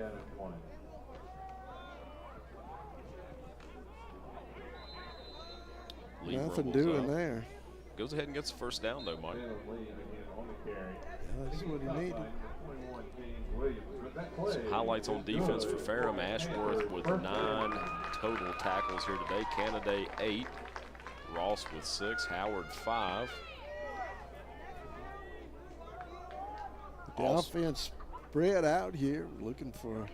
Speaker 3: Lee
Speaker 2: Nothing
Speaker 3: rumbles
Speaker 2: doing
Speaker 3: up.
Speaker 2: there.
Speaker 3: Goes ahead and gets the first down, though, Mike.
Speaker 2: That's what he needed.
Speaker 3: Some highlights on defense for Ferrum. Ashworth with 9 total tackles here today. Canada 8. Ross with 6. Howard 5.
Speaker 2: The offense spread out here, looking for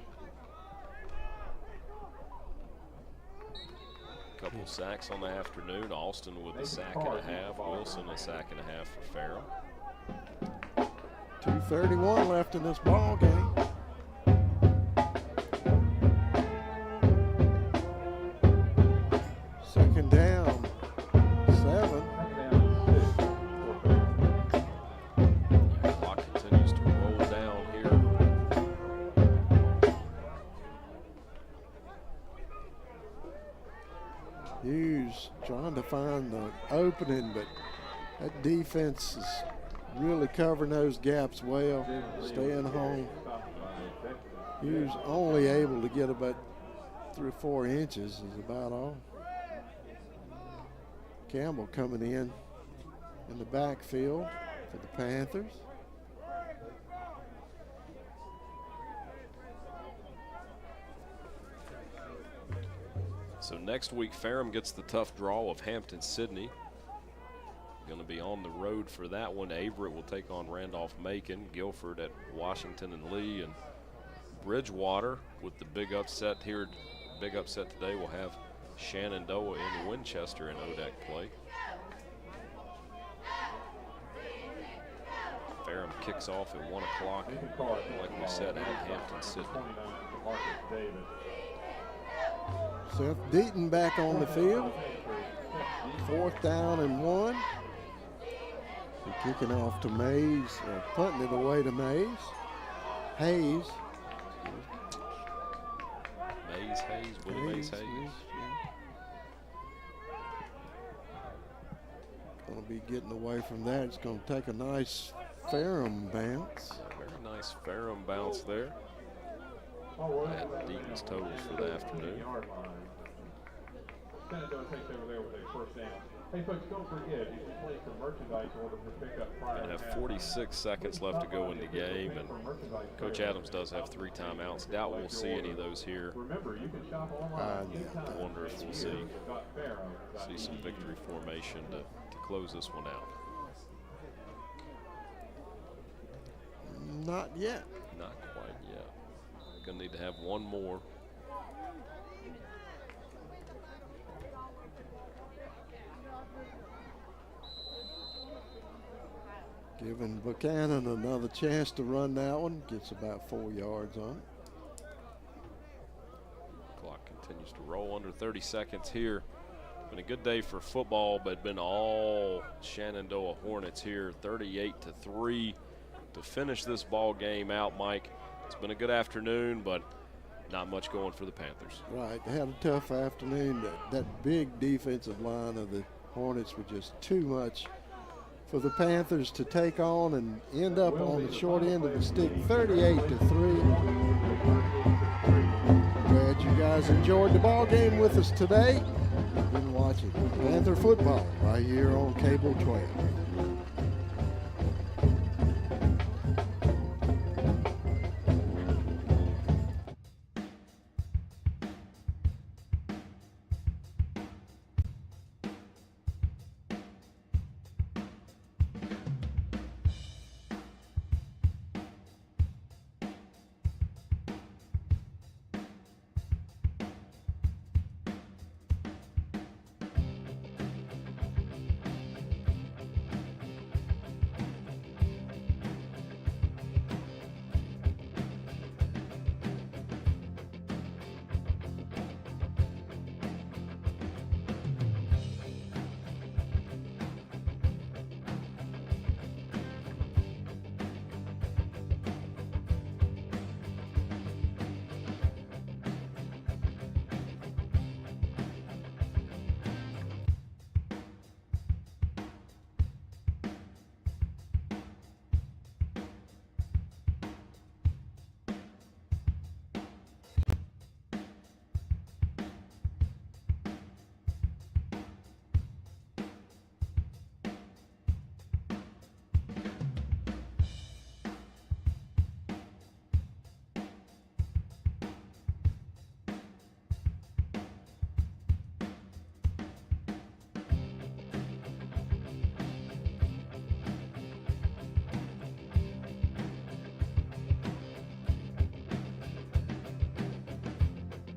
Speaker 2: a
Speaker 3: couple sacks on the afternoon. Alston with a sack and a half. Wilson a sack and a half for Ferrum.
Speaker 2: 2:31 left in this ball game. Second down, 7.
Speaker 3: The clock continues to roll down here.
Speaker 2: Hughes trying to find the opening, but that defense is really covering those gaps well, staying home. Hughes only able to get about 3 or 4 inches is about all. Campbell coming in the backfield for the Panthers.
Speaker 3: So next week, Ferrum gets the tough draw of Hampton-Sydney. Going to be on the road for that one. Averett will take on Randolph-Macon. Guilford at Washington and Lee. And Bridgewater with the big upset here. Big upset today will have Shenandoah in Winchester in ODAC play. Ferrum kicks off at 1 o'clock, like we said, at Hampton-Sydney.
Speaker 2: Seth Deaton back on the field. 4th down and 1. They're kicking off to Mays, or punting it away to Mays. Hayes.
Speaker 3: Willie Mays Hayes.
Speaker 2: Going to be getting away from that. It's going to take a nice Ferrum bounce.
Speaker 3: Very nice Ferrum bounce there. At Deaton's totals for the afternoon.
Speaker 1: Shenandoah takes over there with a first down. Hey folks, don't forget, you can place your merchandise order for pickup prior.
Speaker 3: And have 46 seconds left to go in the game, and Coach Adams does have 3 timeouts. Doubt we'll see any of those here.
Speaker 1: Remember, you can shop online.
Speaker 3: I wonder if we'll see some victory formation to close this one out.
Speaker 2: Not yet.
Speaker 3: Not quite yet. Gonna need to have one more.
Speaker 2: Giving Buchanan another chance to run that one. Gets about 4 yards on it.
Speaker 3: Clock continues to roll under 30 seconds here. Been a good day for football, but been all Shenandoah Hornets here, 38-3 to finish this ball game out, Mike. It's been a good afternoon, but not much going for the Panthers.
Speaker 2: Right, they had a tough afternoon. That big defensive line of the Hornets was just too much for the Panthers to take on, and end up on the short end of the stick, 38-3. Glad you guys enjoyed the ball game with us today. You've been watching Panther football right here on Cable 12.